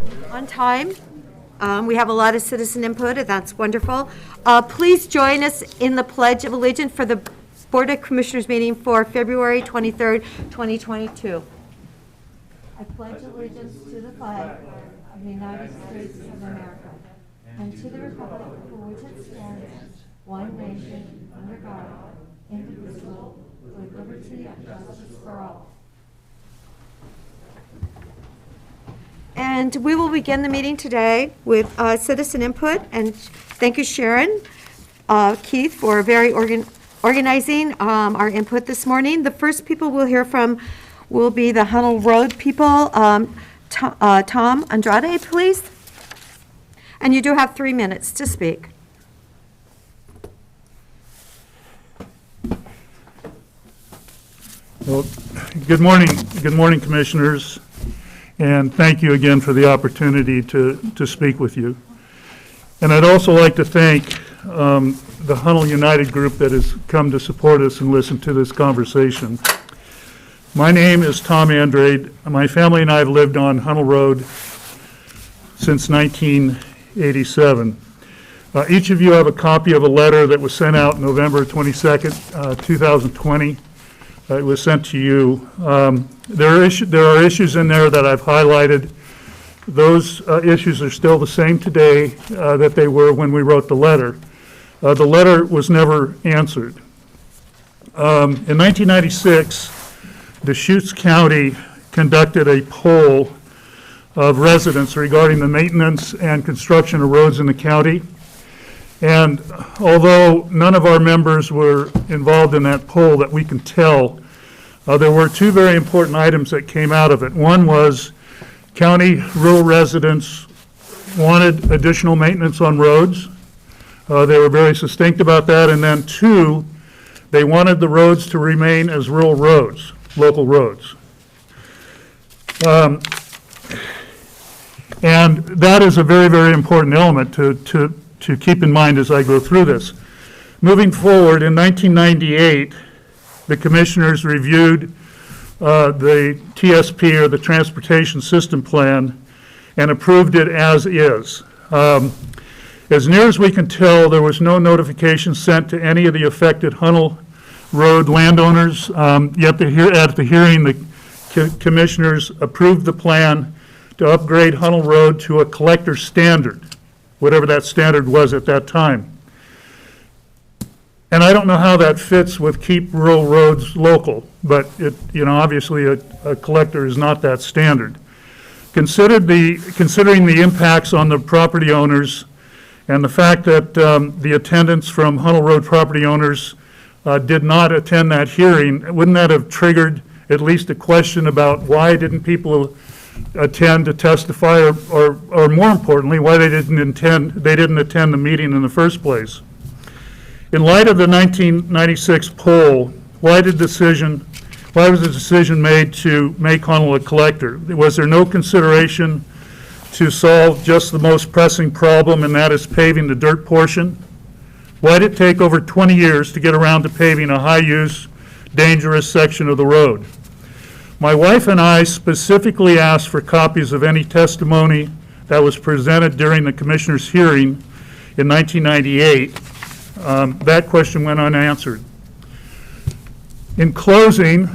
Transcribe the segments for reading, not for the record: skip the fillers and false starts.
On time. We have a lot of citizen input, and that's wonderful. Please join us in the Pledge of Allegiance for the Board of Commissioners meeting for February 23rd, 2022. I pledge allegiance to the flag of the United States of America and to the republic for which it stands, one nation, under God, indivisible, with liberty and justice for all. And we will begin the meeting today with citizen input. And thank you, Sharon, Keith, for very organizing our input this morning. The first people we'll hear from will be the Hunnell Road people. Tom Andrade, please. And you do have 3 minutes to speak. Well, good morning, commissioners. And thank you again for the opportunity to speak with you. And I'd also like to thank the Hunnell United group that has come to support us and listen to this conversation. My name is Tom Andrade. My family and I have lived on Hunnell Road since 1987. Each of you have a copy of a letter that was sent out November 22nd, 2020. It was sent to you. There are issues in there that I've highlighted. Those issues are still the same today that they were when we wrote the letter. The letter was never answered. In 1996, Deschutes County conducted a poll of residents regarding the maintenance and construction of roads in the county. And although none of our members were involved in that poll that we can tell, there were 2 very important items that came out of it. One was county rural residents wanted additional maintenance on roads. They were very succinct about that. And then 2, they wanted the roads to remain as rural roads, local roads. And that is a very, very important element to keep in mind as I go through this. Moving forward, in 1998, the commissioners reviewed the TSP, or the Transportation System Plan, and approved it as is. As near as we can tell, there was no notification sent to any of the affected Hunnell Road landowners, yet at the hearing, the commissioners approved the plan to upgrade Hunnell Road to a collector standard, whatever that standard was at that time. And I don't know how that fits with keep rural roads local, but obviously a collector is not that standard. Considering the impacts on the property owners and the fact that the attendants from Hunnell Road property owners did not attend that hearing, wouldn't that have triggered at least a question about why didn't people attend to testify, or more importantly, why they didn't attend the meeting in the first place? In light of the 1996 poll, why was the decision made to make Hunnell a collector? Was there no consideration to solve just the most pressing problem, and that is paving the dirt portion? Why did it take over 20 years to get around to paving a high-use, dangerous section of the road? My wife and I specifically asked for copies of any testimony that was presented during the commissioner's hearing in 1998. That question went unanswered. In closing,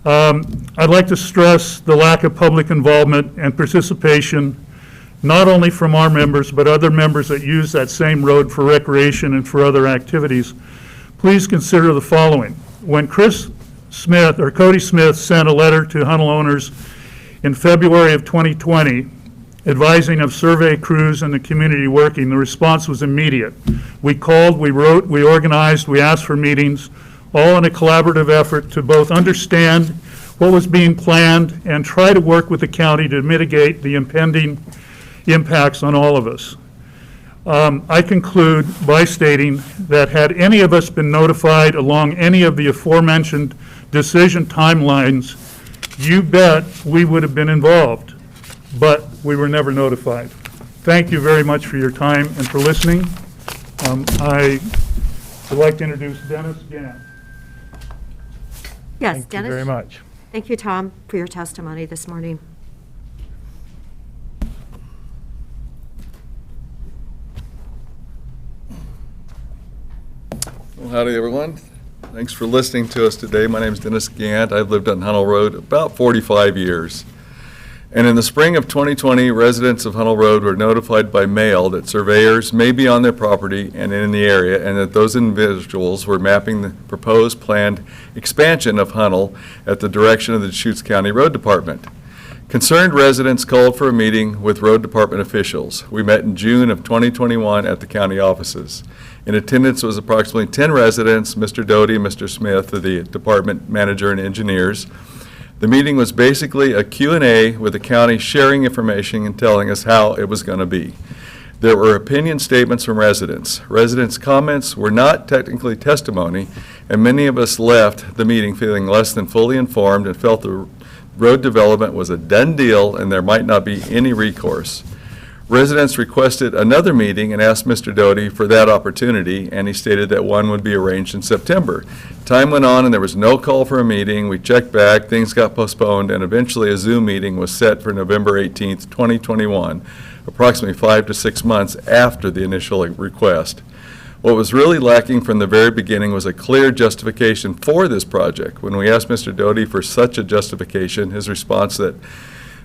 I'd like to stress the lack of public involvement and participation, not only from our members, but other members that use that same road for recreation and for other activities. Please consider the following. When Cody Smith sent a letter to Hunnell owners in February of 2020, advising of survey crews and the community working, the response was immediate. We called, we wrote, we organized, we asked for meetings, all in a collaborative effort to both understand what was being planned and try to work with the county to mitigate the impending impacts on all of us. I conclude by stating that had any of us been notified along any of the aforementioned decision timelines, you bet we would have been involved, but we were never notified. Thank you very much for your time and for listening. I would like to introduce Dennis Gann. Yes, Thank Dennis. you very much. Thank you, Tom, for your testimony this morning. Well, howdy, everyone. Thanks for listening to us today. My name is Dennis Gant. I've lived on Hunnell Road about 45 years. And in the spring of 2020, residents of Hunnell Road were notified by mail that surveyors may be on their property and in the area, and that those individuals were mapping the proposed planned expansion of Hunnell at the direction of the Deschutes County Road Department. Concerned residents called for a meeting with road department officials. We met in June of 2021 at the county offices. In attendance was approximately 10 residents, Mr. Doty and Mr. Smith, the department manager and engineers. The meeting was basically a Q&A with the county sharing information and telling us how it was going to be. There were opinion statements from residents. Residents' comments were not technically testimony, and many of us left the meeting feeling less than fully informed and felt the road development was a done deal and there might not be any recourse. Residents requested another meeting and asked Mr. Doty for that opportunity, and he stated that one would be arranged in September. Time went on and there was no call for a meeting. We checked back, things got postponed, and eventually a Zoom meeting was set for November 18th, 2021, approximately 5 to 6 months after the initial request. What was really lacking from the very beginning was a clear justification for this project. When we asked Mr. Doty for such a justification, his response that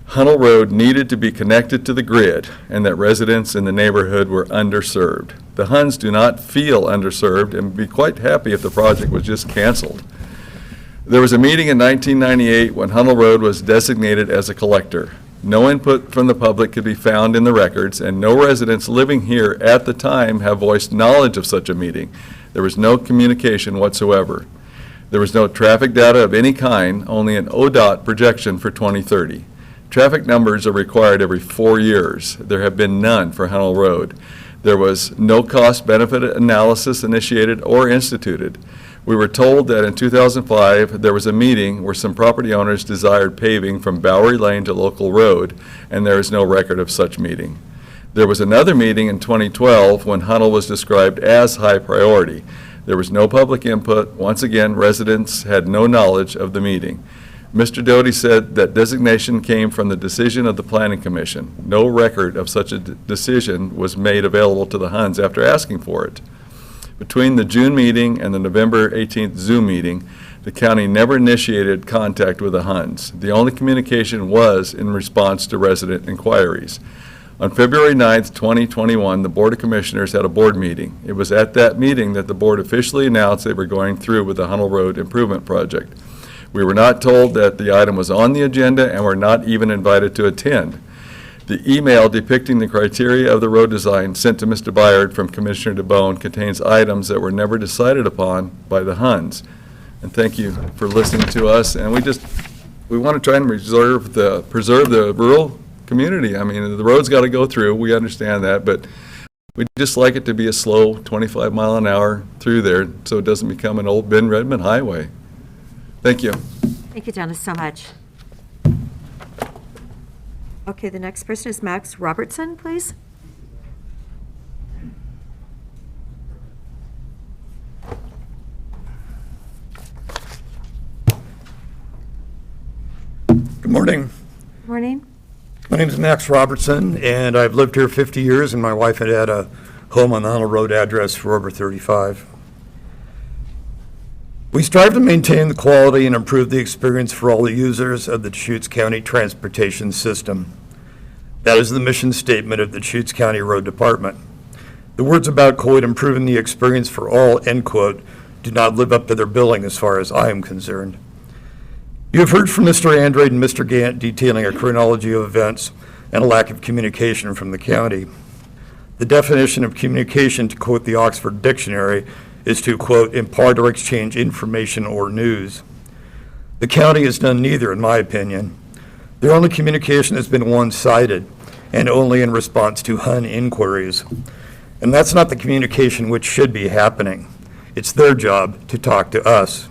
Hunnell Road needed to be connected to the grid and that residents in the neighborhood were underserved. The Huns do not feel underserved and would be quite happy if the project was just canceled. There was a meeting in 1998 when Hunnell Road was designated as a collector. No input from the public could be found in the records, and no residents living here at the time have voiced knowledge of such a meeting. There was no communication whatsoever. There was no traffic data of any kind, only an ODOT projection for 2030. Traffic numbers are required every 4 years. There have been none for Hunnell Road. There was no cost-benefit analysis initiated or instituted. We were told that in 2005, there was a meeting where some property owners desired paving from Bowery Lane to Local Road, and there is no record of such meeting. There was another meeting in 2012 when Hunnell was described as high priority. There was no public input. Once again, residents had no knowledge of the meeting. Mr. Doty said that designation came from the decision of the Planning Commission. No record of such a decision was made available to the Huns after asking for it. Between the June meeting and the November 18th Zoom meeting, the county never initiated contact with the Huns. The only communication was in response to resident inquiries. On February 9th, 2021, the Board of Commissioners had a board meeting. It was at that meeting that the board officially announced they were going through with the Hunnell Road Improvement Project. We were not told that the item was on the agenda and were not even invited to attend. The email depicting the criteria of the road design sent to Mr. Byard from Commissioner DeBone contains items that were never decided upon by the Huns. And thank you for listening to us. And we want to try and preserve the rural community. I mean, the road's got to go through. We understand that, but we'd just like it to be a slow 25 mile an hour through there so it doesn't become an old Ben Redmond highway. Thank you. Thank you, Dennis, so much. Okay, the next person is Max Robertson, please. Good morning. Morning. My name is Max Robertson, and I've lived here 50 years, and my wife had a home on the Hunnell Road address for over 35. We strive to maintain the quality and improve the experience for all the users of the Deschutes County transportation system. That is the mission statement of the Deschutes County Road Department. The words about, quote, improving the experience for all, end quote, do not live up to their billing as far as I am concerned. You have heard from Mr. Andrade and Mr. Gant detailing a chronology of events and a lack of communication from the county. The definition of communication, to quote the Oxford Dictionary, is to, quote, impart or exchange information or news. The county has done neither, in my opinion. Their only communication has been one-sided and only in response to Hun inquiries. And that's not the communication which should be happening. It's their job to talk to us.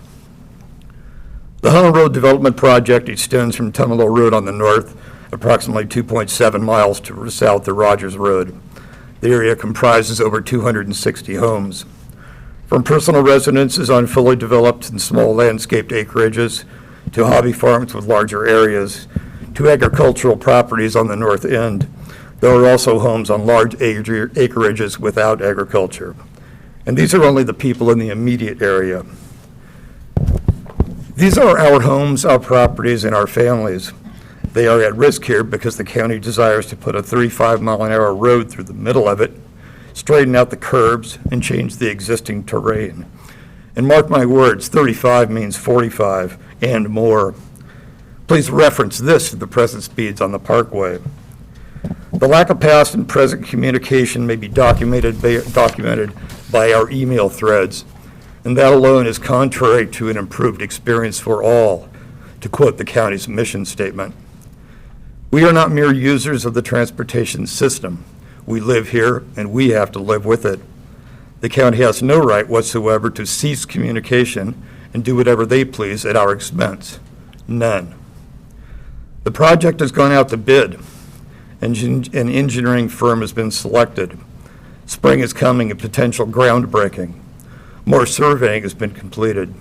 The Hunnell Road Development Project extends from Tunnel Road on the north, approximately 2.7 miles to south to Rogers Road. The area comprises over 260 homes. From personal residences on fully developed and small landscaped acreages to hobby farms with larger areas to agricultural properties on the north end, there are also homes on large acreages without agriculture. And these are only the people in the immediate area. These are our homes, our properties, and our families. They are at risk here because the county desires to put a 35-mile-an-hour road through the middle of it, straighten out the curbs, and change the existing terrain. And mark my words, 35 means 45 and more. Please reference this to the present speeds on the Parkway. The lack of past and present communication may be documented by our email threads, and that alone is contrary to an improved experience for all, to quote the county's mission statement. We are not mere users of the transportation system. We live here, and we have to live with it. The county has no right whatsoever to cease communication and do whatever they please at our expense. None. The project has gone out to bid. An engineering firm has been selected. Spring is coming and potential groundbreaking. More surveying has been completed.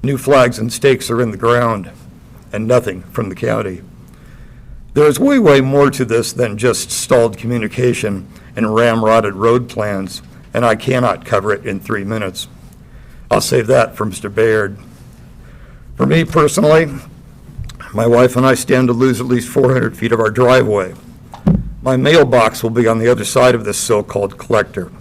New flags and stakes are in the ground, and nothing from the county. There is way, way more to this than just stalled communication and ramrodded road plans, and I cannot cover it in 3 minutes. I'll save that for Mr. Baird. For me personally, my wife and I stand to lose at least 400 feet of our driveway. My mailbox will be on the other side of this so-called collector.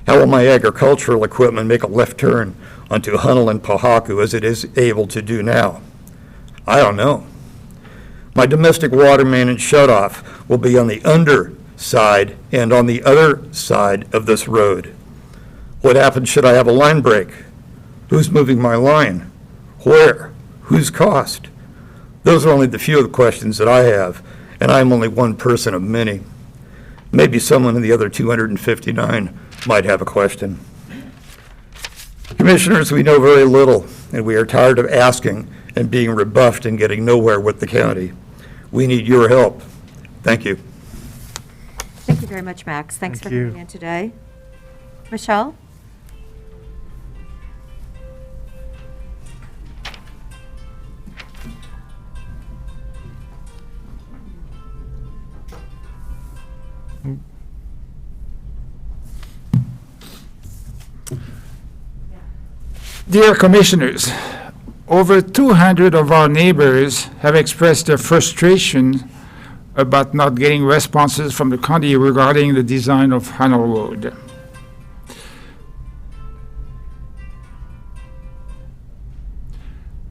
How will my agricultural equipment make a left turn onto Hunnell and Pohaku as it is able to do now? I don't know. My domestic water main and shutoff will be on the underside and on the other side of this road. What happens should I have a line break? Who's moving my line? Where? Whose cost? Those are only the few of the questions that I have, and I'm only one person of many. Maybe someone in the other 259 might have a question. Commissioners, we know very little, and we are tired of asking and being rebuffed and getting nowhere with the county. We need your help. Thank you. Thank you very much, Max. Thanks for Thank you. coming in today. Michelle? Dear Commissioners, over 200 of our neighbors have expressed their frustration about not getting responses from the county regarding the design of Hunnell Road.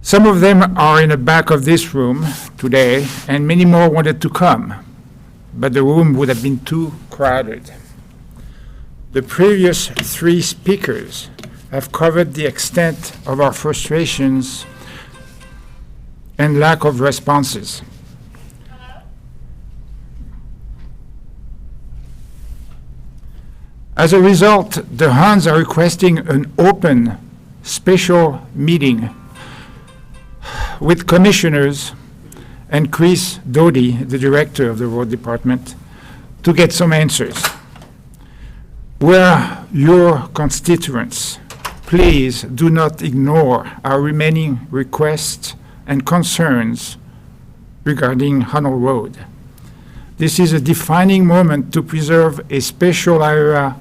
Some of them are in the back of this room today, and many more wanted to come, but the room would have been too crowded. The previous 3 speakers have covered the extent of our frustrations and lack of responses. As a result, the Huns are requesting an open, special meeting with commissioners and Chris Doty, the director of the road department, to get some answers. We're your constituents. Please do not ignore our remaining requests and concerns regarding Hunnell Road. This is a defining moment to preserve a special area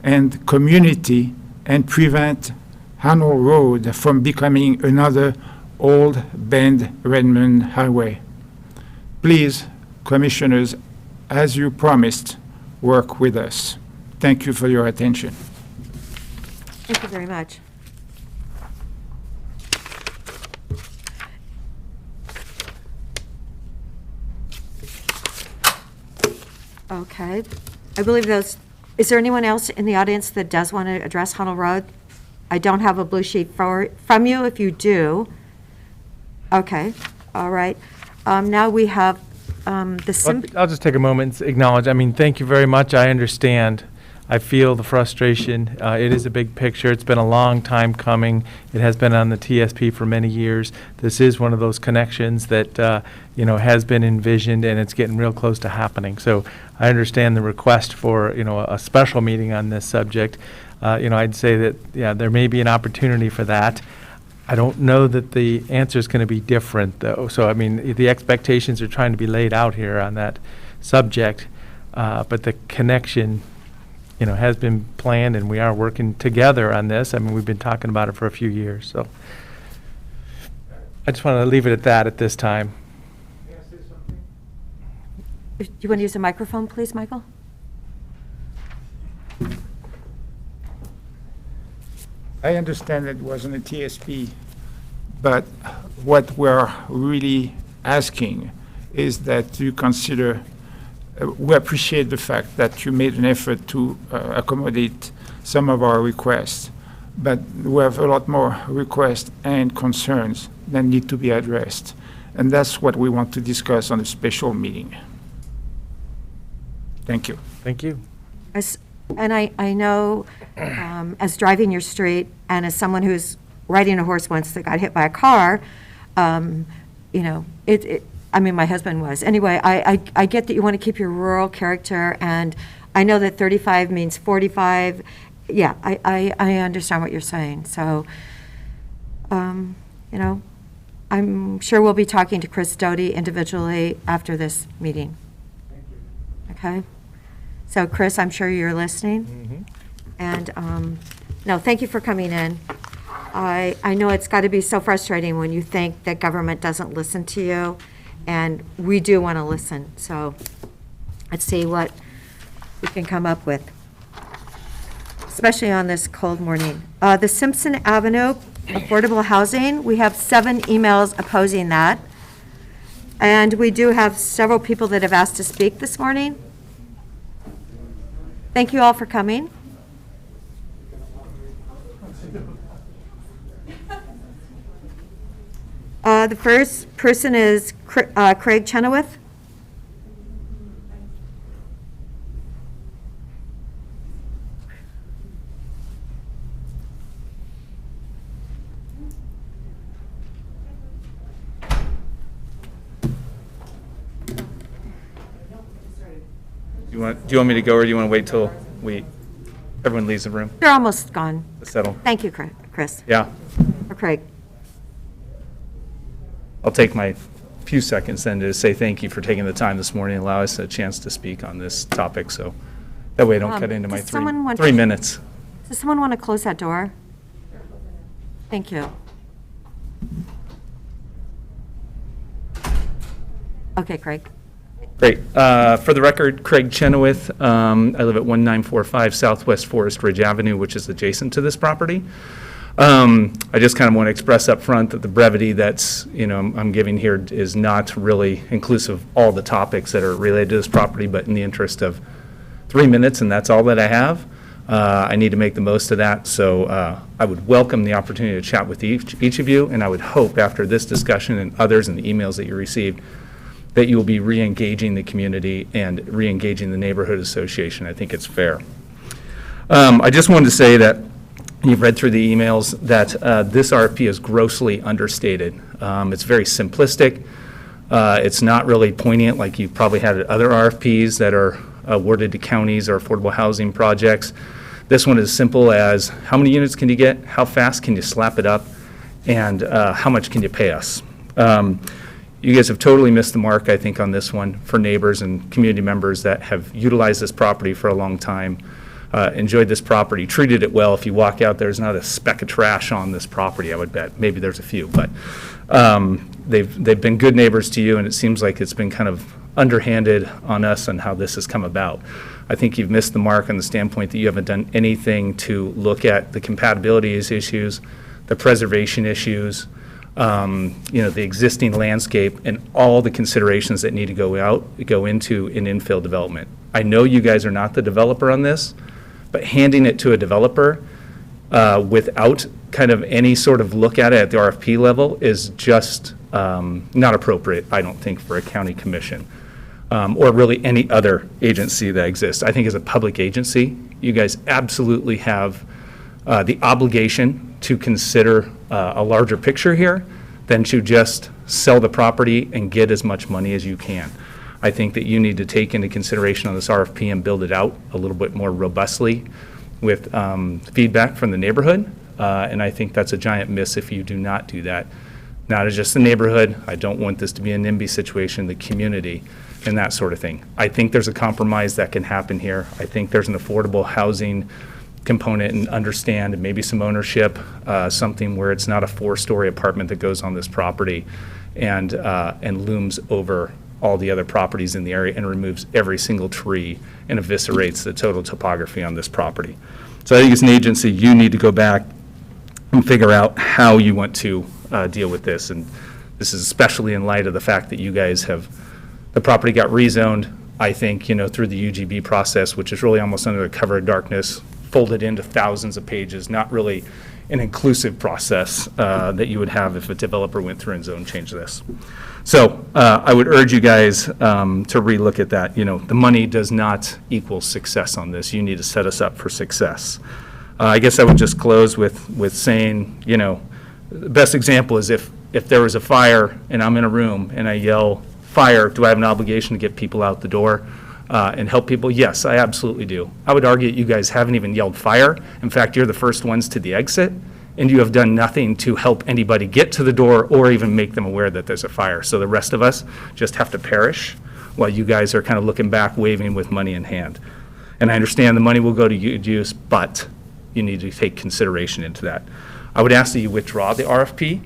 and community and prevent Hunnell Road from becoming another Old Bend Redmond Highway. Please, Commissioners, as you promised, work with us. Thank you for your attention. Thank you very much. Okay. I believe those, is there anyone else in the audience that does want to address Hunnell Road? I don't have a blue sheet from you if you do. Okay, all right. Now we have the I'll just take a moment to acknowledge, thank you very much. I understand. I feel the frustration. It is a big picture. It's been a long time coming. It has been on the TSP for many years. This is one of those connections that, has been envisioned, and it's getting real close to happening. So I understand the request for, a special meeting on this subject. I'd say that, there may be an opportunity for that. I don't know that the answer is going to be different, though. So, the expectations are trying to be laid out here on that subject, but the connection has been planned, and we are working together on this. I mean, we've been talking about it for a few years, so. I just want to leave it at that at this time. Do you want to use a microphone, please, Michael? I understand it wasn't a TSP, but what we're really asking is that you consider, we appreciate the fact that you made an effort to accommodate some of our requests, but we have a lot more requests and concerns that need to be addressed. And that's what we want to discuss on a special meeting. Thank you. Thank you. And I know, as driving your street, and as someone who's riding a horse once that got hit by a car, I mean, my husband was. Anyway, I get that you want to keep your rural character, and I know that 35 means 45. Yeah, I understand what you're saying. So, I'm sure we'll be talking to Chris Doty individually after this meeting. Okay? So, Chris, I'm sure you're listening. And, no, thank you for coming in. I know it's got to be so frustrating when you think that government doesn't listen to you, and we do want to listen. So let's see what we can come up with, especially on this cold morning. The Simpson Avenue affordable housing, we have 7 emails opposing that. And we do have several people that have asked to speak this morning. Thank you all for coming. The first person is Craig Chenoweth. Do you want me to go, or do you want to wait till everyone leaves the room You're almost gone. to settle? Thank you, Chris. Yeah, Or Craig. I'll take my few seconds then to say thank you for taking the time this morning and allow us a chance to speak on this topic, so that way I don't cut into my does someone want 3 to- minutes. Does someone want to close that door? Thank you. Okay, Craig. Great. For the record, Craig Chenoweth. I live at 1945 Southwest Forest Ridge Avenue, which is adjacent to this property. I just kind of want to express up front that the brevity that's, I'm giving here is not really inclusive of all the topics that are related to this property, but in the interest of 3 minutes, and that's all that I have. I need to make the most of that, so I would welcome the opportunity to chat with each of you, and I would hope after this discussion and others and the emails that you received that you will be re-engaging the community and re-engaging the neighborhood association. I think it's fair. I just wanted to say that you've read through the emails that this RFP is grossly understated. It's very simplistic. It's not really poignant like you've probably had at other RFPs that are awarded to counties or affordable housing projects. This one is simple as how many units can you get, how fast can you slap it up, and how much can you pay us? You guys have totally missed the mark, I think, on this one for neighbors and community members that have utilized this property for a long time, enjoyed this property, treated it well. If you walk out, there's not a speck of trash on this property, I would bet. Maybe there's a few, but they've been good neighbors to you, and it seems like it's been kind of underhanded on us on how this has come about. I think you've missed the mark on the standpoint that you haven't done anything to look at the compatibility issues, the preservation issues, the existing landscape, and all the considerations that need to go into an infill development. I know you guys are not the developer on this, but handing it to a developer without kind of any sort of look at it at the RFP level is just not appropriate, I don't think, for a county commission or really any other agency that exists. I think as a public agency, you guys absolutely have the obligation to consider a larger picture here than to just sell the property and get as much money as you can. I think that you need to take into consideration on this RFP and build it out a little bit more robustly with feedback from the neighborhood, and I think that's a giant miss if you do not do that. Not as just the neighborhood, I don't want this to be a NIMBY situation, the community and that sort of thing. I think there's a compromise that can happen here. I think there's an affordable housing component and understand, and maybe some ownership, something where it's not a 4-story apartment that goes on this property and looms over all the other properties in the area and removes every single tree and eviscerates the total topography on this property. So I think as an agency, you need to go back and figure out how you want to deal with this. And this is especially in light of the fact that you guys the property got rezoned, I think, through the UGB process, which is really almost under the cover of darkness, folded into thousands of pages, not really an inclusive process that you would have if a developer went through and zone changed this. So I would urge you guys to relook at that. The money does not equal success on this. You need to set us up for success. I guess I would just close with saying, the best example is if there was a fire and I'm in a room and I yell, "Fire," do I have an obligation to get people out the door and help people? Yes, I absolutely do. I would argue that you guys haven't even yelled fire. In fact, you're the first ones to the exit, and you have done nothing to help anybody get to the door or even make them aware that there's a fire. So the rest of us just have to perish while you guys are kind of looking back, waving with money in hand. And I understand the money will go to use, but you need to take consideration into that. I would ask that you withdraw the RFP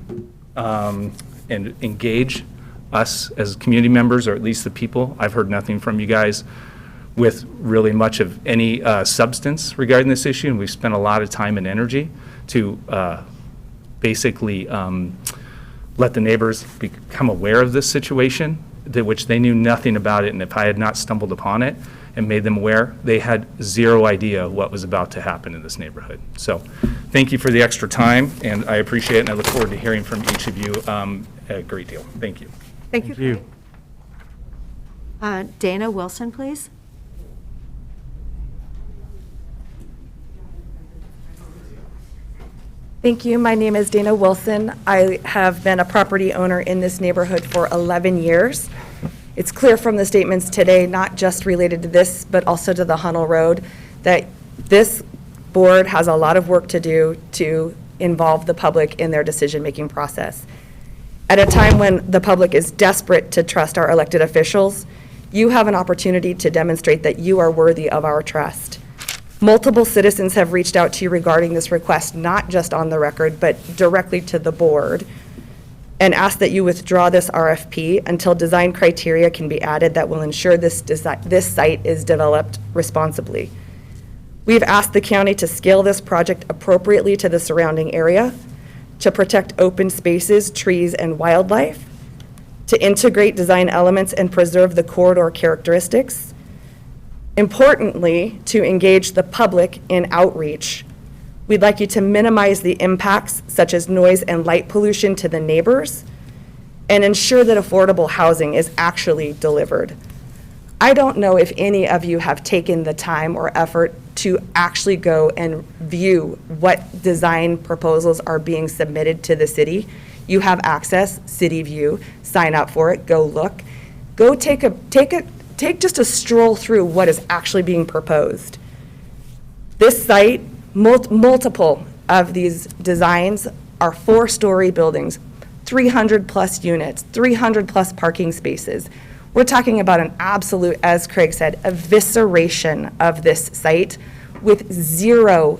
and engage us as community members, or at least the people. I've heard nothing from you guys with really much of any substance regarding this issue, and we've spent a lot of time and energy to basically let the neighbors become aware of this situation, which they knew nothing about it, and if I had not stumbled upon it and made them aware, they had zero idea what was about to happen in this neighborhood. So thank you for the extra time, and I appreciate it, and I look forward to hearing from each of you a great deal. Thank you. Thank you. you. Dana Wilson, please. Thank you. My name is Dana Wilson. I have been a property owner in this neighborhood for 11 years. It's clear from the statements today, not just related to this, but also to the Hunnell Road, that this board has a lot of work to do to involve the public in their decision-making process. At a time when the public is desperate to trust our elected officials, you have an opportunity to demonstrate that you are worthy of our trust. Multiple citizens have reached out to you regarding this request, not just on the record, but directly to the board, and asked that you withdraw this RFP until design criteria can be added that will ensure this site is developed responsibly. We've asked the county to scale this project appropriately to the surrounding area, to protect open spaces, trees, and wildlife, to integrate design elements and preserve the corridor characteristics. Importantly, to engage the public in outreach. We'd like you to minimize the impacts such as noise and light pollution to the neighbors and ensure that affordable housing is actually delivered. I don't know if any of you have taken the time or effort to actually go and view what design proposals are being submitted to the city. You have access, City View, sign up for it, go look. Go take just a stroll through what is actually being proposed. This site, multiple of these designs are 4-story buildings, 300 plus units, 300 plus parking spaces. We're talking about an absolute, as Craig said, evisceration of this site with zero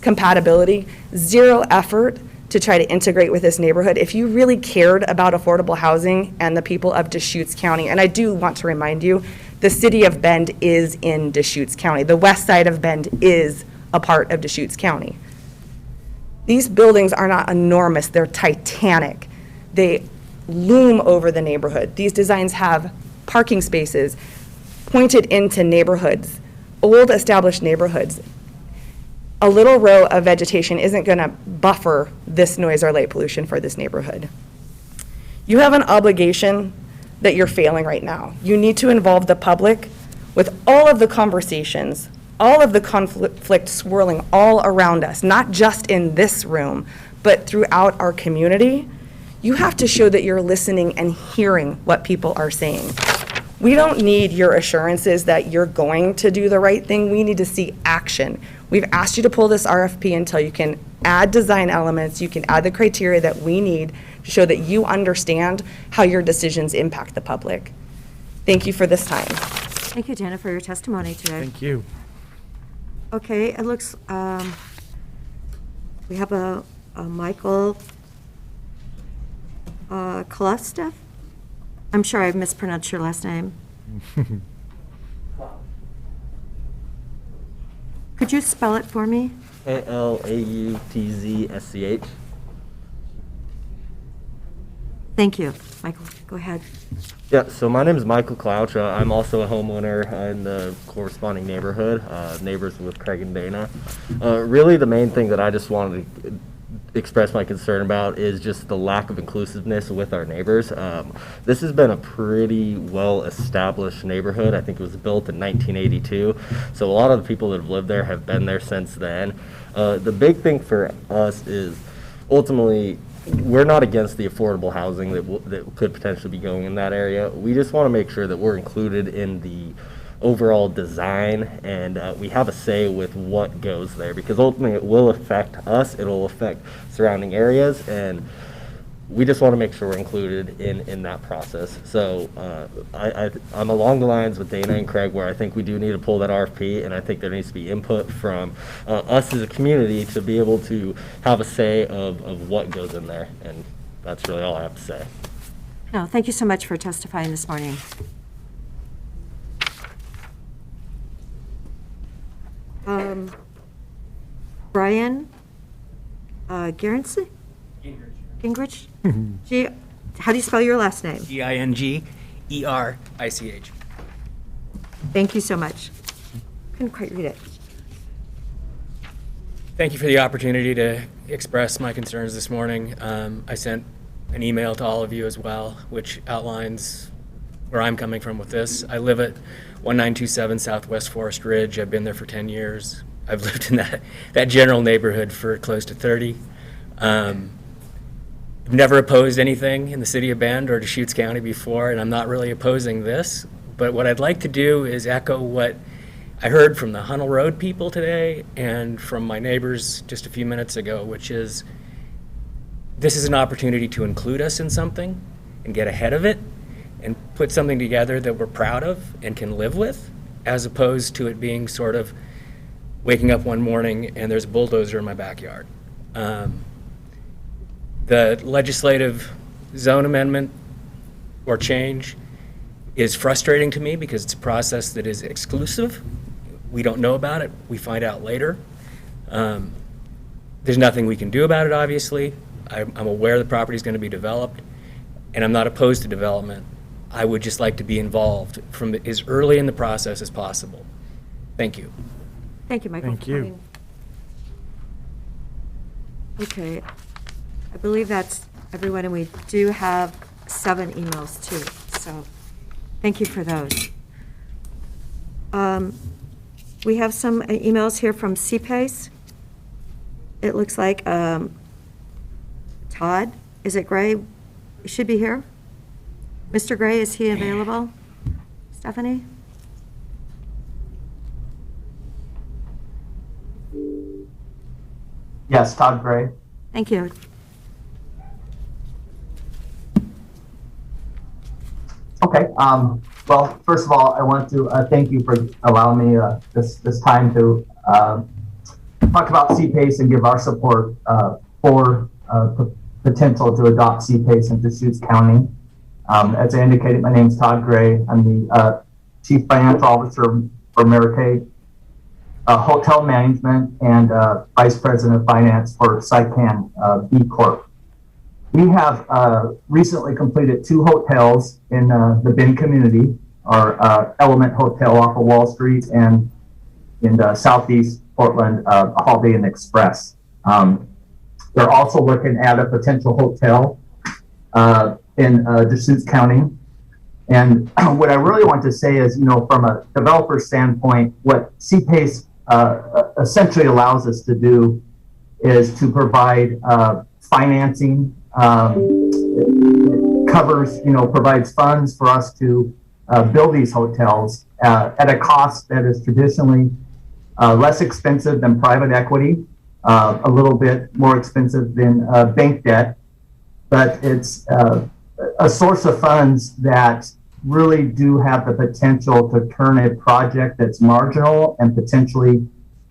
compatibility, zero effort to try to integrate with this neighborhood. If you really cared about affordable housing and the people of Deschutes County, and I do want to remind you, the city of Bend is in Deschutes County. The west side of Bend is a part of Deschutes County. These buildings are not enormous, they're titanic. They loom over the neighborhood. These designs have parking spaces pointed into neighborhoods, old established neighborhoods. A little row of vegetation isn't going to buffer this noise or light pollution for this neighborhood. You have an obligation that you're failing right now. You need to involve the public with all of the conversations, all of the conflict swirling all around us, not just in this room, but throughout our community. You have to show that you're listening and hearing what people are saying. We don't need your assurances that you're going to do the right thing. We need to see action. We've asked you to pull this RFP until you can add design elements, you can add the criteria that we need to show that you understand how your decisions impact the public. Thank you for this time. Thank you, Dana, for your testimony today. Thank you. Okay, it looks, we have a Michael Kalestev? I'm sure I mispronounced your last name. Could you spell it for me? Kalautzsch. Thank you. Michael, go ahead. Yeah, so my name is Michael Clouch. I'm also a homeowner in the corresponding neighborhood, neighbors with Craig and Dana. Really, the main thing that I just wanted to express my concern about is just the lack of inclusiveness with our neighbors. This has been a pretty well-established neighborhood. I think it was built in 1982, so a lot of the people that have lived there have been there since then. The big thing for us is ultimately we're not against the affordable housing that could potentially be going in that area. We just want to make sure that we're included in the overall design and we have a say with what goes there, because ultimately it will affect us, it'll affect surrounding areas, and we just want to make sure we're included in that process. So I'm along the lines with Dana and Craig where I think we do need to pull that RFP, and I think there needs to be input from us as a community to be able to have a say of what goes in there, and that's really all I have to say. No, thank you so much for testifying this morning. Brian Gingrich? Gingrich? How do you spell your last name? Gingerich. Thank you so much. Couldn't quite read it. Thank you for the opportunity to express my concerns this morning. I sent an email to all of you as well, which outlines where I'm coming from with this. I live at 1927 Southwest Forest Ridge. I've been there for 10 years. I've lived in that general neighborhood for close to 30. I've never opposed anything in the city of Bend or Deschutes County before, and I'm not really opposing this. But what I'd like to do is echo what I heard from the Hunnell Road people today and from my neighbors just a few minutes ago, which is this is an opportunity to include us in something and get ahead of it and put something together that we're proud of and can live with, as opposed to it being sort of waking up one morning and there's a bulldozer in my backyard. The legislative zone amendment or change is frustrating to me because it's a process that is exclusive. We don't know about it. We find out later. There's nothing we can do about it, obviously. I'm aware the property is going to be developed, and I'm not opposed to development. I would just like to be involved from as early in the process as possible. Thank you. Thank you, Michael. Thank you. Okay, I believe that's everyone, and we do have 7 emails too, so thank you for those. We have some emails here from CPACE. It looks like Todd, is it Gray? He should be here. Mr. Gray, is he available? Stephanie? Yes, Todd Gray. Thank you. Okay. Well, first of all, I want to thank you for allowing me this time to talk about CPACE and give our support for potential to adopt CPACE in Deschutes County. As I indicated, my name is Todd Gray. I'm the Chief Financial Officer for Mary Hotel Management and Vice President of Finance for Saipan B Corp. We have recently completed 2 hotels in the Bend community, our Element Hotel off of Wall Street and in Southeast Portland, Holiday Inn Express. They're also looking at a potential hotel in Deschutes County. And what I really want to say is, you know, from a developer standpoint, what CPACE essentially allows us to do is to provide financing, covers, you know, provides funds for us to build these hotels at a cost that is traditionally less expensive than private equity, a little bit more expensive than bank debt, but it's a source of funds that really do have the potential to turn a project that's marginal and potentially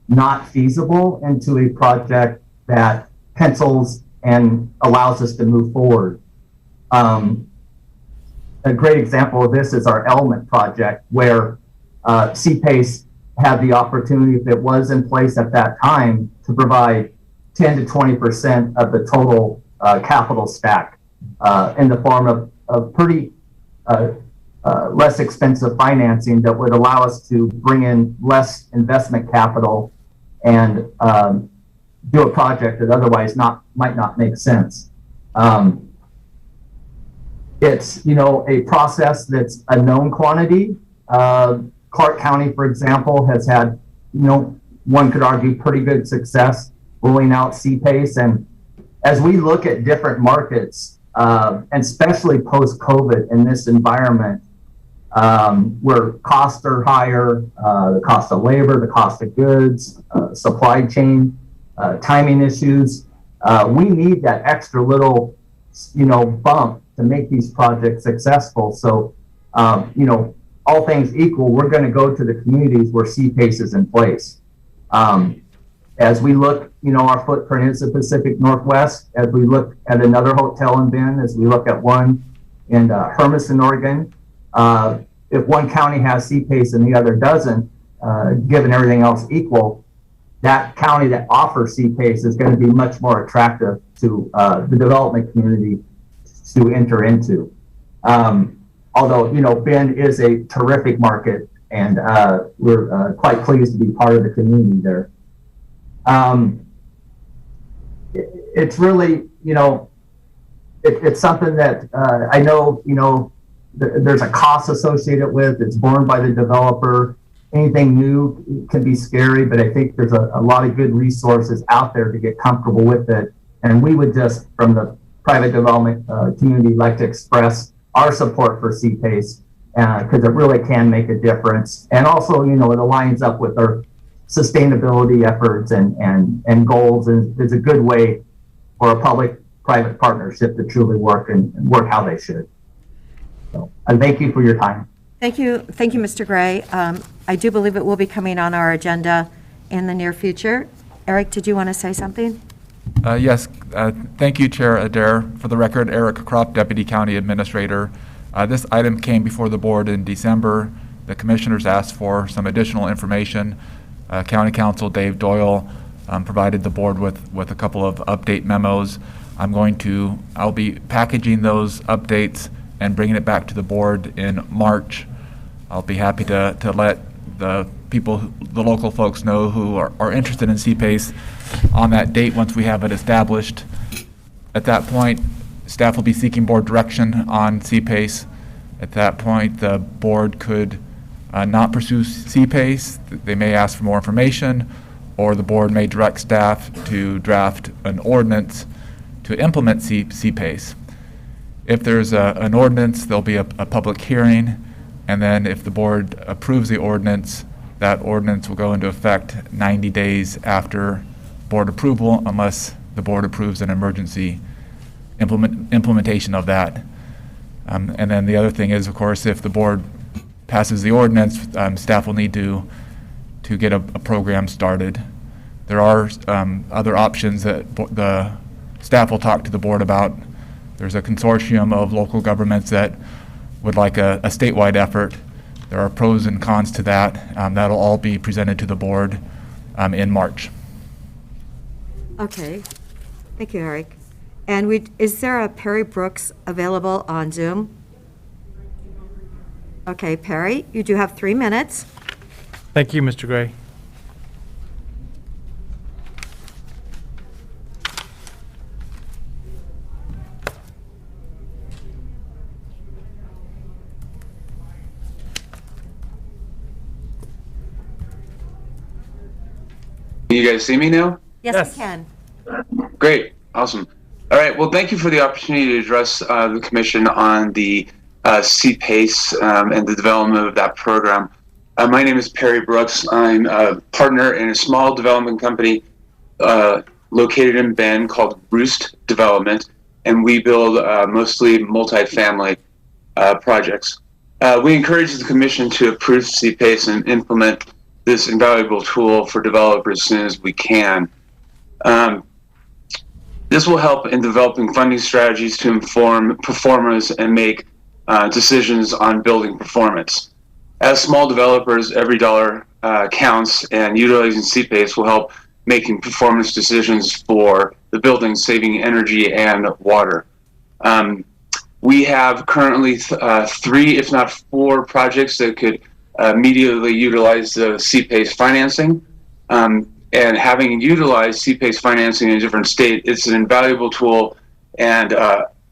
not feasible into a project that pencils and allows us to move forward. A great example of this is our Element project, where CPACE had the opportunity, if it was in place at that time, to provide 10 to 20% of the total capital stack in the form of pretty less expensive financing that would allow us to bring in less investment capital and do a project that otherwise might not make sense. It's, a process that's a known quantity. Clark County, for example, has had, one could argue pretty good success rolling out CPACE. And as we look at different markets, and especially post-COVID in this environment, where costs are higher, the cost of labor, the cost of goods, supply chain, timing issues, we need that extra little, bump to make these projects successful. So, all things equal, we're going to go to the communities where CPACE is in place. As we look, our footprint is the Pacific Northwest. As we look at another hotel in Bend, as we look at one in Hermiston, Oregon, if one county has CPACE and the other doesn't, given everything else equal, that county that offers CPACE is going to be much more attractive to the development community to enter into. Although, Bend is a terrific market, and we're quite pleased to be part of the community there. It's really, it's something that I know, there's a cost associated with. It's borne by the developer. Anything new can be scary, but I think there's a lot of good resources out there to get comfortable with it. And we would just, from the private development community, like to express our support for CPACE because it really can make a difference. And also, it aligns up with our sustainability efforts and goals, and is a good way for a public-private partnership to truly work and work how they should. So, and thank you for your time. Thank you, Mr. Gray. I do believe it will be coming on our agenda in the near future. Eric, did you want to say something? Yes, thank you, Chair Adair. For the record, Eric Kropp, Deputy County Administrator. This item came before the board in December. The commissioners asked for some additional information. County Counsel Dave Doyle provided the board with a couple of update memos. I'll be packaging those updates and bringing it back to the board in March. I'll be happy to let the local folks know who are interested in CPACE on that date once we have it established. At that point, staff will be seeking board direction on CPACE. At that point, the board could not pursue CPACE. They may ask for more information, or the board may direct staff to draft an ordinance to implement CPACE. If there's an ordinance, there'll be a public hearing, and then if the board approves the ordinance, that ordinance will go into effect 90 days after board approval, unless the board approves an emergency implementation of that. And then the other thing is, of course, if the board passes the ordinance, staff will need to get a program started. There are other options that the staff will talk to the board about. There's a consortium of local governments that would like a statewide effort. There are pros and cons to that. That'll all be presented to the board in March. Okay. Thank you, Eric. And is there a Perry Brooks available on Zoom? Okay, Perry, you do have 3 minutes. Thank you, Mr. Gray. Can you guys see me now? Yes, we can. Great. Awesome. All right. Well, thank you for the opportunity to address the commission on the CPACE and the development of that program. My name is Perry Brooks. I'm a partner in a small development company located in Bend called Roost Development, and we build mostly multifamily projects. We encourage the Commission to approve CPACE and implement this invaluable tool for developers as soon as we can. This will help in developing funding strategies to inform performers and make decisions on building performance. As small developers, every dollar counts, and utilizing CPACE will help making performance decisions for the building, saving energy and water. We have currently 3, if not 4, projects that could immediately utilize the CPACE financing. And having utilized CPACE financing in a different state, it's an invaluable tool and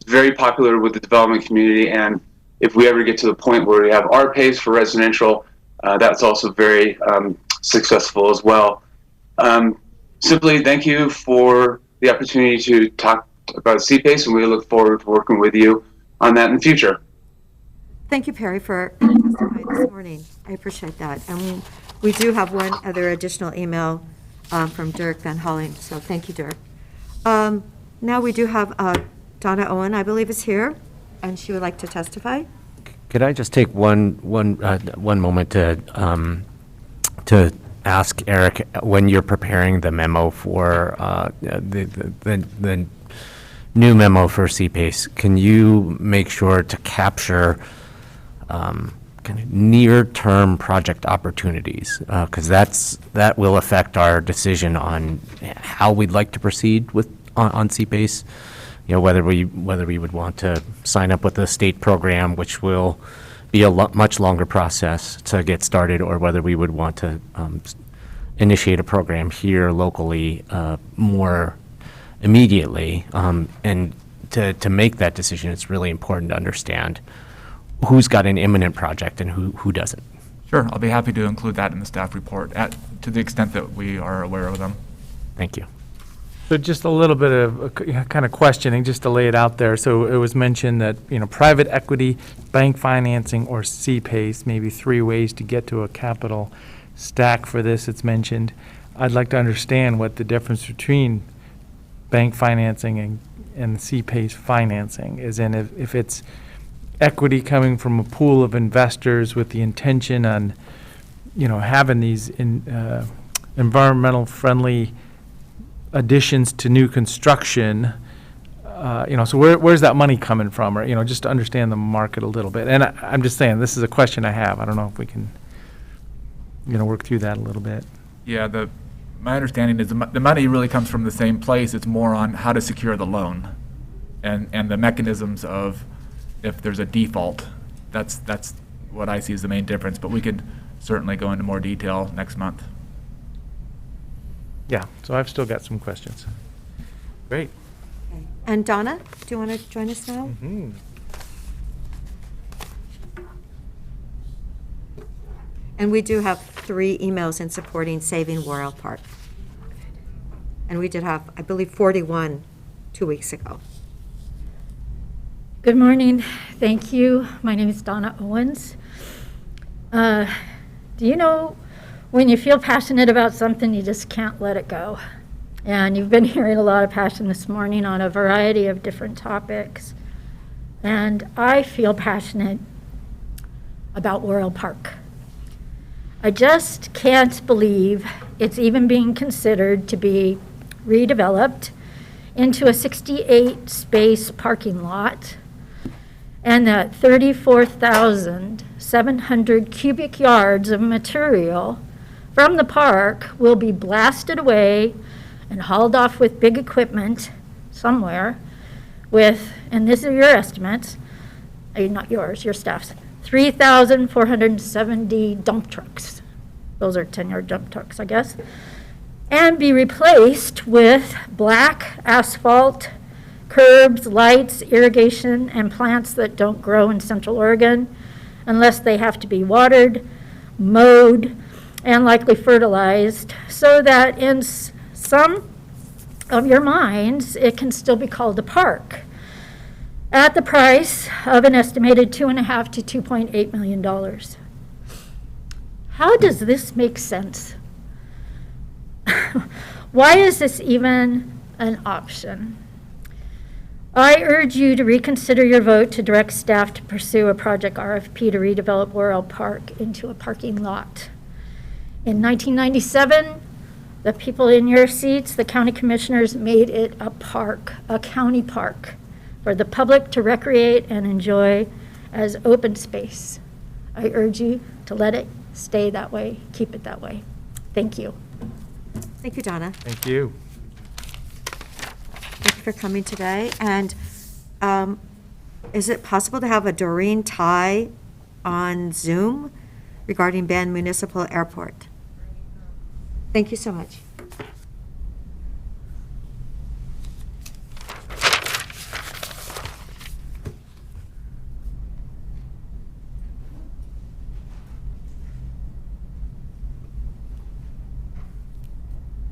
very popular with the development community. And if we ever get to the point where we have RPACE for residential, that's also very successful as well. Simply thank you for the opportunity to talk about CPACE, and we look forward to working with you on that in the future. Thank you, Perry, for testifying this morning. I appreciate that. And we do have one other additional email from Dirk Van Holling, so thank you, Dirk. Now we do have Donna Owen, I believe, is here, and she would like to testify. Could I just take one moment to ask Eric, when you're preparing the memo for the new memo for CPACE, can you make sure to capture kind of near-term project opportunities? Because that will affect our decision on how we'd like to proceed on CPACE. You know, whether we would want to sign up with a state program, which will be a much longer process to get started, or whether we would want to initiate a program here locally more immediately. And to make that decision, it's really important to understand who's got an imminent project and who doesn't. Sure, I'll be happy to include that in the staff report to the extent that we are aware of them. Thank you. So just a little bit of kind of questioning, just to lay it out there. So it was mentioned that, private equity, bank financing, or CPACE, maybe 3 ways to get to a capital stack for this, it's mentioned. I'd like to understand what the difference between bank financing and CPACE financing is, and if it's equity coming from a pool of investors with the intention on, having these environmental friendly additions to new construction, so where's that money coming from? Or, just to understand the market a little bit. And I'm just saying, this is a question I have. I don't know if we can, work through that a little bit. Yeah, my understanding is the money really comes from the same place. It's more on how to secure the loan and the mechanisms of if there's a default. That's what I see as the main difference, but we could certainly go into more detail next month. Yeah, so I've still got some questions. Great. Okay. And Donna, do you want to join us now? Mm-hmm. And we do have 3 emails in supporting saving Worrell Park. And we did have, I believe, 41 2 weeks ago. Good morning. Thank you. My name is Donna Owens. Do you know when you feel passionate about something, you just can't let it go? And you've been hearing a lot of passion this morning on a variety of different topics. And I feel passionate about Worrell Park. I just can't believe it's even being considered to be redeveloped into a 68-space parking lot, and that 34,700 cubic yards of material from the park will be blasted away and hauled off with big equipment somewhere with, and these are your estimates, not yours, your staff's, 3,470 dump trucks. Those are 10-yard dump trucks, I guess. And be replaced with black asphalt, curbs, lights, irrigation, and plants that don't grow in Central Oregon unless they have to be watered, mowed, and likely fertilized, so that in some of your minds, it can still be called a park at the price of an estimated $2.5 to $2.8 million. How does this make sense? Why is this even an option? I urge you to reconsider your vote to direct staff to pursue a project RFP to redevelop Worrell Park into a parking lot. In 1997, the people in your seats, the county commissioners, made it a park, a county park, for the public to recreate and enjoy as open space. I urge you to let it stay that way, keep it that way. Thank you. Thank you, Donna. Thank you. Thank you for coming today. And is it possible to have a Doreen Ty on Zoom regarding Bend Municipal Airport? Thank you so much.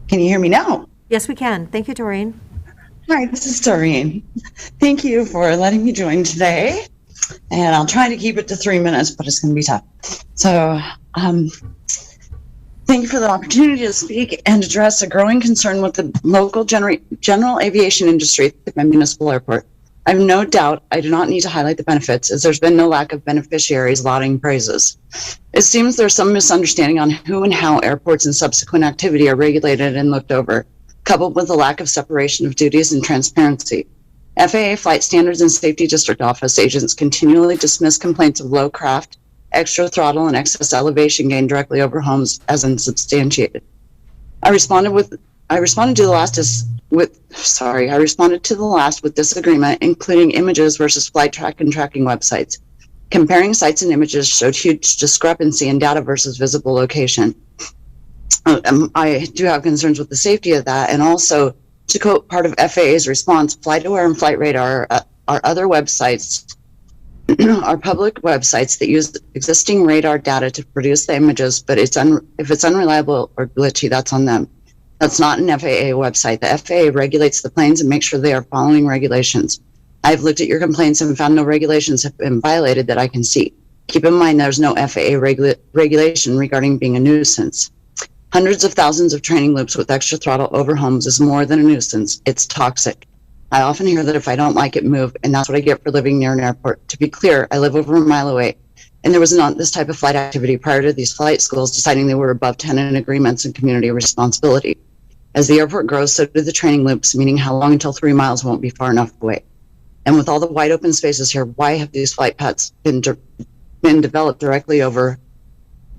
Can you hear me now? Yes, we can. Thank you, Doreen. Hi, this is Doreen. Thank you for letting me join today. And I'll try to keep it to 3 minutes, but it's going to be tough. So, thank you for the opportunity to speak and address a growing concern with the local general aviation industry at the municipal airport. I have no doubt I do not need to highlight the benefits, as there's been no lack of beneficiaries lauding praises. It seems there's some misunderstanding on who and how airports and subsequent activity are regulated and looked over, coupled with a lack of separation of duties and transparency. FAA Flight Standards and Safety District Office agents continually dismiss complaints of low craft, extra throttle, and excess elevation gain directly over homes as unsubstantiated. I responded to the last with disagreement, including images versus flight track and tracking websites. Comparing sites and images showed huge discrepancy in data versus visible location. I do have concerns with the safety of that, and also, to quote part of FAA's response, FlightAware and FlightRadar are other websites, are public websites that use existing radar data to produce the images, but if it's unreliable or glitchy, that's on them. That's not an FAA website. The FAA regulates the planes and makes sure they are following regulations. I've looked at your complaints and found no regulations have been violated that I can see. Keep in mind there's no FAA regulation regarding being a nuisance. Hundreds of thousands of training loops with extra throttle over homes is more than a nuisance. It's toxic. I often hear that if I don't like it, move, and that's what I get for living near an airport. To be clear, I live over a mile away, and there was not this type of flight activity prior to these flight schools deciding they were above tenant agreements and community responsibility. As the airport grows, so do the training loops, meaning how long until 3 miles won't be far enough away. And with all the wide open spaces here, why have these flight paths been developed directly over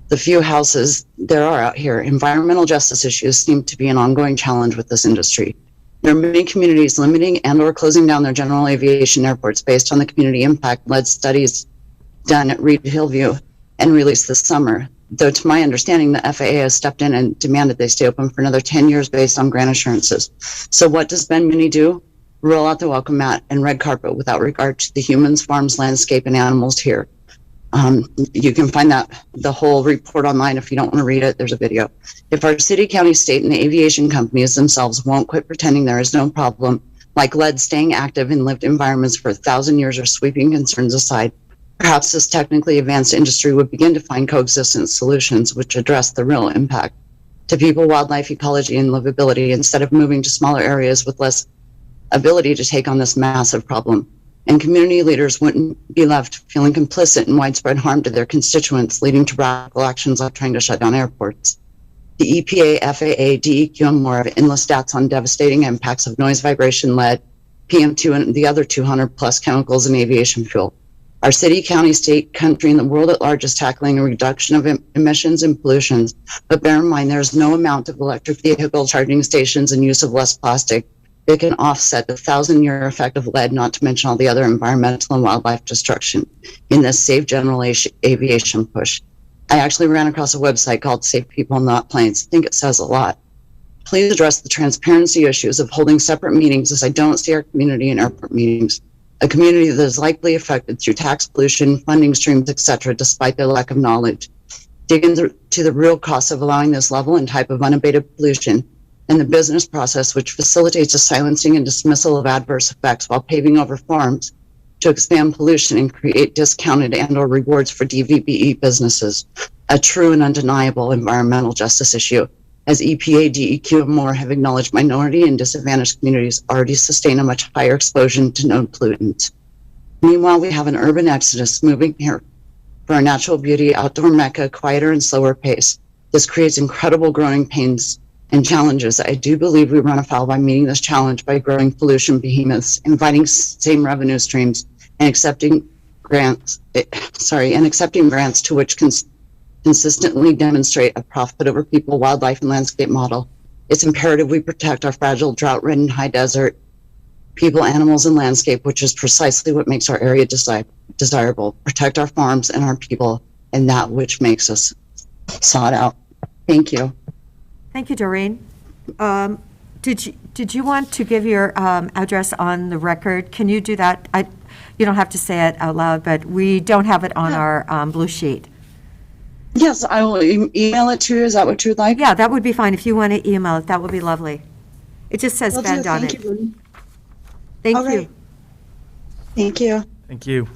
the few houses there are out here? Environmental justice issues seem to be an ongoing challenge with this industry. There are many communities limiting and or closing down their general aviation airports based on the community impact-led studies done at Reed Hillview and released this summer. Though to my understanding, the FAA has stepped in and demanded they stay open for another 10 years based on grant assurances. So what does Ben Mini do? Roll out the welcome mat and red carpet without regard to the humans, farms, landscape, and animals here. You can find the whole report online if you don't want to read it. There's a video. If our city, county, state, and the aviation companies themselves won't quit pretending there is no problem, like lead staying active in lived environments for 1,000 years or sweeping concerns aside, perhaps this technically advanced industry would begin to find coexistence solutions which address the real impact to people, wildlife, ecology, and livability instead of moving to smaller areas with less ability to take on this massive problem. And community leaders wouldn't be left feeling complicit in widespread harm to their constituents, leading to radical actions like trying to shut down airports. The EPA, FAA, DEQ, and more have endless stats on devastating impacts of noise, vibration, lead, PM2, and the other 200 plus chemicals in aviation fuel. Our city, county, state, country, and the world at large is tackling a reduction of emissions and pollutions, but bear in mind there is no amount of electric vehicle charging stations and use of less plastic that can offset the 1,000-year effect of lead, not to mention all the other environmental and wildlife destruction in this safe general aviation push. I actually ran across a website called Safe People Not Planes. I think it says a lot. Please address the transparency issues of holding separate meetings, as I don't see our community in airport meetings, a community that is likely affected through tax pollution, funding streams, etc., despite their lack of knowledge. Dig into the real costs of allowing this level and type of unabated pollution and the business process which facilitates the silencing and dismissal of adverse effects while paving over farms to expand pollution and create discounted and or rewards for DVBE businesses, a true and undeniable environmental justice issue. as EPA, DEQ, and more have acknowledged minority and disadvantaged communities already sustain a much higher exposure to known pollutants. Meanwhile, we have an urban exodus moving here for a natural beauty outdoor mecca, quieter and slower pace. This creates incredible growing pains and challenges. I do believe we run afoul by meeting this challenge by growing pollution behemoths, inviting same revenue streams, and accepting grants to which consistently demonstrate a profit over people, wildlife, and landscape model. It's imperative we protect our fragile, drought-ridden high desert, people, animals, and landscape, which is precisely what makes our area desirable. Protect our farms and our people, and that which makes us sought out. Thank you. Thank you, Doreen. Did you want to give your address on the record? Can you do that? You don't have to say it out loud, but we don't have it on our blue sheet. Yes, I will email it to you. Is that what you'd like? Yeah, that would be fine. If you want to email it, that would be lovely. It just says Bend on it. Thank you. Thank you. Thank you.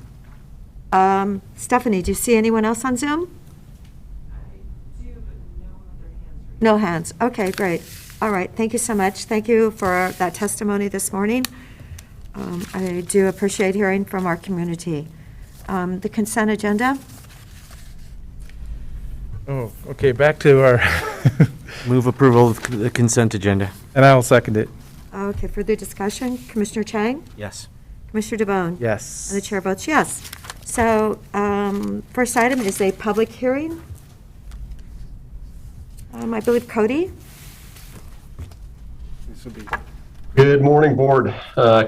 Stephanie, do you see anyone else on Zoom? No hands. Okay, great. All right, thank you so much. Thank you for that testimony this morning. I do appreciate hearing from our community. The consent agenda? Oh, okay, back to our, Move approval of the consent agenda. and I will second it. Okay, further discussion? Commissioner Chang? Yes. Commissioner DeBonne? Yes. And the chair votes yes. So, first item is a public hearing. I believe Cody? Good morning, Board.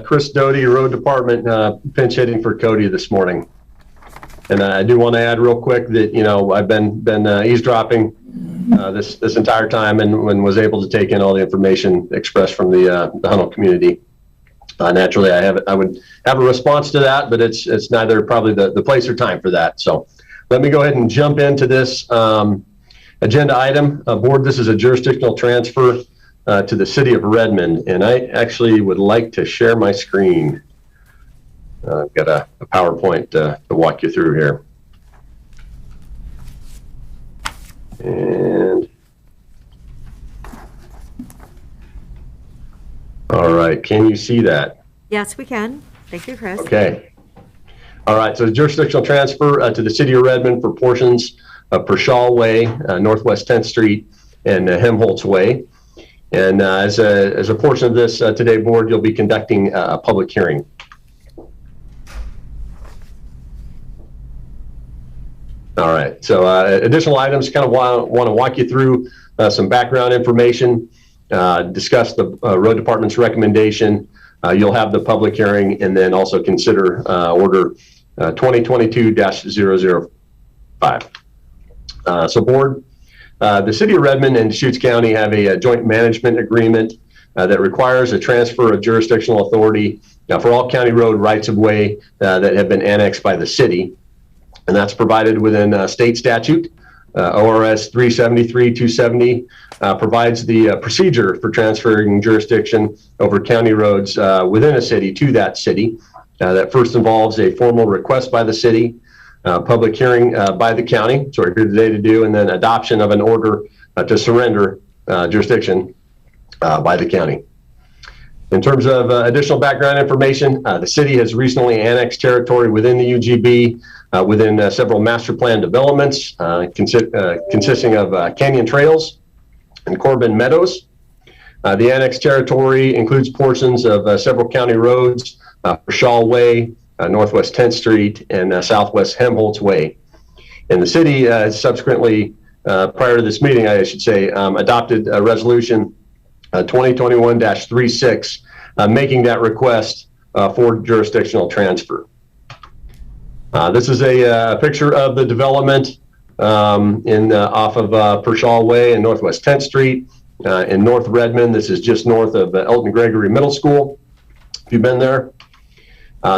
Chris Doty, Road Department, pinch hitting for Cody this morning. And I do want to add real quick that, you know, I've been eavesdropping this entire time and was able to take in all the information expressed from the Hunnell community. Naturally, I would have a response to that, but it's neither probably the place or time for that. So let me go ahead and jump into this agenda item. Board, this is a jurisdictional transfer to the city of Redmond, and I actually would like to share my screen. I've got a PowerPoint to walk you through here. And all right, can you see that? Yes, we can. Thank you, Chris. Okay. All right, so jurisdictional transfer to the city of Redmond for portions of Pershaw Way, Northwest 10th Street, and Helmholtz Way. And as a portion of this today, Board, you'll be conducting a public hearing. All right, so additional items, kind of want to walk you through some background information, discuss the road department's recommendation. You'll have the public hearing, and then also consider order 2022-005. So Board, the city of Redmond and Deschutes County have a joint management agreement that requires a transfer of jurisdictional authority for all county road rights-of-way that have been annexed by the city. And that's provided within state statute. ORS 373-270 provides the procedure for transferring jurisdiction over county roads within a city to that city. That first involves a formal request by the city, public hearing by the county, so we're here today to do, and then adoption of an order to surrender jurisdiction by the county. In terms of additional background information, the city has recently annexed territory within the UGB within several master plan developments consisting of Canyon Trails and Corbin Meadows. The annexed territory includes portions of several county roads, Pershaw Way, Northwest 10th Street, and Southwest Helmholtz Way. And the city subsequently, prior to this meeting, I should say, adopted a resolution 2021-36, making that request for jurisdictional transfer. This is a picture of the development off of Pershaw Way and Northwest 10th Street in North Redmond. This is just north of Elton Gregory Middle School, if you've been there.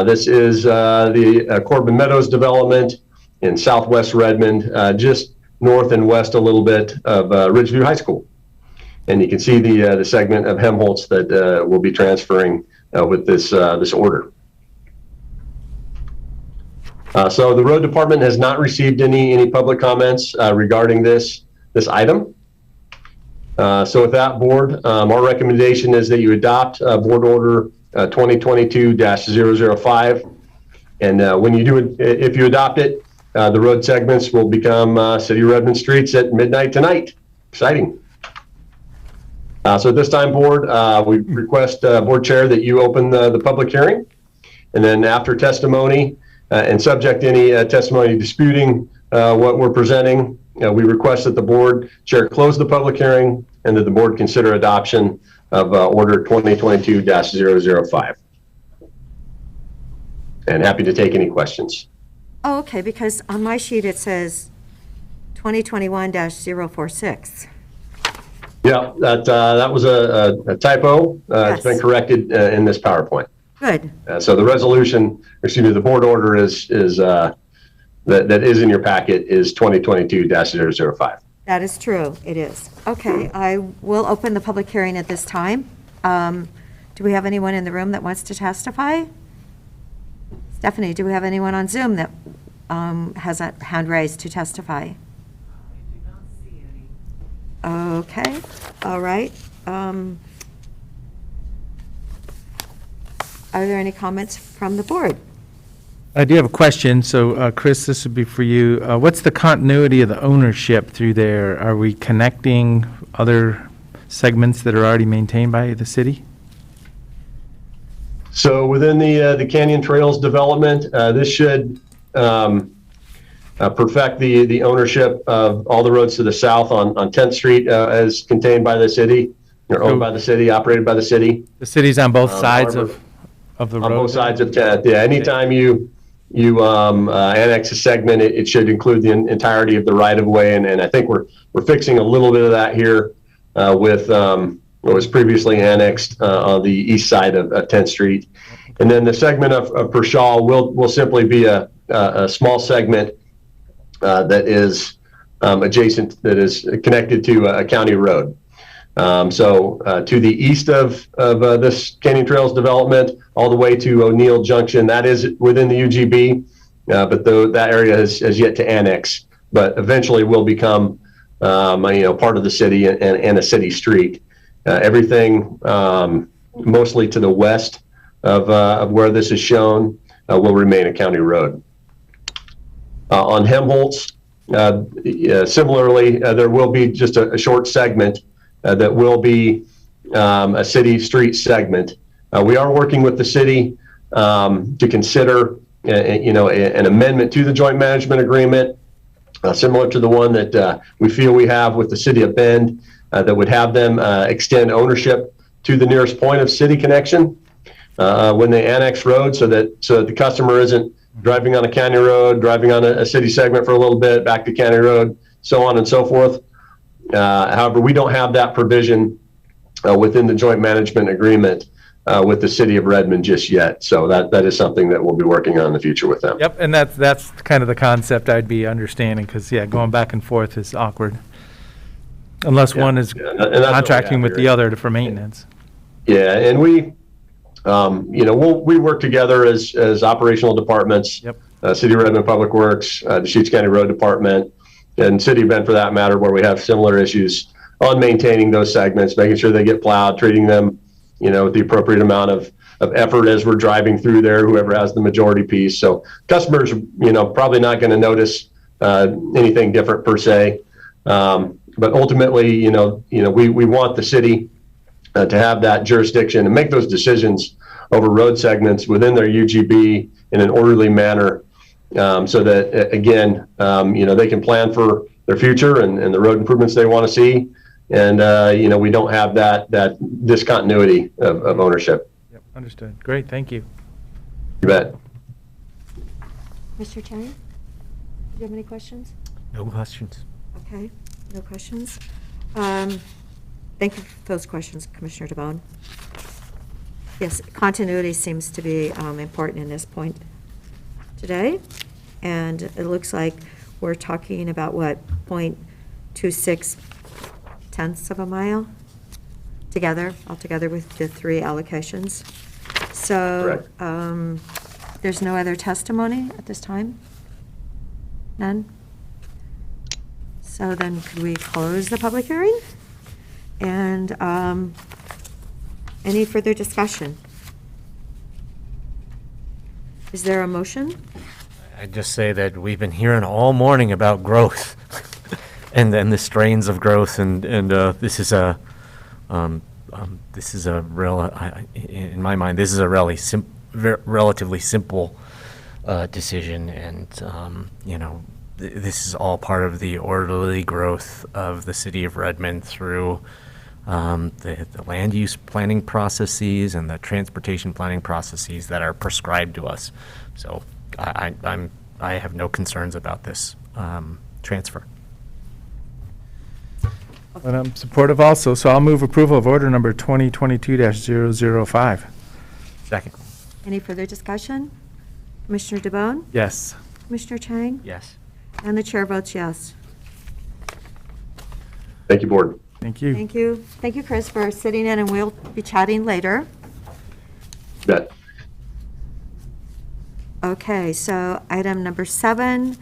This is the Corbin Meadows development in Southwest Redmond, just north and west a little bit of Ridgeview High School. And you can see the segment of Helmholtz that will be transferring with this order. So the road department has not received any public comments regarding this item. So with that, board, our recommendation is that you adopt Board Order 2022-005. And when you do it, if you adopt it, the road segments will become City of Redmond streets at midnight tonight. Exciting. So at this time, board, we request board chair that you open the public hearing. And then after testimony and subject to any testimony disputing what we're presenting, we request that the board chair close the public hearing and that the board consider adoption of Order 2022-005. And happy to take any questions. Oh, okay, because on my sheet it says 2021-046. Yeah, that was a typo. It's been corrected in this PowerPoint. Good. So the resolution, excuse me, the board order is that is in your packet is 2022-005. That is true, it is. Okay, I will open the public hearing at this time. Do we have anyone in the room that wants to testify? Stephanie, do we have anyone on Zoom that has a hand raised to testify? Okay, all right. Are there any comments from the board? I do have a question. So, Chris, this would be for you. What's the continuity of the ownership through there? Are we connecting other segments that are already maintained by the city? So within the Canyon Trails development, this should perfect the ownership of all the roads to the south on 10th Street as contained by the city, or owned by the city, operated by the city. The city's on both sides of the road? On both sides of 10th, yeah. Anytime you annex a segment, it should include the entirety of the right-of-way, and I think we're fixing a little bit of that here with what was previously annexed on the east side of 10th Street. And then the segment of Pershaw will simply be a small segment that is adjacent, that is connected to a county road. So to the east of this Canyon Trails development, all the way to O'Neill Junction, that is within the UGB, but that area has yet to annex, but eventually will become part of the city and a city street. Everything mostly to the west of where this is shown will remain a county road. On Helmholtz, similarly, there will be just a short segment that will be a city street segment. We are working with the city to consider an amendment to the joint management agreement, similar to the one that we feel we have with the city of Bend, that would have them extend ownership to the nearest point of city connection when they annex roads, so that the customer isn't driving on a county road, driving on a city segment for a little bit, back to county road, so on and so forth. However, we don't have that provision within the joint management agreement with the city of Redmond just yet. So that is something that we'll be working on in the future with them. Yep, and that's kind of the concept I'd be understanding, because, going back and forth is awkward. Unless one is contracting with the other for maintenance. Yeah, and we work together as operational departments. Yep. City of Redmond Public Works, Deschutes County Road Department, and City of Bend for that matter, where we have similar issues on maintaining those segments, making sure they get plowed, treating them, with the appropriate amount of effort as we're driving through there, whoever has the majority piece. So customers, probably not going to notice anything different per se. But ultimately, we want the city to have that jurisdiction and make those decisions over road segments within their UGB in an orderly manner, so that, again, they can plan for their future and the road improvements they want to see. And, we don't have that discontinuity of ownership. Yep, understood. Great, thank you. You bet. Mr. Terry, do you have any questions? No questions. Okay, no questions. Thank you for those questions, Commissioner DeBonne. Yes, continuity seems to be important in this point today. And it looks like we're talking about, 0.26 tenths of a mile altogether with the 3 allocations. So there's no other testimony at this time? None? So then could we close the public hearing? And any further discussion? Is there a motion? I'd just say that we've been hearing all morning about growth and then the strains of growth, and this is a real, in my mind, this is a really relatively simple decision, and this is all part of the orderly growth of the city of Redmond through the land use planning processes and the transportation planning processes that are prescribed to us. So I have no concerns about this transfer. And I'm supportive also, so I'll move approval of order number 2022-005. Second. Any further discussion? Commissioner DeBonne? Yes. Commissioner Chang? Yes. And the chair votes yes. Thank you, Board. Thank you. Thank you. Thank you, Chris, for sitting in, and we'll be chatting later. Bet. Okay, so item number 7.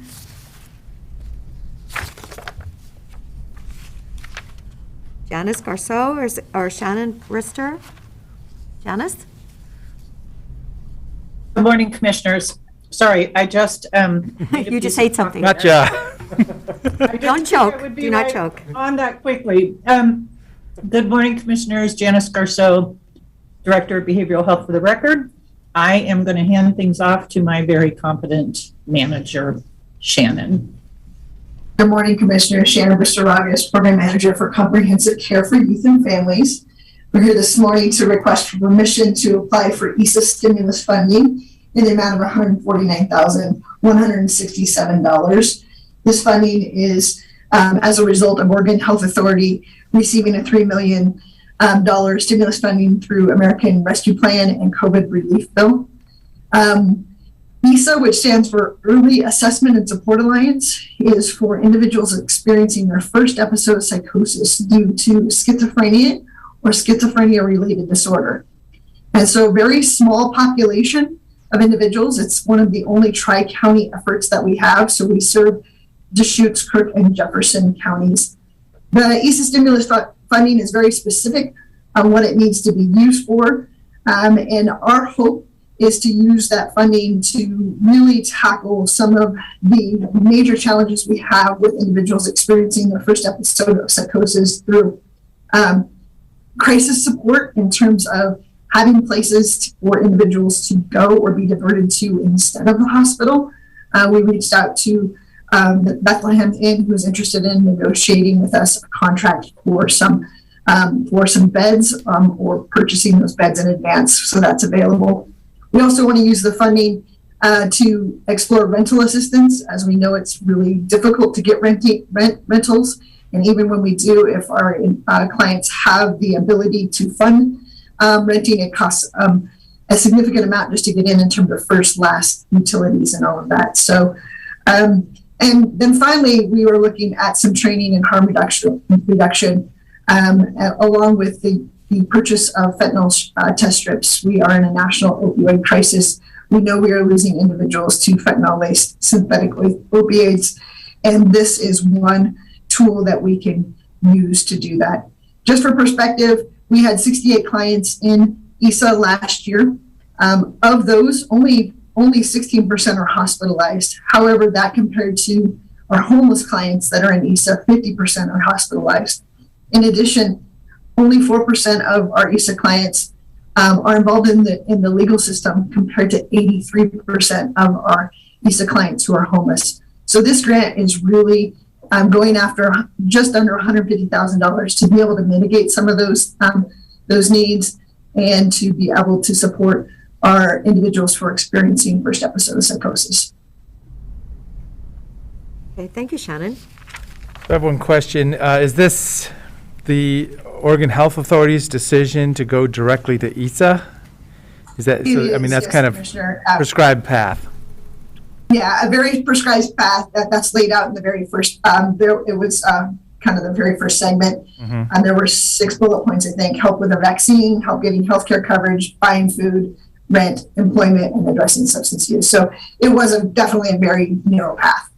Janice Garceau or Shannon Brister? Janice? Good morning, Commissioners. Sorry, I just. You just ate something. Gotcha. Don't choke. Do not choke. On that quickly. Good morning, Commissioners. Janice Garceau, Director of Behavioral Health for the record. I am going to hand things off to my very competent manager, Shannon. Good morning, Commissioner. Shannon Brister, Program Manager for Comprehensive Care for Youth and Families. We're here this morning to request for permission to apply for ESA stimulus funding in the amount of $149,167. This funding is as a result of Oregon Health Authority receiving a $3 million stimulus funding through American Rescue Plan and COVID Relief Bill. ESA, which stands for Early Assessment and Support Alliance, is for individuals experiencing their first episode of psychosis due to schizophrenia or schizophrenia-related disorder. And so very small population of individuals. It's one of the only tri-county efforts that we have. So we serve Deschutes, Cook, and Jefferson counties. The ESA stimulus funding is very specific on what it needs to be used for. And our hope is to use that funding to really tackle some of the major challenges we have with individuals experiencing their first episode of psychosis through crisis support in terms of having places for individuals to go or be diverted to instead of the hospital. We reached out to the Bethlehem Inn, who was interested in negotiating with us a contract for some beds or purchasing those beds in advance, so that's available. We also want to use the funding to explore rental assistance, as we know it's really difficult to get rentals. And even when we do, if our clients have the ability to fund renting, it costs a significant amount just to get in terms of first, last utilities and all of that. So, and then finally, we were looking at some training and harm reduction along with the purchase of fentanyl test strips. We are in a national opioid crisis. We know we are losing individuals to fentanyl-laced synthetic opioids, and this is one tool that we can use to do that. Just for perspective, we had 68 clients in ESA last year. Of those, only 16% are hospitalized. However, that compared to our homeless clients that are in ESA, 50% are hospitalized. In addition, only 4% of our ESA clients are involved in the legal system, compared to 83% of our ESA clients who are homeless. So this grant is really going after just under $150,000 to be able to mitigate some of those needs and to be able to support our individuals for experiencing first episode of psychosis. Okay, thank you, Shannon. I have one question. Is this the Oregon Health Authority's decision to go directly to ESA? Is that, so, I mean, that's yes, kind of prescribed path. Yeah, a very prescribed path that's laid out in the very first, it was kind of the very first segment. And there were 6 bullet points, I think: help with a vaccine, help getting healthcare coverage, buying food, rent, employment, and addressing substance use. So it was definitely a very narrow path.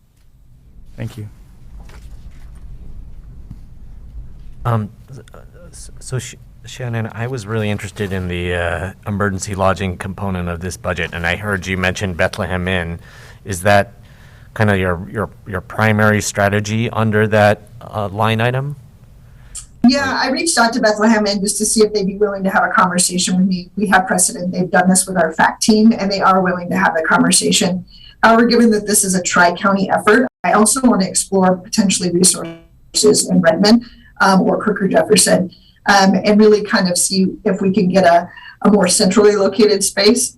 Thank you. Shannon, I was really interested in the emergency lodging component of this budget, and I heard you mention Bethlehem Inn. Is that kind of your primary strategy under that line item? Yeah, I reached out to Bethlehem Inn just to see if they'd be willing to have a conversation with me. We have precedent. They've done this with our FACT team, and they are willing to have a conversation. However, given that this is a tri-county effort, I also want to explore potentially resources in Redmond or Crook or Jefferson, and really kind of see if we can get a more centrally located space.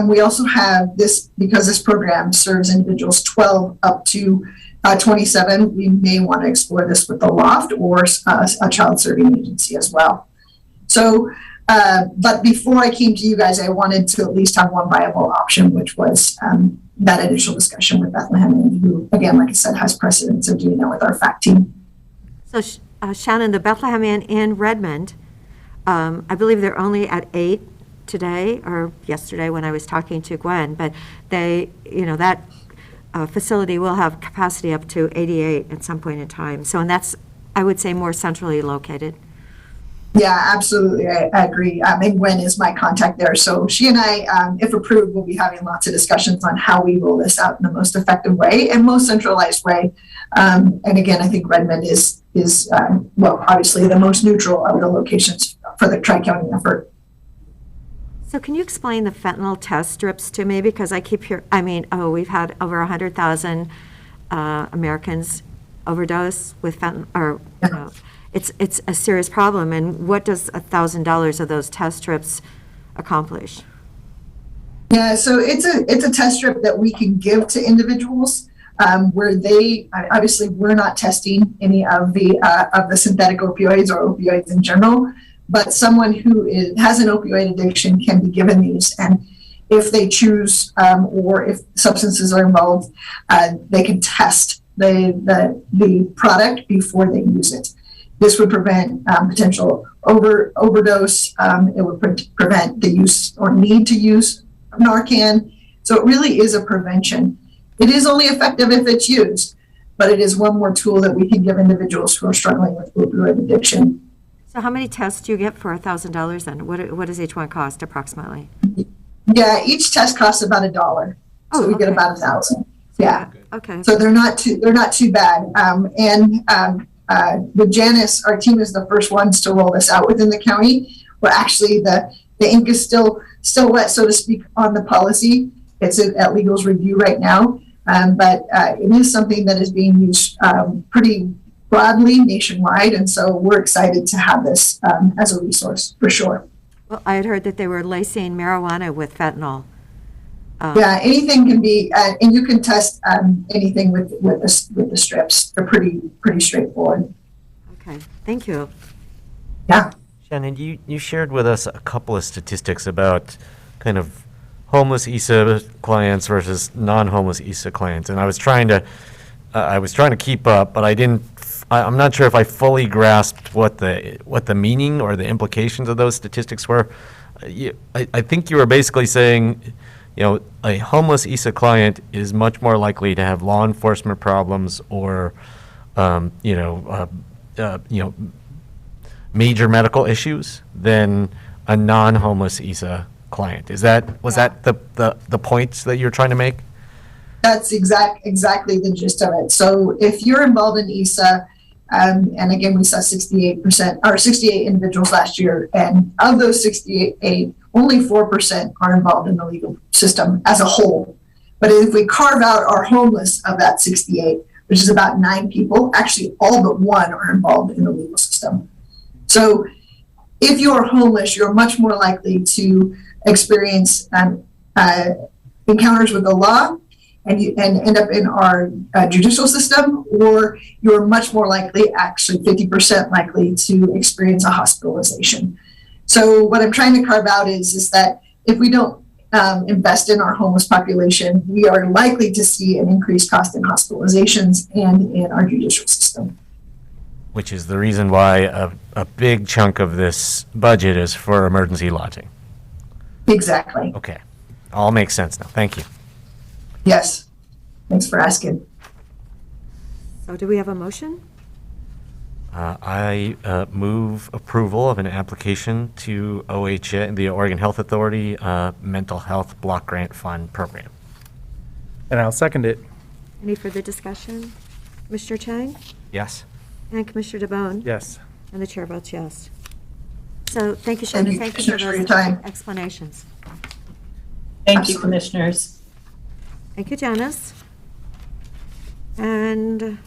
We also have this, because this program serves individuals 12 up to 27, we may want to explore this with the loft or a child serving agency as well. So, but before I came to you guys, I wanted to at least have one viable option, which was that initial discussion with Bethlehem, who, again, like I said, has precedence of doing that with our FACT team. So Shannon, the Bethlehem Inn in Redmond, I believe they're only at 8 today or yesterday when I was talking to Gwen, but they, that facility will have capacity up to 88 at some point in time. So, and that's, I would say, more centrally located. Yeah, absolutely. I agree. And Gwen is my contact there. So she and I, if approved, will be having lots of discussions on how we roll this out in the most effective way and most centralized way. And again, I think Redmond is well, obviously the most neutral of the locations for the tri-county effort. So can you explain the fentanyl test strips to me? Because I keep hearing, we've had over 100,000 Americans overdose with fentanyl, or, it's a serious problem. And what does $1,000 of those test strips accomplish? Yeah, so it's a test strip that we can give to individuals where they, obviously we're not testing any of the synthetic opioids or opioids in general, but someone who has an opioid addiction can be given these. And if they choose or if substances are involved, they can test the product before they use it. This would prevent potential overdose. It would prevent the use or need to use Narcan. So it really is a prevention. It is only effective if it's used, but it is one more tool that we can give individuals who are struggling with opioid addiction. So how many tests do you get for $1,000 then? What does each one cost approximately? Yeah, each test costs about $1. So we get about 1,000. Yeah. Okay. So they're not too bad. With Janice, our team is the first ones to roll this out within the county. Where actually the ink is still wet, so to speak, on the policy. It's at legal's review right now, but it is something that is being used pretty broadly nationwide, and so we're excited to have this as a resource for sure. Well, I had heard that they were lacing marijuana with fentanyl. Yeah, anything can be, and you can test anything with the strips. They're pretty straightforward. Okay, thank you. Yeah. Shannon, you shared with us a couple of statistics about kind of homeless ISA clients versus non-homeless ISA clients, and I was trying to keep up, but I'm not sure if I fully grasped what the meaning or the implications of those statistics were. I think you were basically saying, a homeless ISA client is much more likely to have law enforcement problems or, major medical issues than a non-homeless ISA client. Was that the points that you're trying to make? That's exactly the gist of it. So if you're involved in ISA, and again, we saw 68 individuals last year, and of those 68, only 4% are involved in the legal system as a whole. But if we carve out our homeless of that 68, which is about 9 people, actually all but 1 are involved in the legal system. So if you're homeless, you're much more likely to experience encounters with the law and end up in our judicial system, or you're much more likely, actually 50% likely, to experience a hospitalization. So what I'm trying to carve out is that if we don't invest in our homeless population, we are likely to see an increased cost in hospitalizations and in our judicial system. Which is the reason why a big chunk of this budget is for emergency lodging. Exactly. Okay. All makes sense now. Thank you. Yes. Thanks for asking. So do we have a motion? I move approval of an application to OHA, the Oregon Health Authority Mental Health Block Grant Fund Program. And I'll second it. Any further discussion? Commissioner Chang? Yes. And Commissioner DeBonne? Yes. And the chair votes yes. So thank you, Shannon. Thank you for Commissioners, for your those time. explanations. Thank you, commissioners. Thank you, Janice. And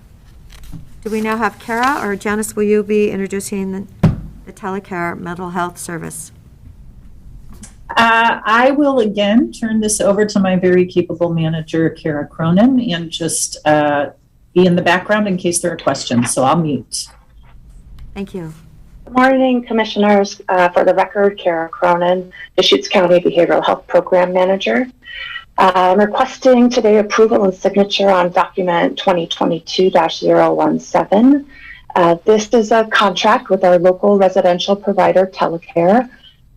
do we now have Kara, or Janice, will you be introducing the telecare mental health service? I will again turn this over to my very capable manager, Kara Cronin, and just be in the background in case there are questions. So I'll mute. Thank you. Good morning, commissioners. For the record, Kara Cronin, Deschutes County Behavioral Health Program Manager. I'm requesting today approval and signature on document 2022-017. This is a contract with our local residential provider, Telecare,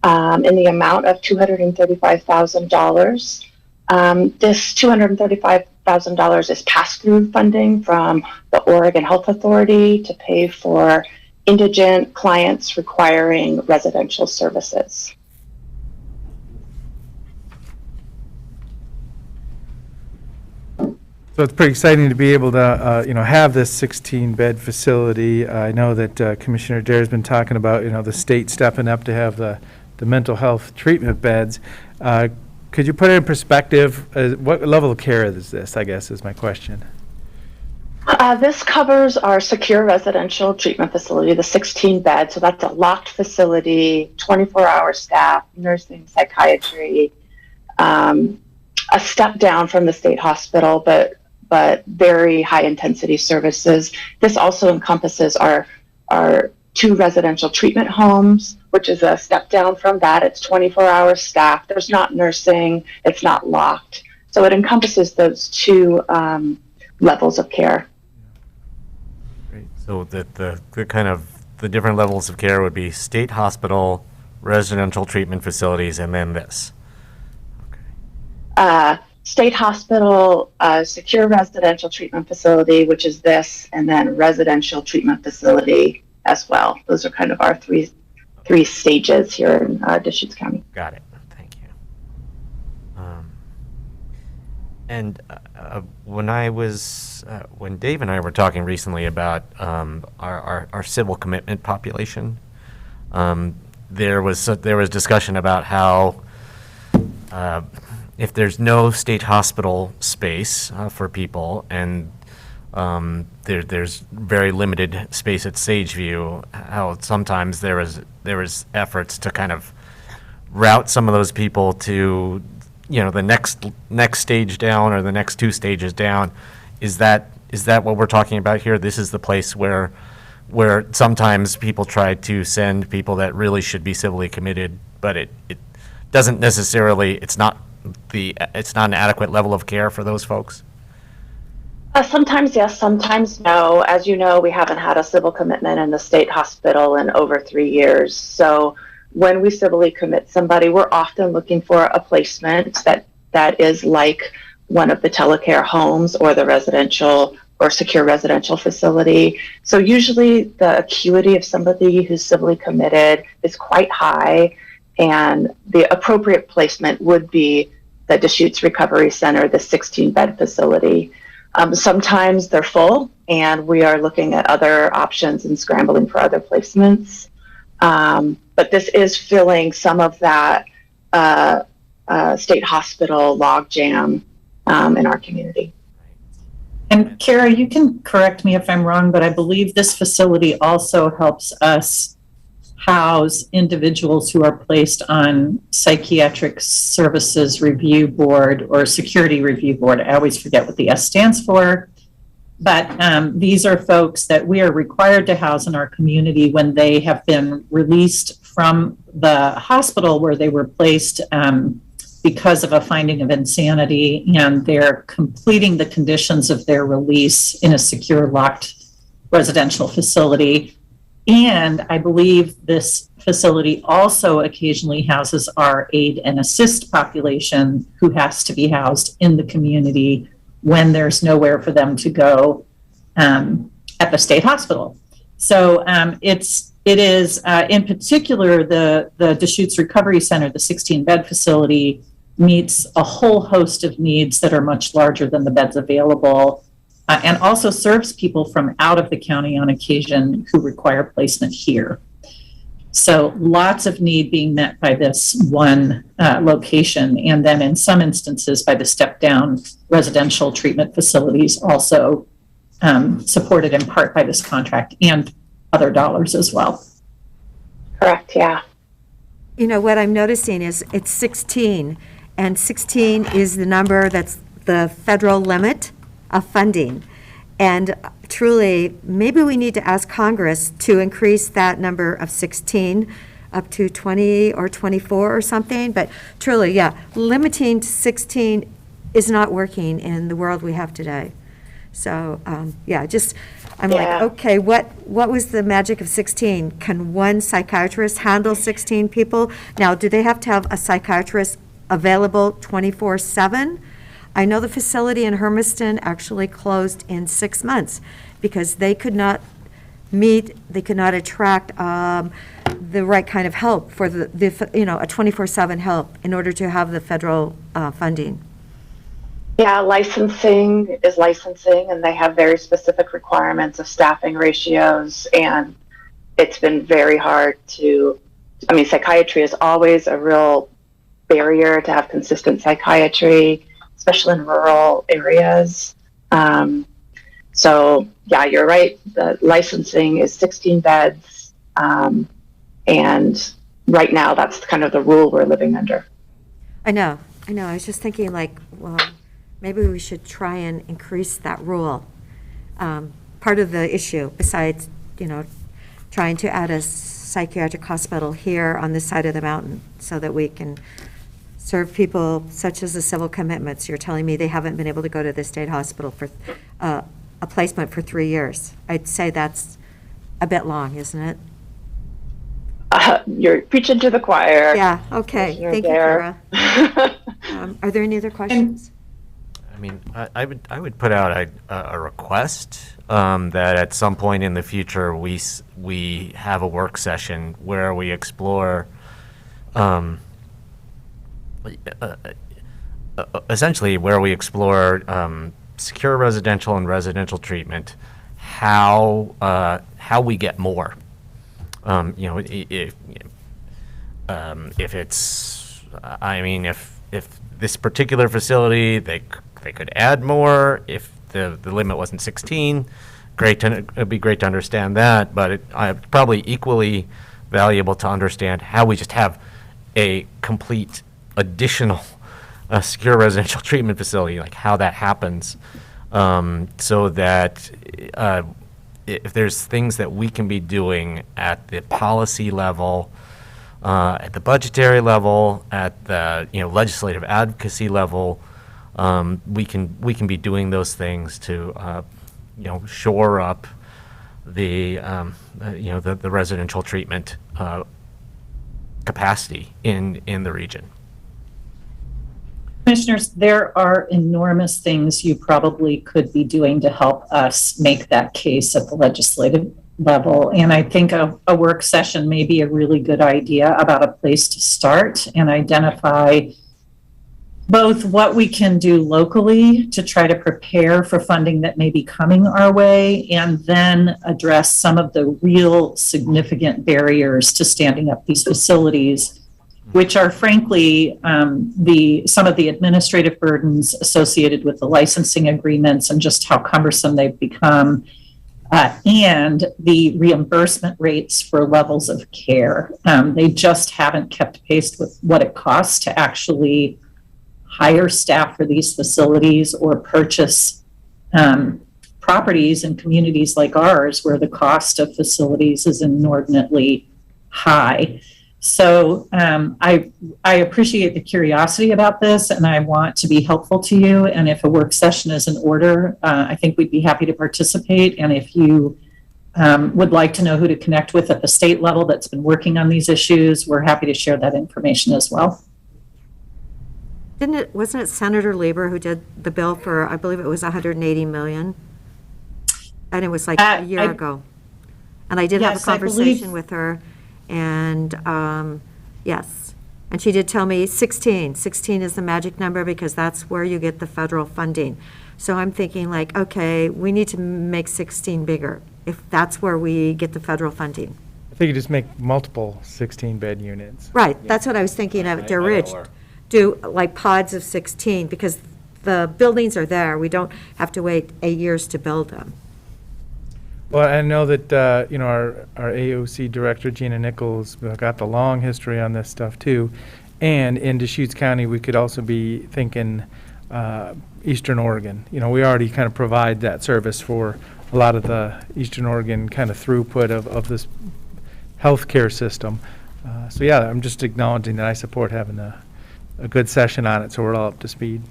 in the amount of $235,000. This $235,000 is pass-through funding from the Oregon Health Authority to pay for indigent clients requiring residential services. So it's pretty exciting to be able to, have this 16-bed facility. I know that Commissioner Dare's been talking about, the state stepping up to have the mental health treatment beds. Could you put it in perspective? What level of care is this, I guess, is my question. This covers our secure residential treatment facility, the 16 bed. So that's a locked facility, 24-hour staff, nursing, psychiatry, a step down from the state hospital, but very high intensity services. This also encompasses our 2 residential treatment homes, which is a step down from that. It's 24-hour staff. There's not nursing. It's not locked. So it encompasses those 2 levels of care. Great. So the kind of the different levels of care would be state hospital, residential treatment facilities, and then this. State hospital, secure residential treatment facility, which is this, and then residential treatment facility as well. Those are kind of our three stages here in Deschutes County. Got it. Thank you. And when Dave and I were talking recently about our civil commitment population, there was discussion about how if there's no state hospital space for people and there's very limited space at Sageview, how sometimes there was efforts to kind of route some of those people to, the next stage down or the next 2 stages down. Is that what we're talking about here? This is the place where sometimes people try to send people that really should be civilly committed, but it doesn't necessarily, it's not an adequate level of care for those folks? Sometimes yes, sometimes no. As you know, we haven't had a civil commitment in the state hospital in over 3 years. So when we civilly commit somebody, we're often looking for a placement that is like one of the telecare homes or the residential or secure residential facility. So usually the acuity of somebody who's civilly committed is quite high, and the appropriate placement would be the Deschutes Recovery Center, the 16-bed facility. Sometimes they're full, and we are looking at other options and scrambling for other placements. But this is filling some of that state hospital logjam in our community. And Kara, you can correct me if I'm wrong, but I believe this facility also helps us house individuals who are placed on Psychiatric Services Review Board or Security Review Board. I always forget what the S stands for. But these are folks that we are required to house in our community when they have been released from the hospital where they were placed because of a finding of insanity, and they're completing the conditions of their release in a secure, locked residential facility. And I believe this facility also occasionally houses our aid and assist population who has to be housed in the community when there's nowhere for them to go at the state hospital. So it is in particular the Deschutes Recovery Center, the 16-bed facility, meets a whole host of needs that are much larger than the beds available, and also serves people from out of the county on occasion who require placement here. So lots of need being met by this one location, and then in some instances by the step-down residential treatment facilities also supported in part by this contract and other dollars as well. Correct, yeah. You know, what I'm noticing is it's 16, and 16 is the number that's the federal limit of funding. And truly, maybe we need to ask Congress to increase that number of 16 up to 20 or 24 or something. But truly, yeah, limiting to 16 is not working in the world we have today. So, yeah, just, I'm like, okay, what was the magic of 16? Can one psychiatrist handle 16 people? Now, do they have to have a psychiatrist available 24/7? I know the facility in Hermiston actually closed in 6 months because they could not attract the right kind of help for the a 24/7 help in order to have the federal funding. Yeah, licensing is licensing, and they have very specific requirements of staffing ratios, and it's been very hard psychiatry is always a real barrier to have consistent psychiatry, especially in rural areas. So yeah, you're right. The licensing is 16 beds. And right now that's kind of the rule we're living under. I know. I was just thinking well, maybe we should try and increase that rule. Part of the issue, besides, trying to add a psychiatric hospital here on this side of the mountain so that we can serve people such as the civil commitments. You're telling me they haven't been able to go to the state hospital for a placement for 3 years. I'd say that's a bit long, isn't it? You're preaching to the choir. Yeah, okay. Thank you, Kara. Are there any other questions? I mean, I would put out a request that at some point in the future we have a work session where we explore essentially where we explore secure residential and residential treatment, how we get more. If it's, if this particular facility, they could add more. If the limit wasn't 16, it'd be great to understand that. But it's probably equally valuable to understand how we just have a complete additional secure residential treatment facility, like how that happens, so that if there's things that we can be doing at the policy level, at the budgetary level, at the legislative advocacy level, we can be doing those things to shore up the the residential treatment capacity in the region. Commissioners, there are enormous things you probably could be doing to help us make that case at the legislative level. And I think a work session may be a really good idea about a place to start and identify both what we can do locally to try to prepare for funding that may be coming our way, and then address some of the real significant barriers to standing up these facilities, which are frankly some of the administrative burdens associated with the licensing agreements and just how cumbersome they've become, and the reimbursement rates for levels of care. They just haven't kept pace with what it costs to actually hire staff for these facilities or purchase properties in communities like ours where the cost of facilities is inordinately high. So I appreciate the curiosity about this, and I want to be helpful to you. And if a work session is in order, I think we'd be happy to participate. And if you would like to know who to connect with at the state level that's been working on these issues, we're happy to share that information as well. Wasn't it Senator Lieber who did the bill for, I believe it was $180 million? And it was like a year ago. And I did have a Yes, I believe- conversation with her, and, yes. And she did tell me 16. 16 is the magic number because that's where you get the federal funding. So I'm thinking like, okay, we need to make 16 bigger, if that's where we get the federal funding. I think you just make multiple 16-bed units. Right, that's what I was thinking of, Deer Ridge. Do like pods of 16, because the buildings are there. We don't have to wait 8 years to build them. Well, I know that, you know, our AOC director, Gina Nichols, got the long history on this stuff too. And in Deschutes County, we could also be thinking Eastern Oregon. You know, we already kind of provide that service for a lot of the Eastern Oregon kind of throughput of this healthcare system. So yeah, I'm just acknowledging that I support having a good session on it, so we're all up to speed.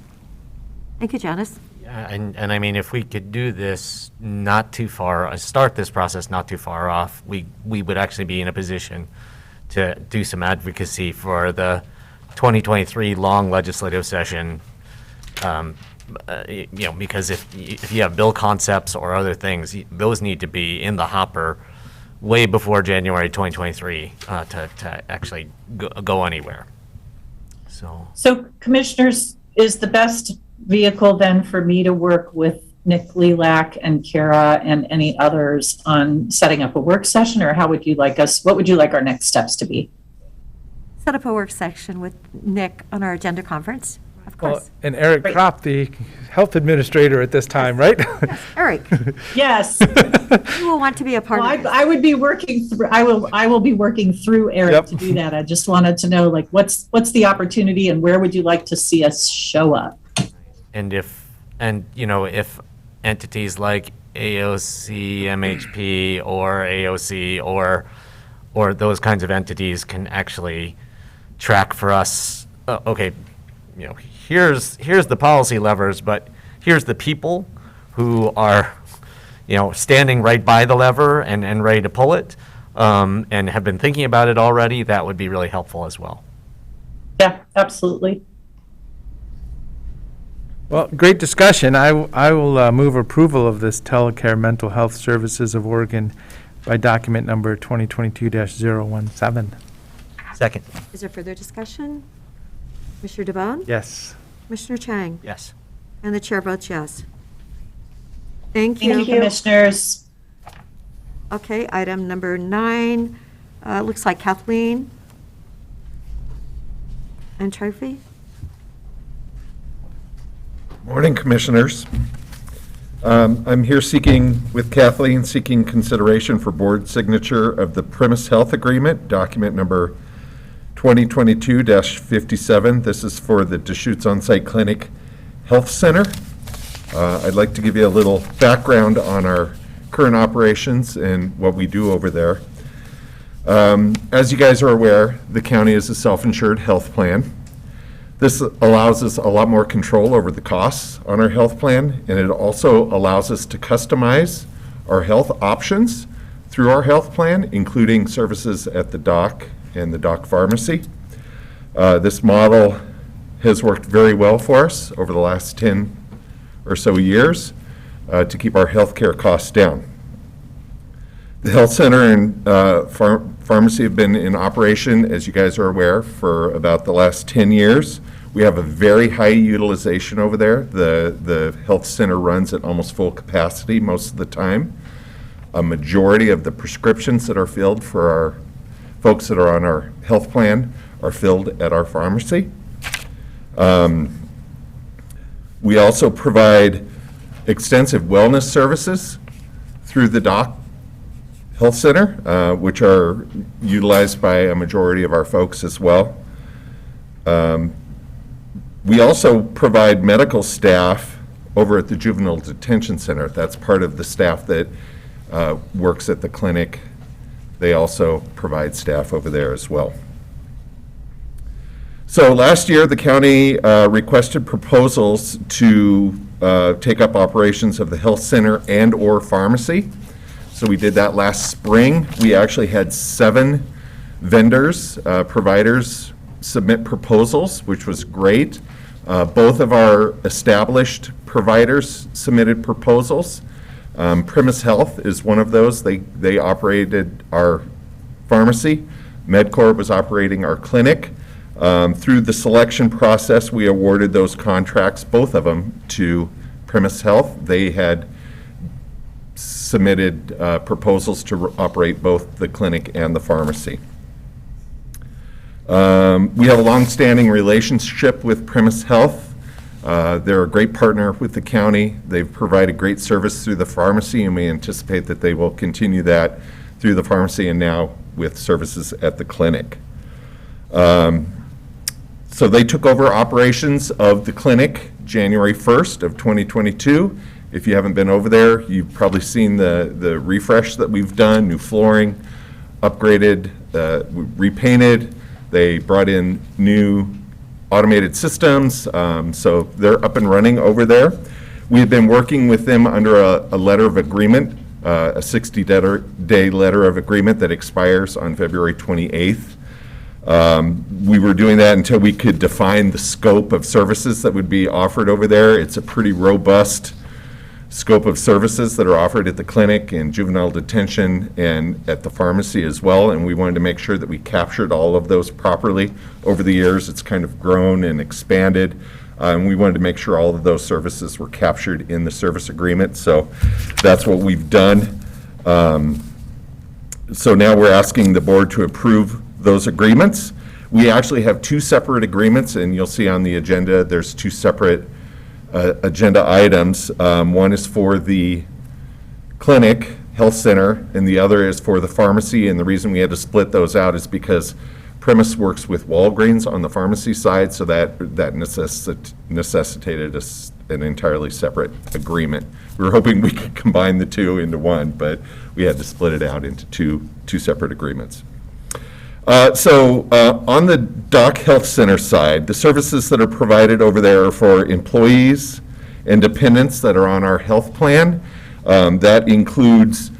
Thank you, Janice. And I mean, if we could do this not too far, start this process not too far off, we would actually be in a position to do some advocacy for the 2023 long legislative session. You know, because if you have bill concepts or other things, those need to be in the hopper way before January 2023 to actually go anywhere. So commissioners, is the best vehicle then for me to work with Nick Lilac and Kara and any others on setting up a work session, or how would you like us, what would you like our next steps to be? Set up a work section with Nick on our agenda conference, of Well, course. and Eric Kropp, the health administrator at this time, right? Yes, Eric, Yes. you will want to be a part Well, of this. I would be working through, I will be working through Eric Yep. to do that. I just wanted to know, like, what's the opportunity and where would you like to see us show up? And you know, if entities like AOC, MHP, or AOC, or those kinds of entities can actually track for us, okay, you know, here's the policy levers, but here's the people who are, you know, standing right by the lever and ready to pull it, and have been thinking about it already, that would be really helpful as well. Yeah, absolutely. Well, great discussion. I will move approval of this Telecare Mental Health Services of Oregon by document number 2022-017. Second. Is there further discussion? Commissioner DeBonne? Yes. Commissioner Chang? Yes. And the chair votes yes. Thank you. Thank you, commissioners. Okay, item number 9, looks like Kathleen and Trophy. Morning, Commissioners. I'm here with Kathleen, seeking consideration for board signature of the Premise Health Agreement, document number 2022-57. This is for the Deschutes On-Site Clinic Health Center. I'd like to give you a little background on our current operations and what we do over there. As you guys are aware, the county is a self-insured health plan. This allows us a lot more control over the costs on our health plan, and it also allows us to customize our health options through our health plan, including services at the doc and the doc pharmacy. This model has worked very well for us over the last 10 or so years to keep our healthcare costs down. The health center and pharmacy have been in operation, as you guys are aware, for about the last 10 years. We have a very high utilization over there. The health center runs at almost full capacity most of the time. A majority of the prescriptions that are filled for our folks that are on our health plan are filled at our pharmacy. We also provide extensive wellness services through the doc health center, which are utilized by a majority of our folks as well. We also provide medical staff over at the juvenile detention center. That's part of the staff that works at the clinic. They also provide staff over there as well. So last year, the county requested proposals to take up operations of the health center and/or pharmacy. So we did that last spring. We actually had 7 vendors, providers submit proposals, which was great. Both of our established providers submitted proposals. Primus Health is one of those. They operated our pharmacy. MedCorp was operating our clinic. Through the selection process, we awarded those contracts, both of them, to Primus Health. They had submitted proposals to operate both the clinic and the pharmacy. We have a long-standing relationship with Primus Health. They're a great partner with the county. They've provided great service through the pharmacy, and we anticipate that they will continue that through the pharmacy and now with services at the clinic. So they took over operations of the clinic January 1st of 2022. If you haven't been over there, you've probably seen the refresh that we've done, new flooring, upgraded, repainted. They brought in new automated systems, so they're up and running over there. We have been working with them under a letter of agreement, a 60-day letter of agreement that expires on February 28th. We were doing that until we could define the scope of services that would be offered over there. It's a pretty robust scope of services that are offered at the clinic and juvenile detention and at the pharmacy as well, and we wanted to make sure that we captured all of those properly. Over the years, it's kind of grown and expanded, and we wanted to make sure all of those services were captured in the service agreement, so that's what we've done. So now we're asking the board to approve those agreements. We actually have two separate agreements, and you'll see on the agenda, there's two separate agenda items. One is for the clinic, health center, and the other is for the pharmacy, and the reason we had to split those out is because Primus works with Walgreens on the pharmacy side, so that necessitated an entirely separate agreement. We were hoping we could combine the two into one, but we had to split it out into two separate agreements. So on the Doc Health Center side, the services that are provided over there are for employees and dependents that are on our health plan. That includes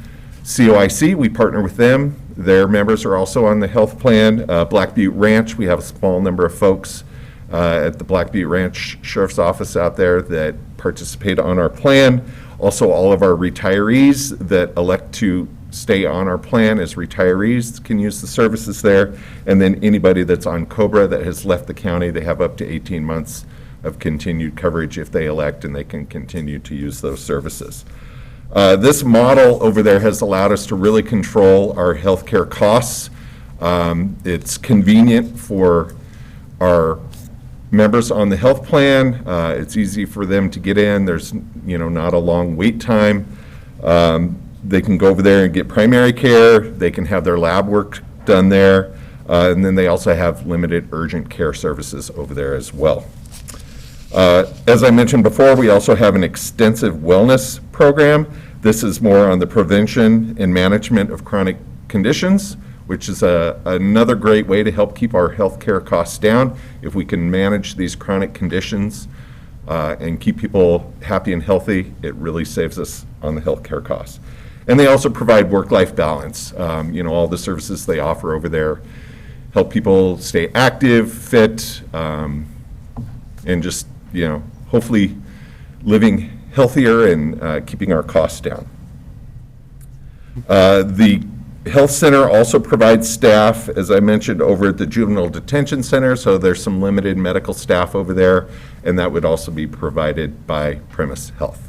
COIC, we partner with them. Their members are also on the health plan. Black Butte Ranch, we have a small number of folks at the Black Butte Ranch Sheriff's Office out there that participate on our plan. Also, all of our retirees that elect to stay on our plan as retirees can use the services there. And then anybody that's on COBRA that has left the county, they have up to 18 months of continued coverage if they elect, and they can continue to use those services. This model over there has allowed us to really control our healthcare costs. It's convenient for our members on the health plan. It's easy for them to get in. There's not a long wait time. They can go over there and get primary care. They can have their lab work done there. And then they also have limited urgent care services over there as well. As I mentioned before, we also have an extensive wellness program. This is more on the prevention and management of chronic conditions, which is another great way to help keep our healthcare costs down. If we can manage these chronic conditions and keep people happy and healthy, it really saves us on the healthcare costs. And they also provide work-life balance. All the services they offer over there help people stay active, fit, and just, hopefully living healthier and keeping our costs down. The health center also provides staff, as I mentioned, over at the juvenile detention center, so there's some limited medical staff over there, and that would also be provided by Primus Health.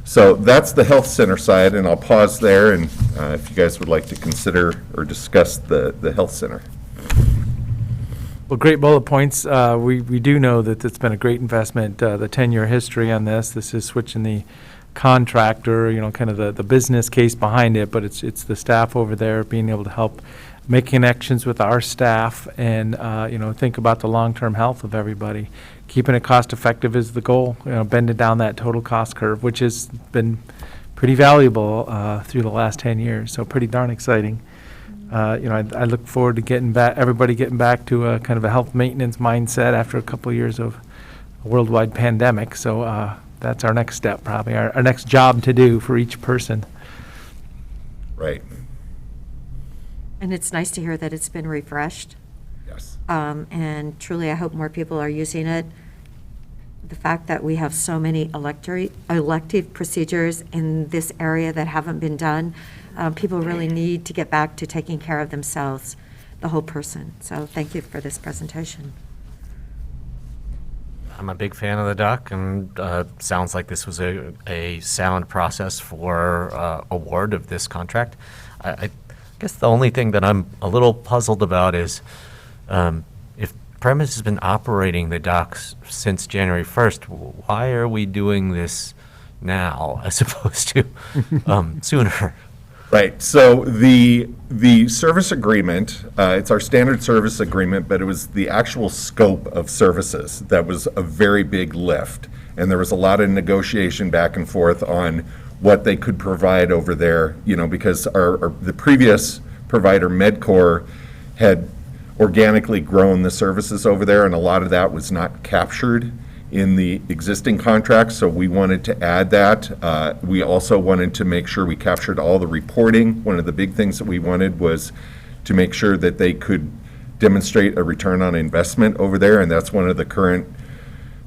So that's the health center side, and I'll pause there, and if you guys would like to consider or discuss the health center. Well, great bullet points. We do know that it's been a great investment, the 10-year history on this. This is switching the contractor, kind of the business case behind it, but it's the staff over there being able to help make connections with our staff and, think about the long-term health of everybody. Keeping it cost-effective is the goal, bending down that total cost curve, which has been pretty valuable through the last 10 years, so pretty darn exciting. I look forward to everybody getting back to a kind of a health maintenance mindset after a couple of years of a worldwide pandemic. So that's our next step, probably our next job to do for each person. Right. And it's nice to hear that it's been refreshed. Yes. And truly, I hope more people are using it. the fact that we have so many elective procedures in this area that haven't been done. People really need to get back to taking care of themselves, the whole person. So thank you for this presentation. I'm a big fan of the doc, and sounds like this was a sound process for award of this contract. I guess the only thing that I'm a little puzzled about is if Premise has been operating the docks since January 1st, why are we doing this now as opposed to sooner? Right, so the service agreement, it's our standard service agreement, but it was the actual scope of services that was a very big lift. And there was a lot of negotiation back and forth on what they could provide over there, because the previous provider, MedCore, had organically grown the services over there, and a lot of that was not captured in the existing contract, so we wanted to add that. We also wanted to make sure we captured all the reporting. One of the big things that we wanted was to make sure that they could demonstrate a return on investment over there, and that's one of the current,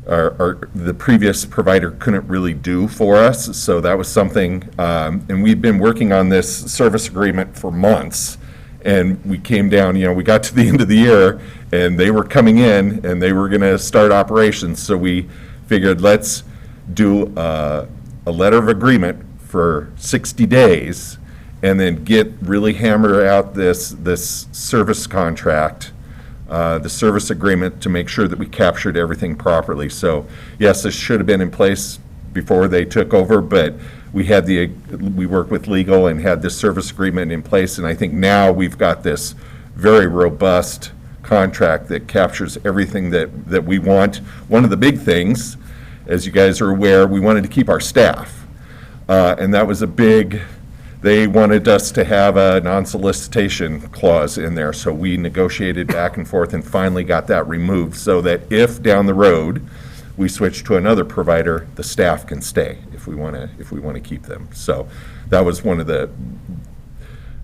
the previous provider couldn't really do for us, so that was something, and we've been working on this service agreement for months, and we came down, we got to the end of the year, and they were coming in, and they were going to start operations, so we figured let's do a letter of agreement for 60 days, and then really hammer out this service contract, the service agreement, to make sure that we captured everything properly. So yes, this should have been in place before they took over, but we worked with legal and had this service agreement in place, and I think now we've got this very robust contract that captures everything that we want. One of the big things, as you guys are aware, we wanted to keep our staff, and that was they wanted us to have a non-solicitation clause in there, so we negotiated back and forth and finally got that removed, so that if down the road we switch to another provider, the staff can stay if we want to keep them. So that was one of the,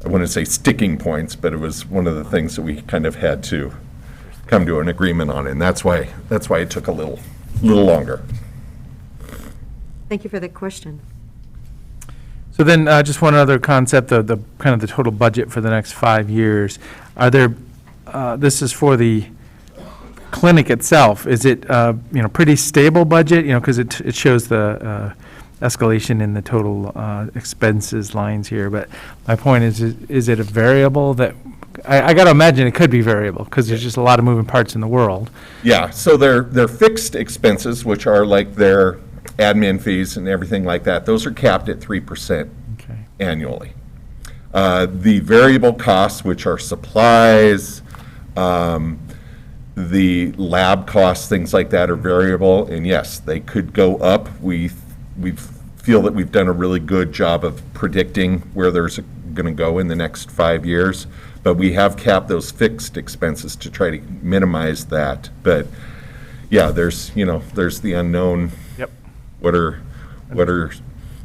I wouldn't say sticking points, but it was one of the things that we kind of had to come to an agreement on, and that's why it took a little longer. Thank you for the question. So then, just one other concept, the kind of the total budget for the next 5 years. Are there, this is for the clinic itself, is it, pretty stable budget? Because it shows the escalation in the total expenses lines here, but my point is it a variable that, I got to imagine it could be variable, because there's just a lot of moving parts in the world. Yeah, so they're fixed expenses, which are like their admin fees and everything like that. Those are capped at 3% annually. The variable costs, which are supplies, the lab costs, things like that, are variable, and yes, they could go up. We feel that we've done a really good job of predicting where there's going to go in the next 5 years, but we have capped those fixed expenses to try to minimize that. But yeah, there's the unknown. Yep. What are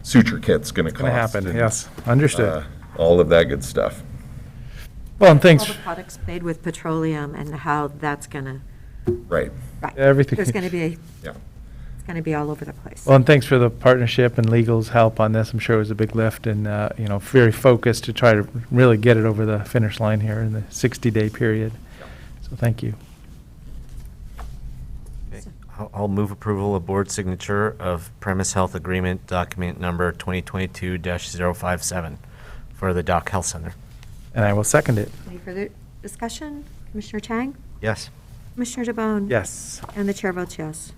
suture kits going to cost? Going to happen, yes, understood. All of that good stuff. Well, and thanks. All the products made with petroleum and how that's going to. Right. Right. Everything. There's going to be. Yeah. It's going to be all over the place. Well, and thanks for the partnership and legal's help on this. I'm sure it was a big lift, and very focused to try to really get it over the finish line here in the 60-day period. So thank you. Okay. I'll move approval of board signature of Premise Health Agreement document number 2022-057 for the Doc Health Center. And I will second it. Any further discussion? Commissioner Chang? Yes. Commissioner DeBonne? Yes. And the chair votes yes.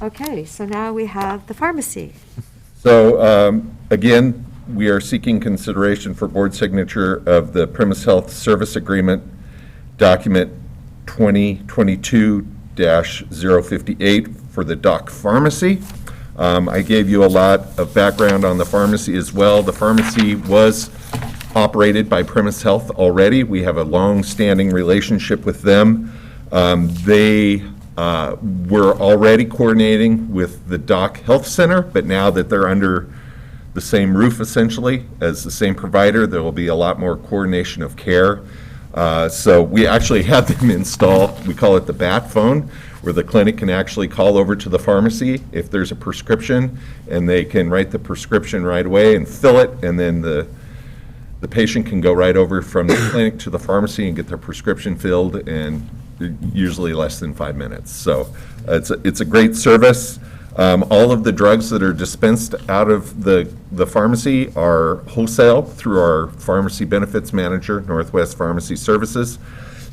Okay, so now we have the pharmacy. So again, we are seeking consideration for board signature of the Premise Health Service Agreement document 2022-058 for the Doc Pharmacy. I gave you a lot of background on the pharmacy as well. The pharmacy was operated by Premise Health already. We have a long-standing relationship with them. They were already coordinating with the Doc Health Center, but now that they're under the same roof essentially as the same provider, there will be a lot more coordination of care. So we actually had them install, we call it the bat phone, where the clinic can actually call over to the pharmacy if there's a prescription, and they can write the prescription right away and fill it, and then the patient can go right over from the clinic to the pharmacy and get their prescription filled in usually less than 5 minutes. So it's a great service. All of the drugs that are dispensed out of the pharmacy are wholesale through our pharmacy benefits manager, Northwest Pharmacy Services.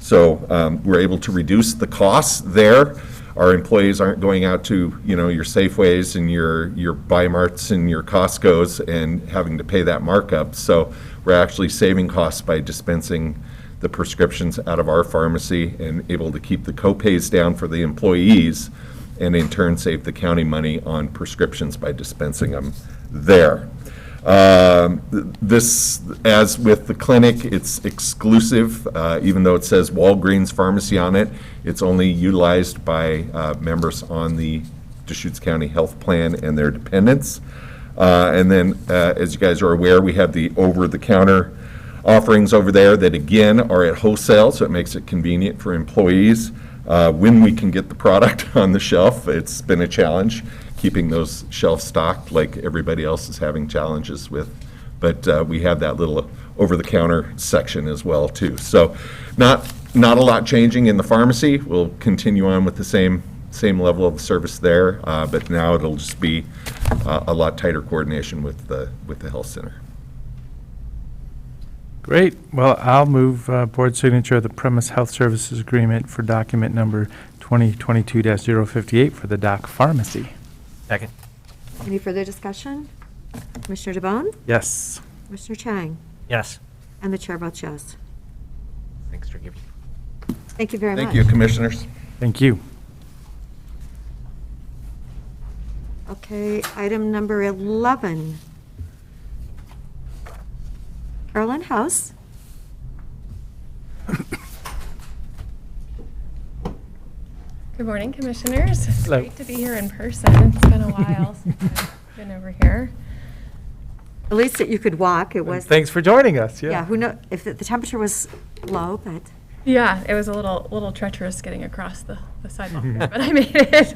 So we're able to reduce the costs there. Our employees aren't going out to, your Safeways and your Bi-Marts and your Costco's and having to pay that markup. So we're actually saving costs by dispensing the prescriptions out of our pharmacy and able to keep the co-pays down for the employees, and in turn save the county money on prescriptions by dispensing them there. This, as with the clinic, it's exclusive, even though it says Walgreens Pharmacy on it. It's only utilized by members on the Deschutes County Health Plan and their dependents. And then, as you guys are aware, we have the over-the-counter offerings over there that, again, are at wholesale, so it makes it convenient for employees. When we can get the product on the shelf, it's been a challenge keeping those shelves stocked like everybody else is having challenges with. But we have that little over-the-counter section as well, too. So not a lot changing in the pharmacy. We'll continue on with the same level of service there, but now it'll just be a lot tighter coordination with the health center. Great. Well, I'll move board signature of the Premise Health Services Agreement for document number 2022-058 for the Doc Pharmacy. Second. Any further discussion? Commissioner DeBonne? Yes. Commissioner Chang? Yes. And the chair votes yes. Thanks for giving. Thank you very much. Thank you, commissioners. Thank you. Okay, item number 11. Carolyn House. Good morning, Commissioners. It's Hello. great to be here in person. It's been a while since I've been over here. At least that you could walk. It was. Thanks for joining us. Yeah, who knows if the temperature was low, but. Yeah, it was a little treacherous getting across the sidewalk there, but I made it.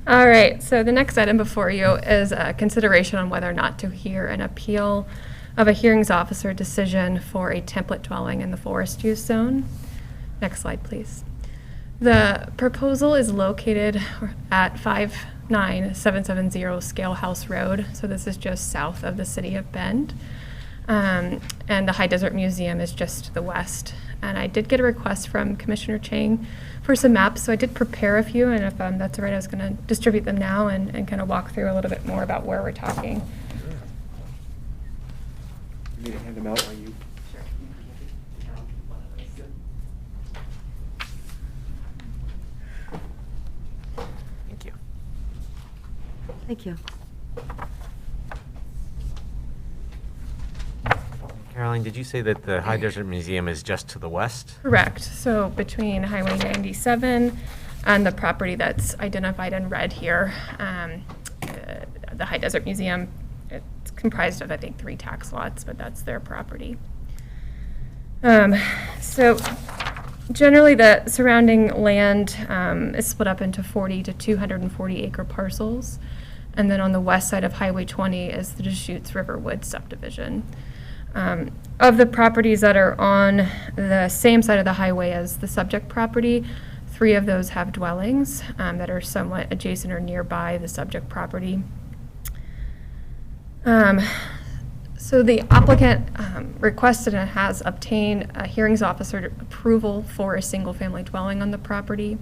All right, so the next item before you is a consideration on whether or not to hear an appeal of a hearings officer decision for a template dwelling in the forest use zone. Next slide, please. The proposal is located at 59770 Scale House Road, so this is just south of the city of Bend. And the High Desert Museum is just to the west. And I did get a request from Commissioner Chang for some maps, so I did prepare a few, and if that's all right, I was going to distribute them now and kind of walk through a little bit more about where we're talking. You need to hand them out while you. Thank you. Thank you. Caroline, did you say that the High Desert Museum is just to the west? Correct. So between Highway 97 and the property that's identified in red here, the High Desert Museum, it's comprised of, I think, 3 tax lots, but that's their property. So generally the surrounding land is split up into 40 to 240 acre parcels. And then on the west side of Highway 20 is the Deschutes Riverwood subdivision. Of the properties that are on the same side of the highway as the subject property, 3 of those have dwellings that are somewhat adjacent or nearby the subject property. So the applicant requested and has obtained a hearings officer approval for a single-family dwelling on the property,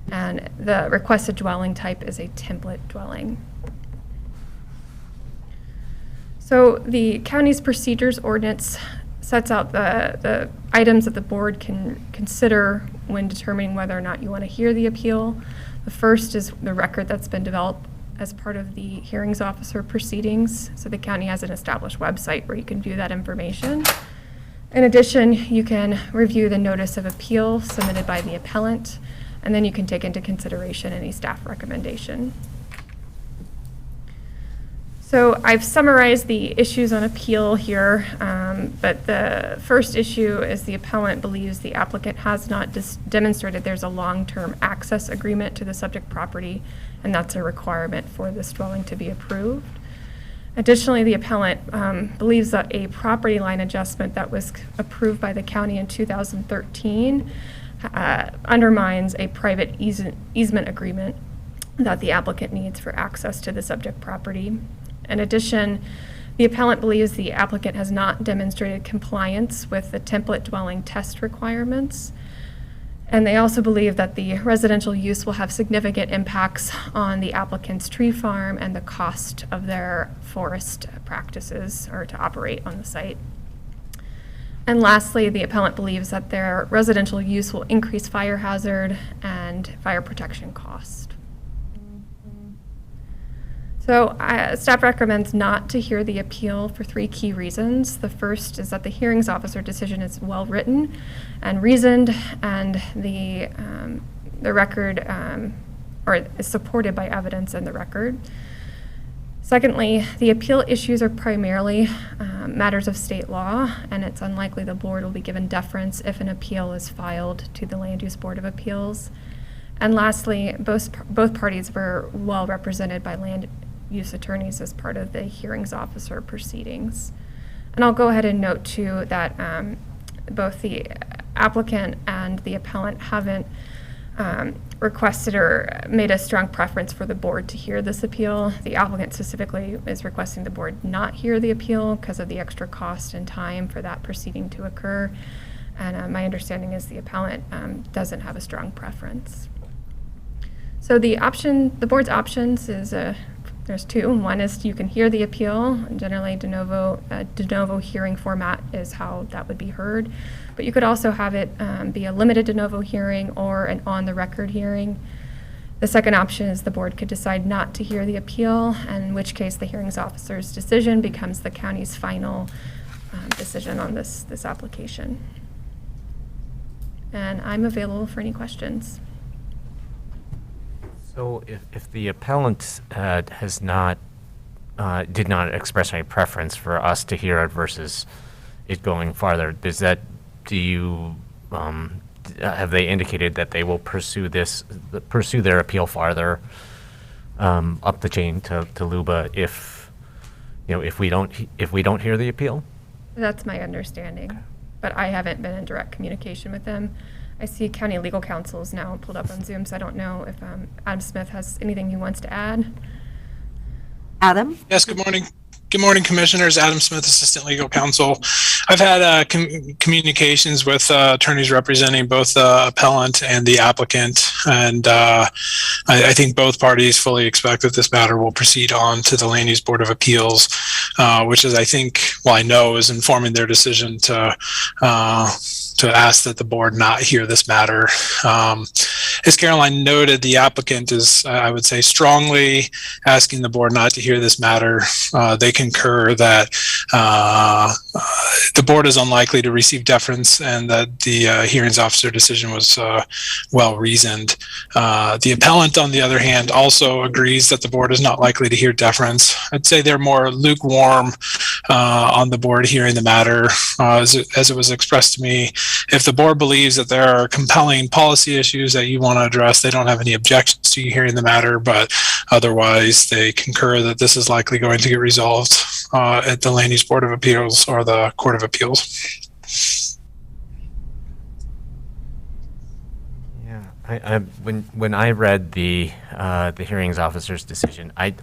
and the requested dwelling type is a template dwelling. So the county's procedures ordinance sets out the items that the board can consider when determining whether or not you want to hear the appeal. The first is the record that's been developed as part of the hearings officer proceedings. So the county has an established website where you can view that information. In addition, you can review the notice of appeal submitted by the appellant, and then you can take into consideration any staff recommendation. So I've summarized the issues on appeal here, but the first issue is the appellant believes the applicant has not demonstrated there's a long-term access agreement to the subject property, and that's a requirement for this dwelling to be approved. Additionally, the appellant believes that a property line adjustment that was approved by the county in 2013 undermines a private easement agreement that the applicant needs for access to the subject property. In addition, the appellant believes the applicant has not demonstrated compliance with the template dwelling test requirements. And they also believe that the residential use will have significant impacts on the applicant's tree farm and the cost of their forest practices or to operate on the site. And lastly, the appellant believes that their residential use will increase fire hazard and fire protection cost. So staff recommends not to hear the appeal for 3 key reasons. The first is that the hearings officer decision is well written and reasoned, and the record or is supported by evidence in the record. Secondly, the appeal issues are primarily matters of state law, and it's unlikely the board will be given deference if an appeal is filed to the Land Use Board of Appeals. And lastly, both parties were well represented by land use attorneys as part of the hearings officer proceedings. And I'll go ahead and note too that both the applicant and the appellant haven't requested or made a strong preference for the board to hear this appeal. The applicant specifically is requesting the board not hear the appeal because of the extra cost and time for that proceeding to occur. And my understanding is the appellant doesn't have a strong preference. So the board's options is there's 2. One is you can hear the appeal. Generally, de novo hearing format is how that would be heard. But you could also have it be a limited de novo hearing or an on-the-record hearing. The second option is the board could decide not to hear the appeal, in which case the hearings officer's decision becomes the county's final decision on this application. And I'm available for any questions. So if the appellant has not, did not express any preference for us to hear it versus it going farther, have they indicated that they will pursue their appeal farther up the chain to LUBA if we don't hear the appeal? That's my understanding, but I haven't been in direct communication with them. I see county legal counsel is now pulled up on Zoom, so I don't know if Adam Smith has anything he wants to add. Adam? Yes, good morning. Good morning, Commissioners. Adam Smith, Assistant Legal Counsel. I've had communications with attorneys representing both the appellant and the applicant, and I think both parties fully expect that this matter will proceed on to the Land Use Board of Appeals, which is, I know is informing their decision to ask that the board not hear this matter. As Caroline noted, the applicant is, I would say, strongly asking the board not to hear this matter. They concur that the board is unlikely to receive deference and that the hearings officer decision was well reasoned. The appellant, on the other hand, also agrees that the board is not likely to hear deference. I'd say they're more lukewarm on the board hearing the matter. As it was expressed to me, if the board believes that there are compelling policy issues that you want to address, they don't have any objections to you hearing the matter, but otherwise they concur that this is likely going to get resolved at the Land Use Board of Appeals or the Court of Appeals. Yeah, when I read the hearings officer's decision, I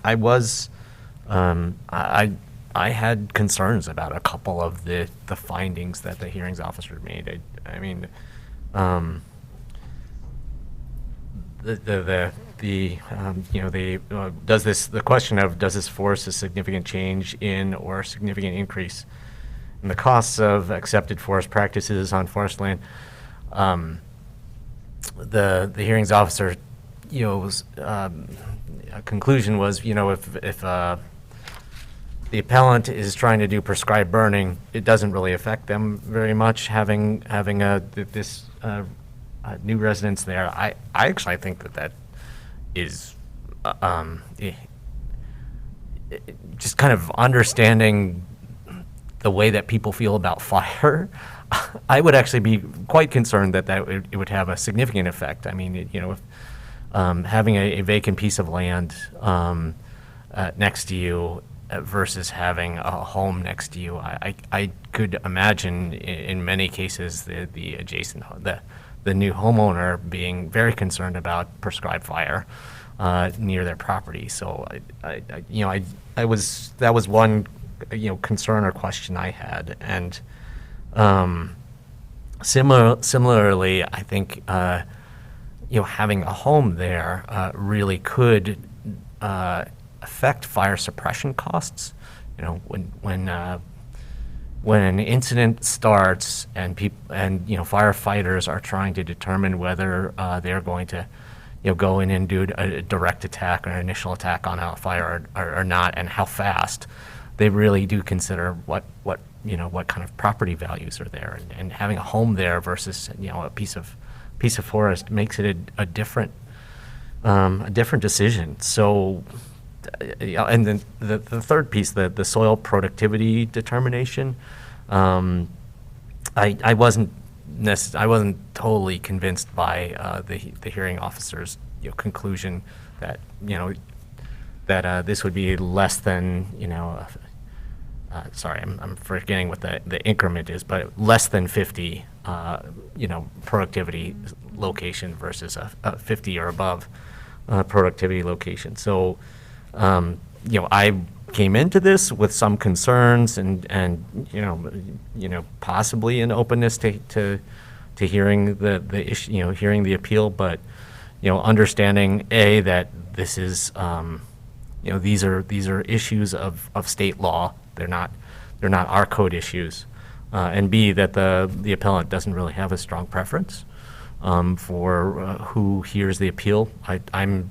had concerns about a couple of the findings that the hearings officer made. The question of does this force a significant change in or significant increase in the costs of accepted forest practices on forest land? The hearings officer, conclusion was, if the appellant is trying to do prescribed burning, it doesn't really affect them very much having this new residence there. I actually think that is just kind of understanding the way that people feel about fire, I would actually be quite concerned that it would have a significant effect. I mean, if, having a vacant piece of land next to you versus having a home next to you, I could imagine in many cases the adjacent, the new homeowner being very concerned about prescribed fire near their property. So that was one concern or question I had, and similarly, I think having a home there really could affect fire suppression costs. When an incident starts and firefighters are trying to determine whether they're going to go in and do a direct attack or an initial attack on a fire or not, and how fast, they really do consider what kind of property values are there, and having a home there versus a piece of forest makes it a different decision. So, and then the third piece, the soil productivity determination, I wasn't totally convinced by the hearing officer's conclusion that that this would be less than sorry, I'm forgetting what the increment is, but less than 50 productivity location versus a 50 or above productivity location. So I came into this with some concerns and possibly an openness to hearing the issue, hearing the appeal, but understanding that this is these are issues of state law. They're not our code issues, and B, that the appellant doesn't really have a strong preference for who hears the appeal. I'm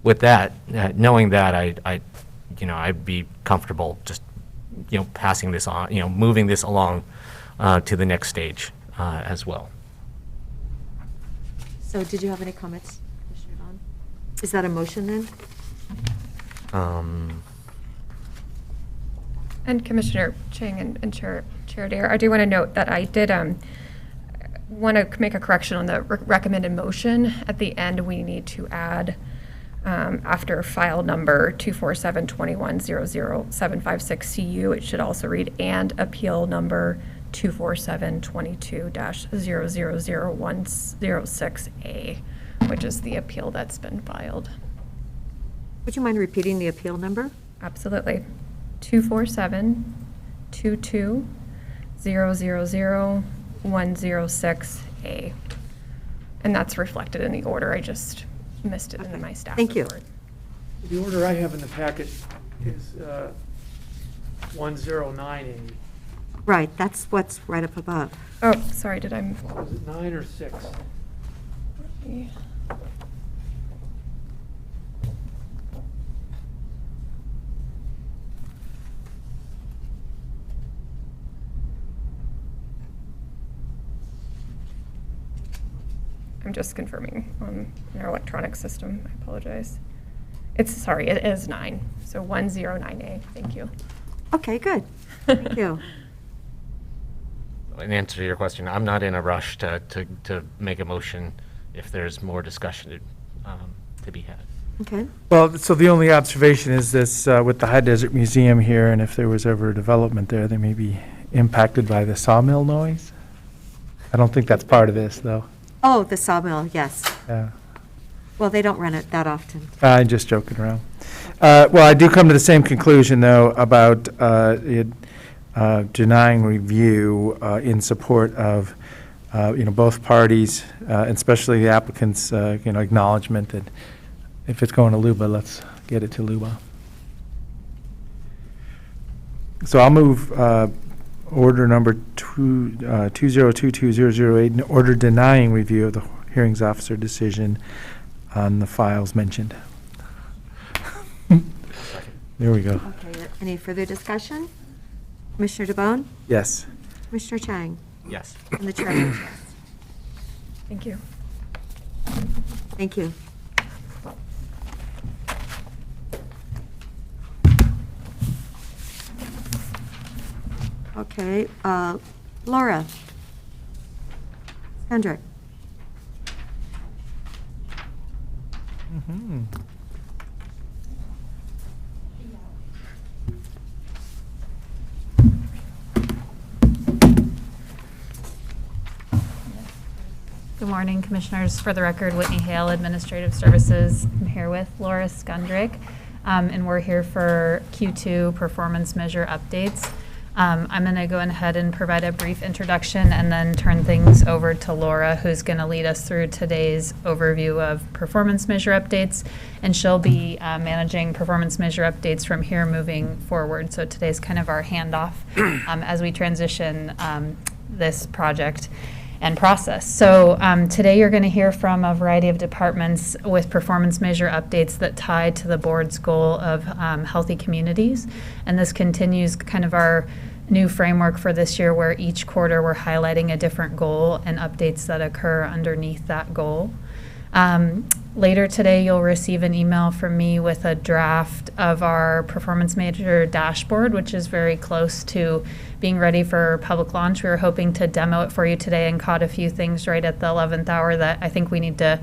with that, knowing that, I'd be comfortable just passing this on, moving this along to the next stage as well. So did you have any comments, Commissioner Vaughn? Is that a motion then? And Commissioner Chang and Chair Dare, I do want to note that I did want to make a correction on the recommended motion. At the end, we need to add, after file number 247-2100756CU, it should also read, and appeal number 247-22-000106A, which is the appeal that's been filed. Would you mind repeating the appeal number? Absolutely. 247-220-000106A. And that's reflected in the order. I just missed it in my staff Thank you. report. The order I have in the packet is 109A. Right, that's what's right up above. Oh, sorry, did I? Was it 9 or 6? I'm just confirming on our electronic system. I apologize. It is 9. So 109A. Thank you. Okay, good. Thank you. In answer to your question, I'm not in a rush to make a motion if there's more discussion to be had. Okay. Well, so the only observation is this, with the High Desert Museum here, and if there was ever development there, they may be impacted by the sawmill noise. I don't think that's part of this, though. Oh, the sawmill, yes. Yeah. Well, they don't run it that often. I'm just joking around. Well, I do come to the same conclusion, though, about denying review in support of, both parties, and especially the applicant's, acknowledgement that if it's going to LUBA, let's get it to LUBA. So I'll move order number 2022-008, an order denying review of the hearings officer decision on the files mentioned. There we go. Okay, any further discussion? Commissioner DeBonne? Yes. Commissioner Chang? Yes. And the chair votes yes. Thank you. Thank you. Okay, Laura. Hendrick. Good morning, Commissioners. For the record, Whitney Hale, Administrative Services. I'm here with Laura Skundrick, and we're here for Q2 performance measure updates. I'm going to go ahead and provide a brief introduction and then turn things over to Laura, who's going to lead us through today's overview of performance measure updates, and she'll be managing performance measure updates from here moving forward. So today's kind of our handoff as we transition this project and process. So today you're going to hear from a variety of departments with performance measure updates that tie to the board's goal of healthy communities. And this continues kind of our new framework for this year, where each quarter we're highlighting a different goal and updates that occur underneath that goal. Later today, you'll receive an email from me with a draft of our performance measure dashboard, which is very close to being ready for public launch. We were hoping to demo it for you today and caught a few things right at the 11th hour that I think we need to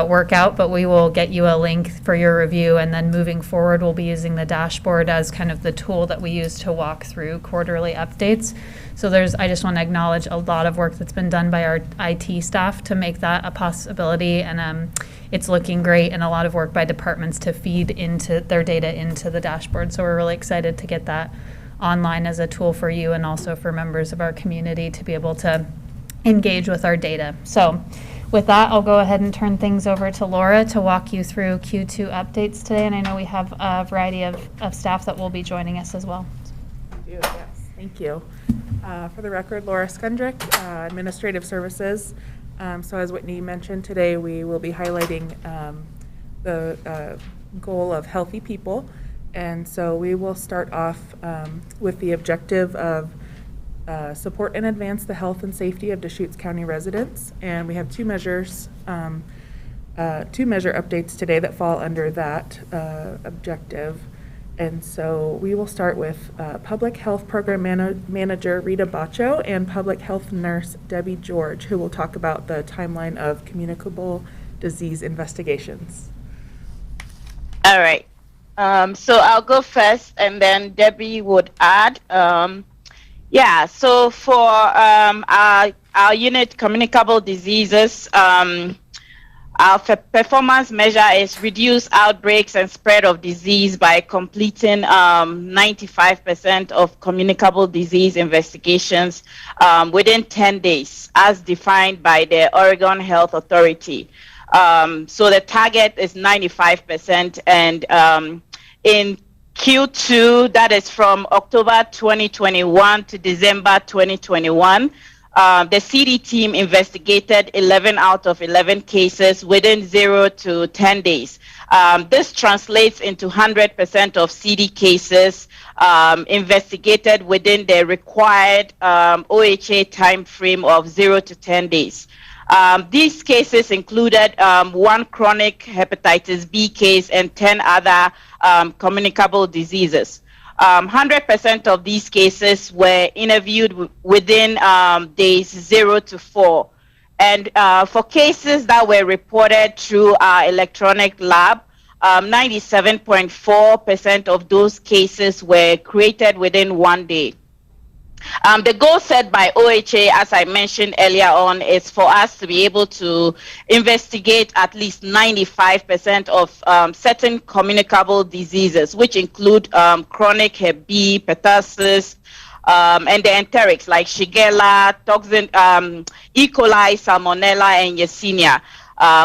work out, but we will get you a link for your review. And then moving forward, we'll be using the dashboard as kind of the tool that we use to walk through quarterly updates. So I just want to acknowledge a lot of work that's been done by our IT staff to make that a possibility. And it's looking great, and a lot of work by departments to feed into their data into the dashboard. So we're really excited to get that online as a tool for you and also for members of our community to be able to engage with our data. So with that, I'll go ahead and turn things over to Laura to walk you through Q2 updates today. And I know we have a variety of staff that will be joining us as well. Yes, thank you. For the record, Laura Skundrick, Administrative Services. So as Whitney mentioned, today we will be highlighting the goal of healthy people. And so we will start off with the objective of support and advance the health and safety of Deschutes County residents. And we have two measure updates today that fall under that objective. And so we will start with Public Health Program Manager Rita Bacho and Public Health Nurse Debbie George, who will talk about the timeline of communicable disease investigations. All right. So I'll go first, and then Debbie would add. So for our unit, communicable diseases, our performance measure is reduce outbreaks and spread of disease by completing 95% of communicable disease investigations within 10 days, as defined by the Oregon Health Authority. So the target is 95%, and in Q2, that is from October 2021 to December 2021, the CD team investigated 11 out of 11 cases within 0 to 10 days. This translates into 100% of CD cases investigated within the required OHA time frame of 0 to 10 days. These cases included 1 chronic hepatitis B case and 10 other communicable diseases. 100% of these cases were interviewed within days 0 to 4. And for cases that were reported through our electronic lab, 97.4% of those cases were created within 1 day. The goal set by OHA, as I mentioned earlier on, is for us to be able to investigate at least 95% of certain communicable diseases, which include chronic Hep B, pertussis, and the enterics like Shigella, toxin, E. coli, Salmonella, and Yersinia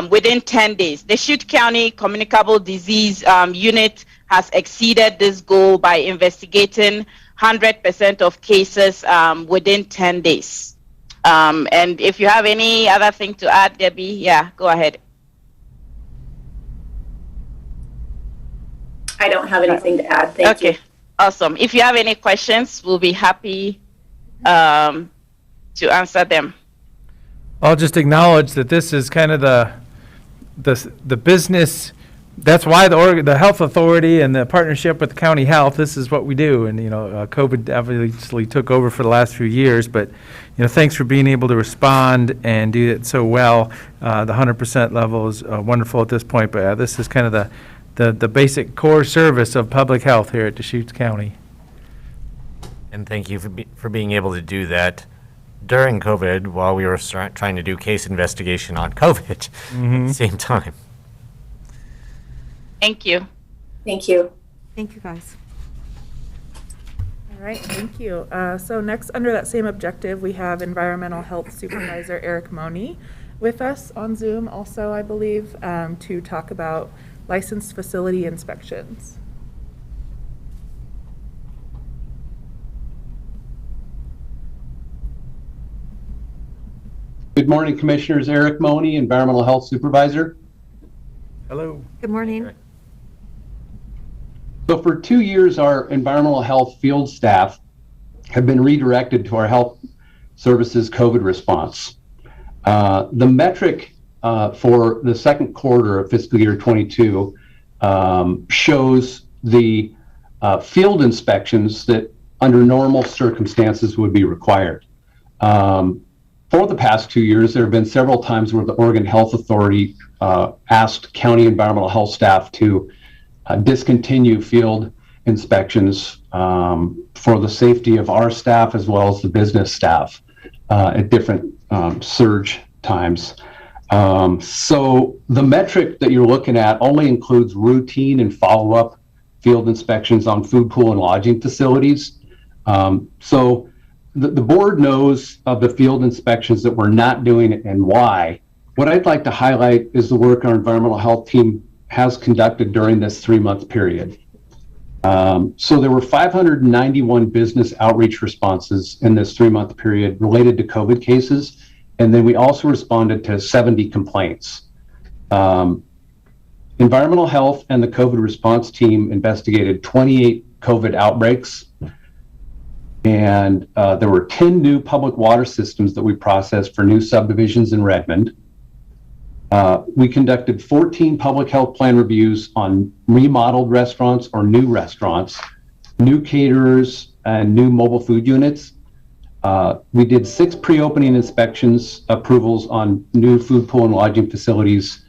within 10 days. The Deschutes County Communicable Disease Unit has exceeded this goal by investigating 100% of cases within 10 days. And if you have any other thing to add, Debbie, go ahead. I don't have anything to add. Thank you. Okay, awesome. If you have any questions, we'll be happy to answer them. I'll just acknowledge that this is kind of the business that's why the health authority and the partnership with the county health, this is what we do. And, COVID obviously took over for the last few years, but, thanks for being able to respond and do it so well. The 100% level is wonderful at this point, but this is kind of the basic core service of public health here at Deschutes County. And thank you for being able to do that during COVID while we were trying to do case investigation on COVID at the same time. Thank you. Thank you. Thank you, guys. All right, thank you. So next, under that same objective, we have Environmental Health Supervisor Eric Money with us on Zoom also, I believe, to talk about licensed facility inspections. Good morning, Commissioners. Eric Money, Environmental Health Supervisor. Hello. Good morning. So for 2 years, our environmental health field staff have been redirected to our health services COVID response. The metric for the second quarter of fiscal year 22 shows the field inspections that under normal circumstances would be required. For the past 2 years, there have been several times where the Oregon Health Authority asked county environmental health staff to discontinue field inspections for the safety of our staff as well as the business staff at different surge times. So the metric that you're looking at only includes routine and follow-up field inspections on food, pool, and lodging facilities. So the board knows of the field inspections that we're not doing and why. What I'd like to highlight is the work our environmental health team has conducted during this 3-month period. So there were 591 business outreach responses in this 3-month period related to COVID cases. And then we also responded to 70 complaints. Environmental health and the COVID response team investigated 28 COVID outbreaks. And there were 10 new public water systems that we processed for new subdivisions in Redmond. We conducted 14 public health plan reviews on remodeled restaurants or new restaurants, new caterers, and new mobile food units. We did 6 pre-opening inspections approvals on new food, pool, and lodging facilities,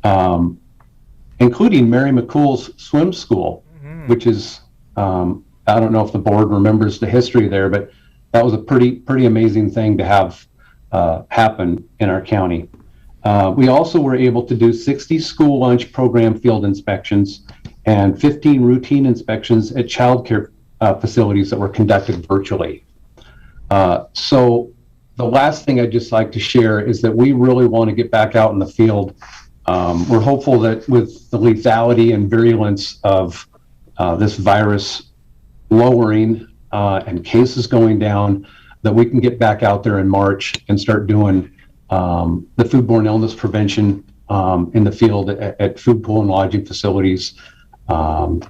including Mary McCool's swim school, which is, I don't know if the board remembers the history there, but that was a pretty amazing thing to have happen in our county. We also were able to do 60 school lunch program field inspections and 15 routine inspections at childcare facilities that were conducted virtually. So the last thing I'd just like to share is that we really want to get back out in the field. We're hopeful that with the lethality and virulence of this virus lowering and cases going down, that we can get back out there in March and start doing the foodborne illness prevention in the field at food, pool, and lodging facilities. And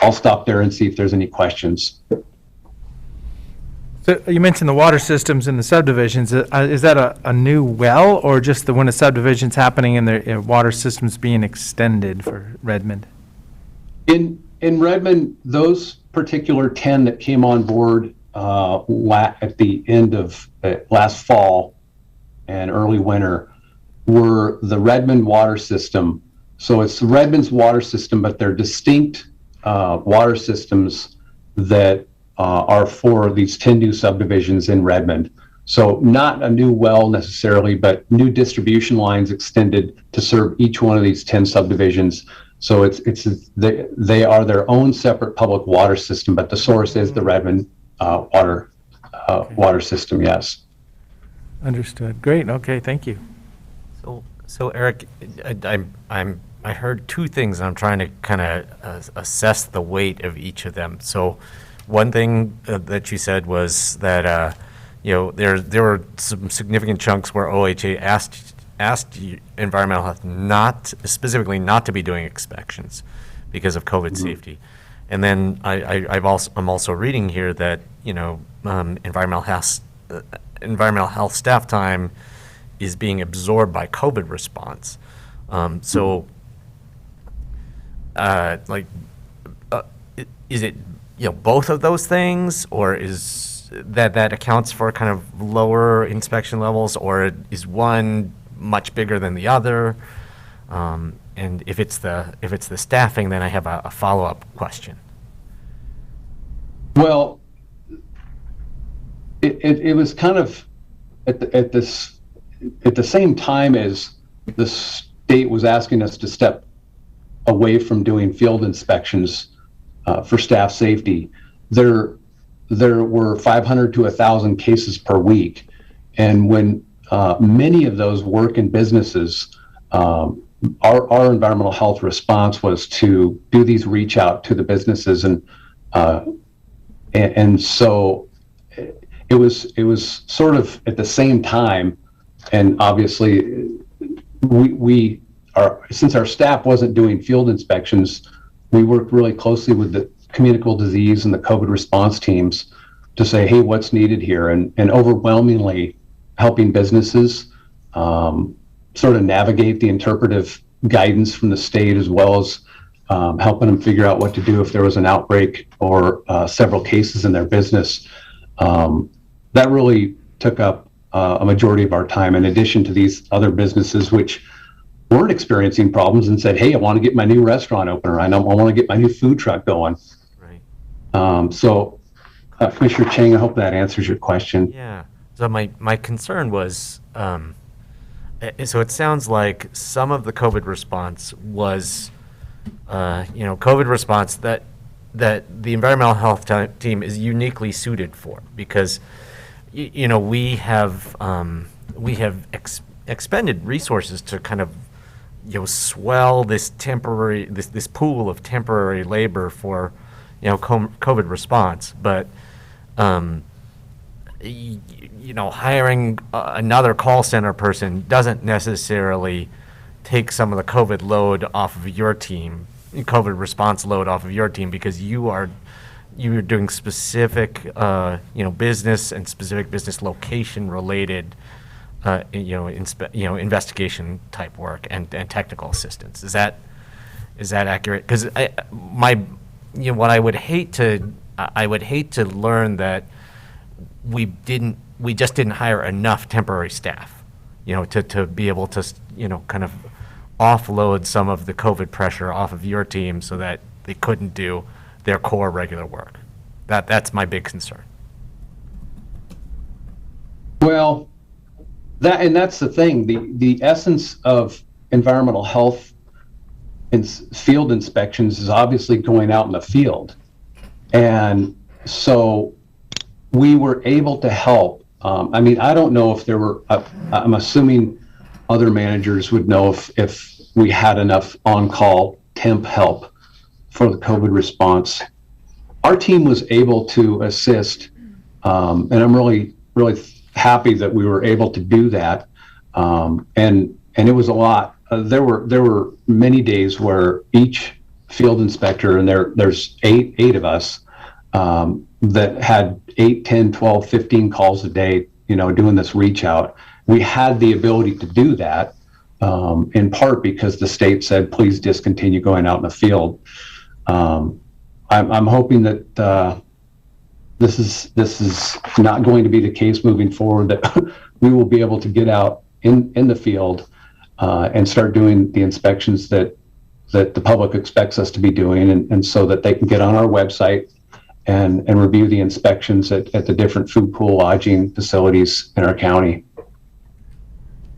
I'll stop there and see if there's any questions. So you mentioned the water systems in the subdivisions. Is that a new well, or just when a subdivision's happening and the water systems being extended for Redmond? In Redmond, those particular 10 that came on board at the end of last fall and early winter were the Redmond water system. So it's Redmond's water system, but they're distinct water systems that are for these 10 new subdivisions in Redmond. So not a new well necessarily, but new distribution lines extended to serve each one of these 10 subdivisions. So they are their own separate public water system, but the source is the Redmond water system. Yes. Understood. Great. Okay. Thank you. So Eric, I heard 2 things, and I'm trying to kind of assess the weight of each of them. So one thing that you said was that there were some significant chunks where OHA asked environmental health specifically not to be doing inspections because of COVID safety. And then I'm also reading here that environmental health staff time is being absorbed by COVID response. So is it, both of those things, or is that accounts for kind of lower inspection levels, or is one much bigger than the other? And if it's the staffing, then I have a follow-up question. Well, it was kind of at the same time as the state was asking us to step away from doing field inspections for staff safety. There were 500 to 1,000 cases per week, and when many of those work in businesses, our environmental health response was to do these reach out to the businesses, and so it was sort of at the same time. And obviously since our staff wasn't doing field inspections, we worked really closely with the communicable disease and the COVID response teams to say, hey, what's needed here? And overwhelmingly helping businesses sort of navigate the interpretive guidance from the state, as well as helping them figure out what to do if there was an outbreak or several cases in their business. That really took up a majority of our time, in addition to these other businesses which weren't experiencing problems and said, hey, I want to get my new restaurant open, or I want to get my new food truck going. Right. So Commissioner Chang, I hope that answers your question. Yeah. So my concern was, so it sounds like some of the COVID response was, COVID response that the environmental health team is uniquely suited for, because we have expended resources to kind of swell this temporary this pool of temporary labor for COVID response, but hiring another call center person doesn't necessarily take some of the COVID load off of your team, COVID response load off of your team, because you're doing specific business and specific business location related investigation type work and technical assistance. Is that accurate? Because what I would hate to learn that we just didn't hire enough temporary staff, to be able to kind of offload some of the COVID pressure off of your team so that they couldn't do their core regular work. That's my big concern. Well, that's the thing. The essence of environmental health and field inspections is obviously going out in the field. And so we were able to help. I don't know if there were, I'm assuming other managers would know if we had enough on-call temp help for the COVID response. Our team was able to assist, and I'm really, really happy that we were able to do that. And it was a lot. There were many days where each field inspector, and there's eight of us, that had 8, 10, 12, 15 calls a day, doing this reach out. We had the ability to do that, in part because the state said, please discontinue going out in the field. I'm hoping that this is not going to be the case moving forward, that we will be able to get out in the field and start doing the inspections that the public expects us to be doing, and so that they can get on our website and review the inspections at the different food pool lodging facilities in our county.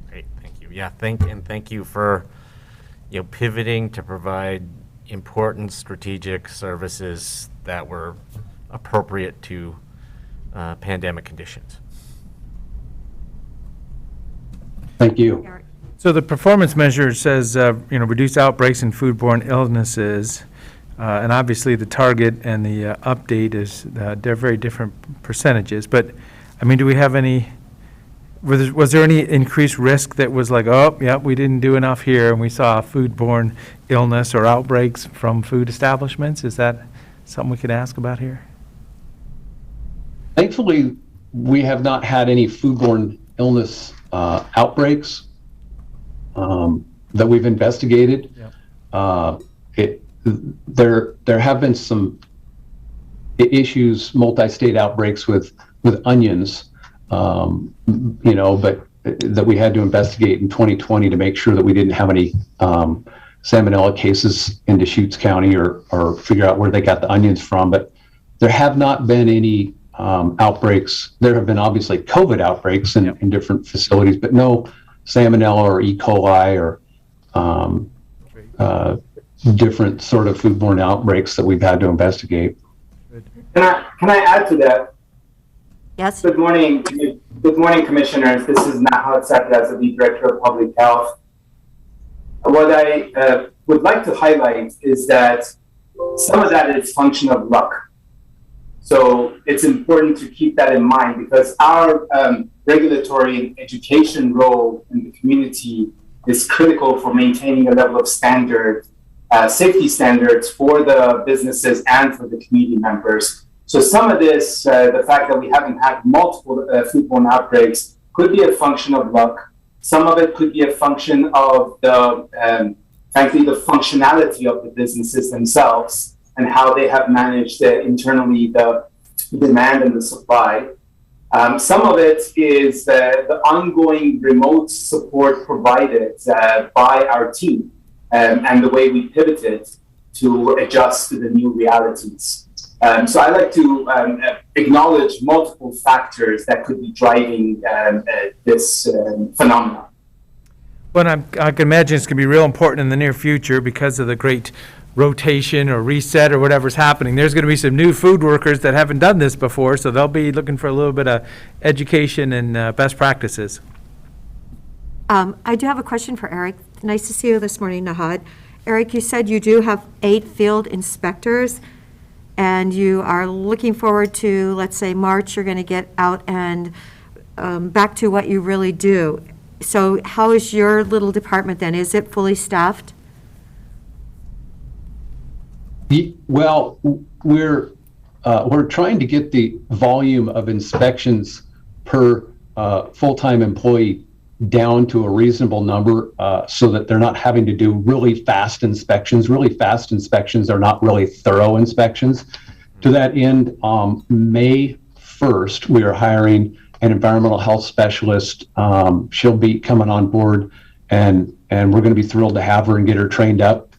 Great, thank you. Yeah, thank you for pivoting to provide important strategic services that were appropriate to pandemic conditions. Thank you. So the performance measure says, reduce outbreaks and foodborne illnesses. And obviously the target and the update is, they're very different percentages. But, do we have was there any increased risk that was like, oh, yeah, we didn't do enough here and we saw foodborne illness or outbreaks from food establishments? Is that something we could ask about here? Thankfully, we have not had any foodborne illness outbreaks that we've investigated. Yep. there have been some issues, multi-state outbreaks with onions, but that we had to investigate in 2020 to make sure that we didn't have any salmonella cases in Deschutes County or figure out where they got the onions from. But there have not been any outbreaks. There have been obviously COVID outbreaks in different facilities, but no salmonella or E. coli or different sort of foodborne outbreaks that we've had to investigate. Can I add to that? Yes. Good morning, commissioners. This is Nahat Sakraz, the Director of Public Health. What I would like to highlight is that some of that is function of luck. So it's important to keep that in mind because our regulatory and education role in the community is critical for maintaining a level of standard, safety standards for the businesses and for the community members. So some of this, the fact that we haven't had multiple foodborne outbreaks could be a function of luck. Some of it could be a function of frankly, the functionality of the businesses themselves and how they have managed internally the demand and the supply. Some of it is the ongoing remote support provided by our team and the way we pivoted to adjust to the new realities. So I like to acknowledge multiple factors that could be driving this phenomenon. Well, I can imagine it's going to be real important in the near future because of the great rotation or reset or whatever's happening. There's going to be some new food workers that haven't done this before, so they'll be looking for a little bit of education and best practices. I do have a question for Eric. Nice to see you this morning, Nahad. Eric, you said you do have 8 field inspectors, and you are looking forward to, let's say, March, you're going to get out and back to what you really do. So how is your little department then? Is it fully staffed? Well, we're trying to get the volume of inspections per full-time employee down to a reasonable number so that they're not having to do really fast inspections. Really fast inspections are not really thorough inspections. To that end, May 1st, we are hiring an environmental health specialist. She'll be coming on board, and we're going to be thrilled to have her and get her trained up.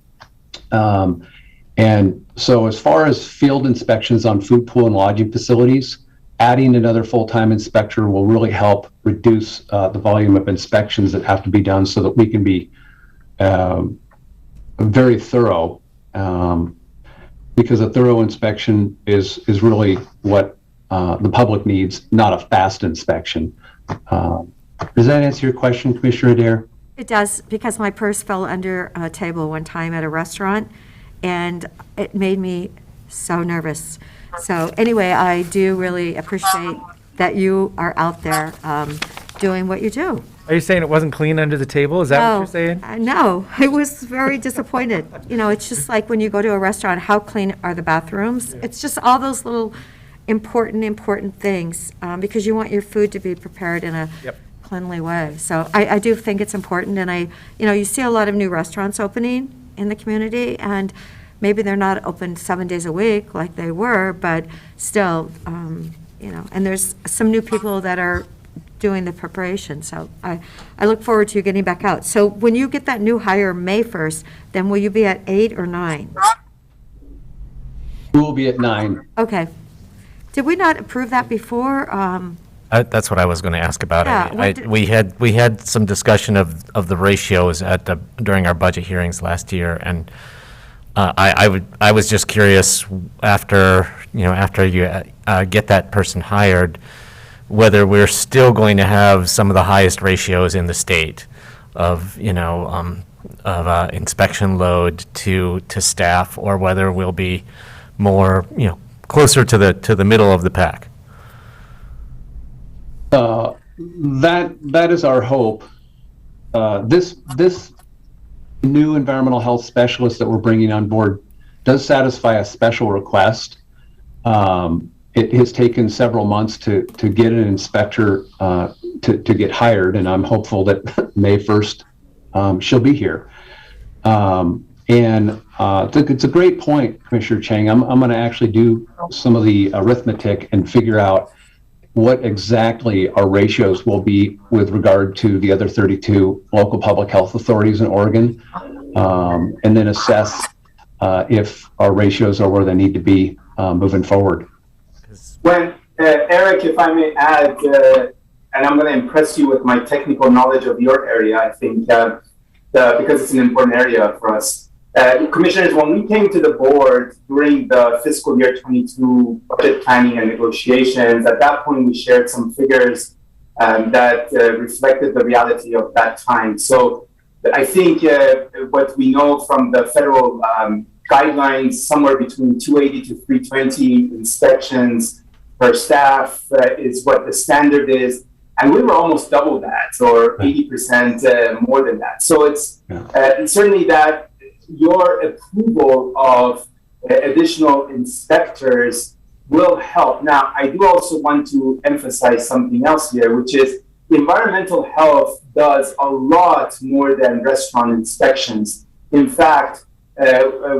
And so as far as field inspections on food, pool, and lodging facilities, adding another full-time inspector will really help reduce the volume of inspections that have to be done so that we can be very thorough, because a thorough inspection is really what the public needs, not a fast inspection. Does that answer your question, Commissioner Adair? It does, because my purse fell under a table one time at a restaurant, and it made me so nervous. So anyway, I do really appreciate that you are out there doing what you do. Are you saying it wasn't clean under the table? Is that what you're saying? No, I was very disappointed. You know, it's just like when you go to a restaurant, how clean are the bathrooms? It's just all those little important things, because you want your food to be prepared in a cleanly way. So I do think it's important, and you see a lot of new restaurants opening in the community, and maybe they're not open 7 days a week like they were, but still, and there's some new people that are doing the preparation. So I look forward to you getting back out. So when you get that new hire May 1st, then will you be at 8 or 9? We'll be at 9. Okay. Did we not approve that before? That's what I was going to ask about. Yeah, We had some discussion of the ratios during our budget hearings last year, and I was just curious after you get that person hired, whether we're still going to have some of the highest ratios in the state of inspection load to staff, or whether we'll be more closer to the middle of the pack. That is our hope. This new environmental health specialist that we're bringing on board does satisfy a special request. It has taken several months to get an inspector to get hired, and I'm hopeful that May 1st she'll be here. And It's a great point, Commissioner Chang. I'm going to actually do some of the arithmetic and figure out what exactly our ratios will be with regard to the other 32 local public health authorities in Oregon, and then assess if our ratios are where they need to be moving forward. When, Eric, if I may add, and I'm going to impress you with my technical knowledge of your area, I think, because it's an important area for us. Commissioners, when we came to the board during the fiscal year 22 budget planning and negotiations, at that point we shared some figures that reflected the reality of that time. So I think what we know from the federal guidelines, somewhere between 280 to 320 inspections per staff is what the standard is. And we were almost double that, or 80% more than that. So it's certainly that your approval of additional inspectors will help. Now, I do also want to emphasize something else here, which is environmental health does a lot more than restaurant inspections. In fact,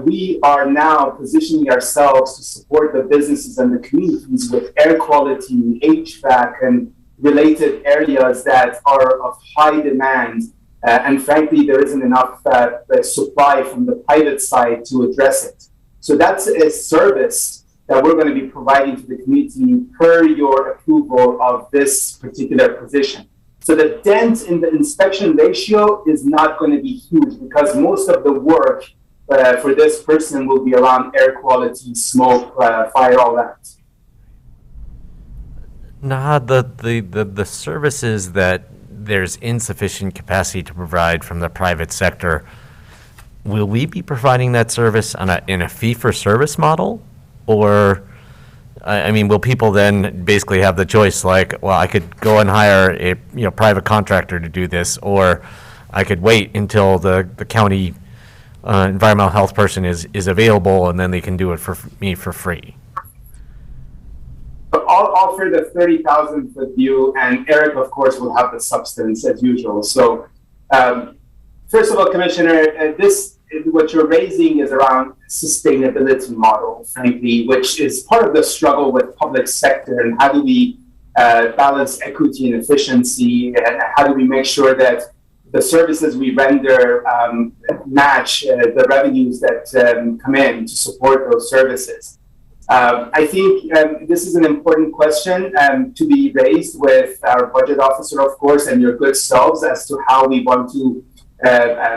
we are now positioning ourselves to support the businesses and the communities with air quality, HVAC, and related areas that are of high demand. And frankly, there isn't enough supply from the private side to address it. So that's a service that we're going to be providing to the community per your approval of this particular position. So the dent in the inspection ratio is not going to be huge because most of the work for this person will be around air quality, smoke, fire, all that. Nah, the services that there's insufficient capacity to provide from the private sector, will we be providing that service in a fee-for-service model? Or, I mean, will people then basically have the choice, like, well, I could go and hire a private contractor to do this, or I could wait until the county environmental health person is available, and then they can do it for me for free? I'll offer the 30,000 foot view, and Eric, of course, will have the substance as usual. So, first of all, Commissioner, what you're raising is around sustainability model, frankly, which is part of the struggle with public sector, and how do we balance equity and efficiency, and how do we make sure that the services we render match the revenues that come in to support those services. I think this is an important question to be raised with our budget officer, of course, and your good selves as to how we want to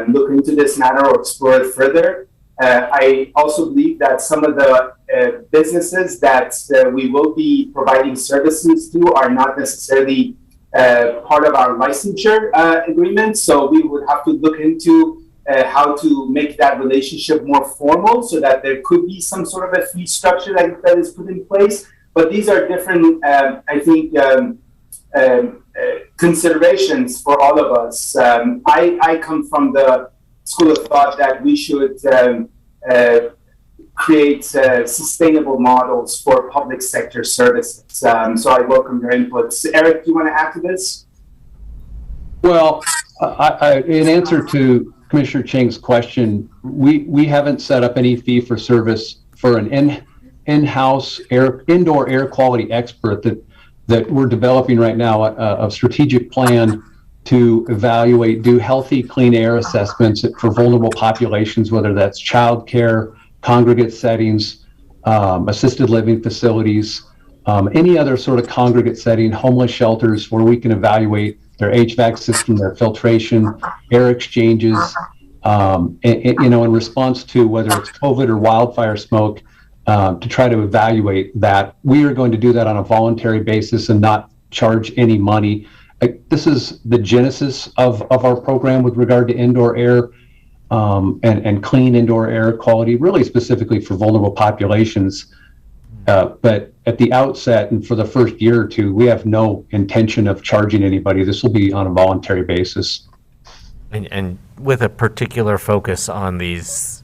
look into this matter or explore it further. I also believe that some of the businesses that we will be providing services to are not necessarily part of our licensure agreement. So we would have to look into how to make that relationship more formal so that there could be some sort of a fee structure that is put in place. But these are different, I think, considerations for all of us. I come from the school of thought that we should create sustainable models for public sector services. So I welcome your inputs. Eric, do you want to add to this? Well, in answer to Commissioner Chang's question, we haven't set up any fee for service for an in-house indoor air quality expert that we're developing right now, a strategic plan to evaluate, do healthy, clean air assessments for vulnerable populations, whether that's childcare, congregate settings, assisted living facilities, any other sort of congregate setting, homeless shelters, where we can evaluate their HVAC system, their filtration, air exchanges, in response to whether it's COVID or wildfire smoke, to try to evaluate that. We are going to do that on a voluntary basis and not charge any money. This is the genesis of our program with regard to indoor air and clean indoor air quality, really specifically for vulnerable populations. But at the outset and for the first year or two, we have no intention of charging anybody. This will be on a voluntary basis. And with a particular focus on these,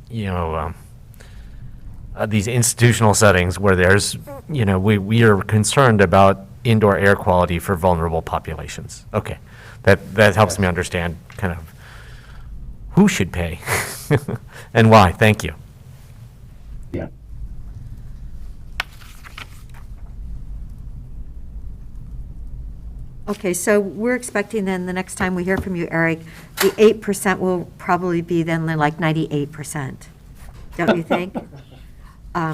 these institutional settings where there's, we are concerned about indoor air quality for vulnerable populations. Okay, that helps me understand kind of who should pay and why. Thank you. Okay, so we're expecting then the next time we hear from you, Eric, the 8% will probably be then like 98%. Don't you think?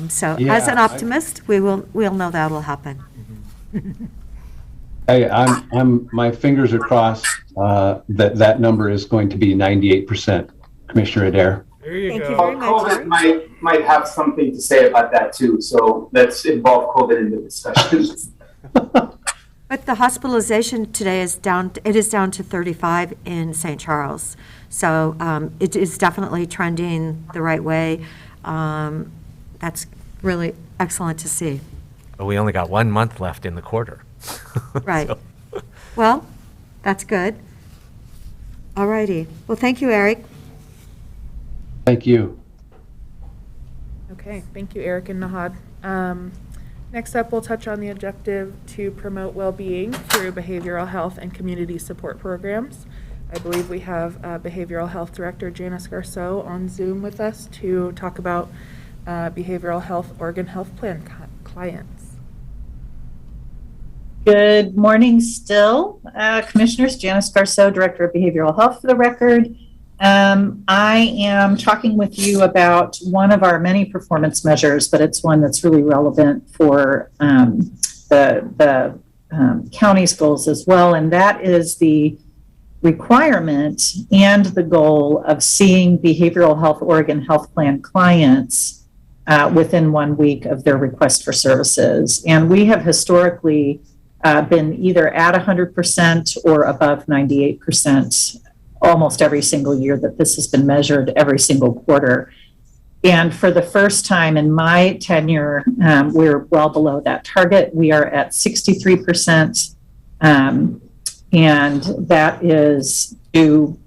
So as an optimist, we'll know that will happen. Hey, my fingers are crossed that number is going to be 98%, Commissioner Adair. There you Thank go. you very much. COVID might have something to say about that too, so let's involve COVID in the discussions. But the hospitalization today is down, it is down to 35 in St. Charles. So it is definitely trending the right way. That's really excellent to see. But we only got 1 month left in the quarter. Right. Well, that's good. All righty. Well, thank you, Eric. Thank you. Okay, thank you, Eric and Nahad. Next up, we'll touch on the objective to promote well-being through behavioral health and community support programs. I believe we have Behavioral Health Director Janice Garceau on Zoom with us to talk about behavioral health Oregon Health Plan clients. Good morning still. Commissioners, Janice Garceau, Director of Behavioral Health for the record. I am talking with you about one of our many performance measures, but it's one that's really relevant for the county's goals as well, and that is the requirement and the goal of seeing Behavioral Health Oregon Health Plan clients within 1 week of their request for services. And we have historically been either at 100% or above 98% almost every single year that this has been measured, every single quarter. And for the first time in my tenure, we're well below that target. We are at 63%, and that is due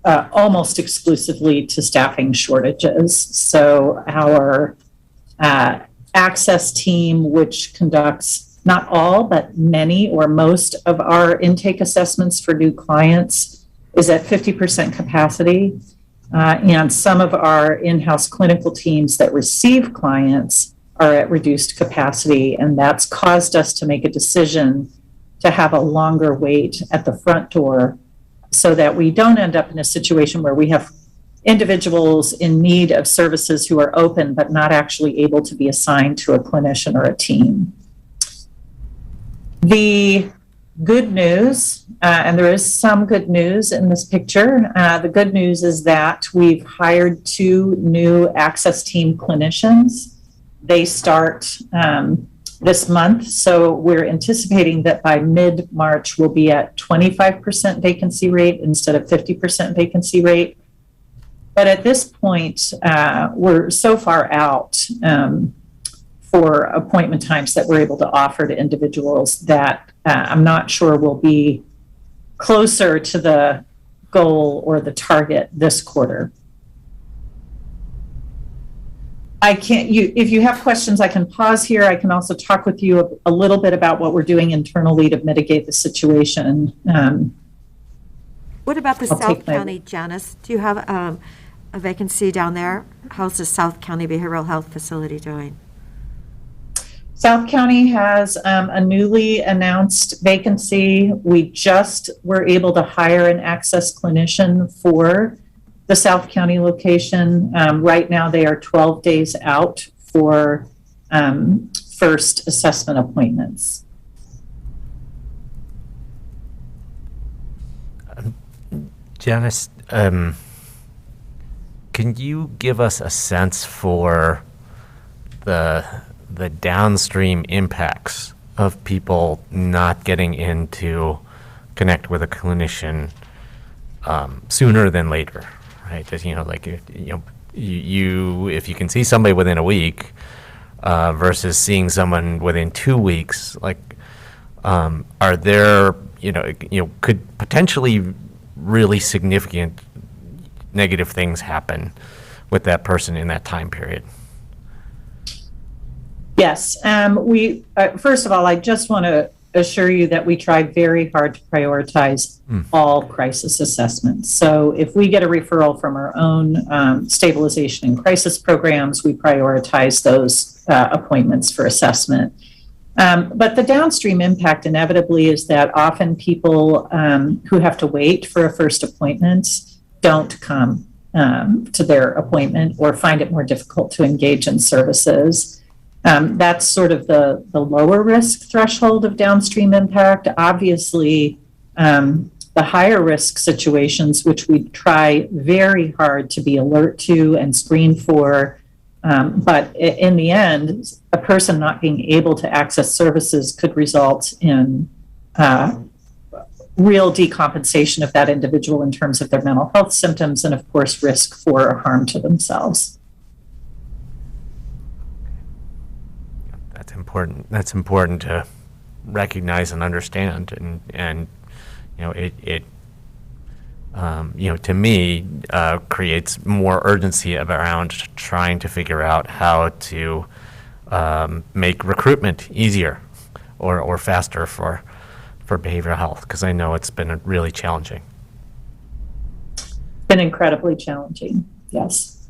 almost exclusively to staffing shortages. So our access team, which conducts not all, but many or most of our intake assessments for new clients, is at 50% capacity. And some of our in-house clinical teams that receive clients are at reduced capacity. And that's caused us to make a decision to have a longer wait at the front door so that we don't end up in a situation where we have individuals in need of services who are open but not actually able to be assigned to a clinician or a team. The good news, and there is some good news in this picture, the good news is that we've hired 2 new access team clinicians. They start this month, so we're anticipating that by mid-March we'll be at 25% vacancy rate instead of 50% vacancy rate. But at this point, we're so far out for appointment times that we're able to offer to individuals that I'm not sure we'll be closer to the goal or the target this quarter. If you have questions, I can pause here. I can also talk with you a little bit about what we're doing internally to mitigate the situation. What about the South County, Janice? Do you have a vacancy down there? How's the South County Behavioral Health Facility doing? South County has a newly announced vacancy. We just were able to hire an access clinician for the South County location. Right now, they are 12 days out for first assessment appointments. Janice, can you give us a sense for the downstream impacts of people not getting in to connect with a clinician sooner than later, right? Just, like if you can see somebody within a week versus seeing someone within 2 weeks, like are there could potentially really significant negative things happen with that person in that time period? Yes. We first of all, I just want to assure you that we try very hard to prioritize all crisis assessments. So if we get a referral from our own stabilization and crisis programs, we prioritize those appointments for assessment. But the downstream impact inevitably is that often people who have to wait for a first appointment don't come to their appointment or find it more difficult to engage in services. That's sort of the lower risk threshold of downstream impact. Obviously, the higher risk situations, which we try very hard to be alert to and screen for, but in the end, a person not being able to access services could result in real decompensation of that individual in terms of their mental health symptoms and, of course, risk for harm to themselves. That's important. That's important to recognize and understand, and you know, it you know, to me, creates more urgency around trying to figure out how to make recruitment easier or faster for behavioral health, because I know it's been really challenging. It's been incredibly challenging, yes.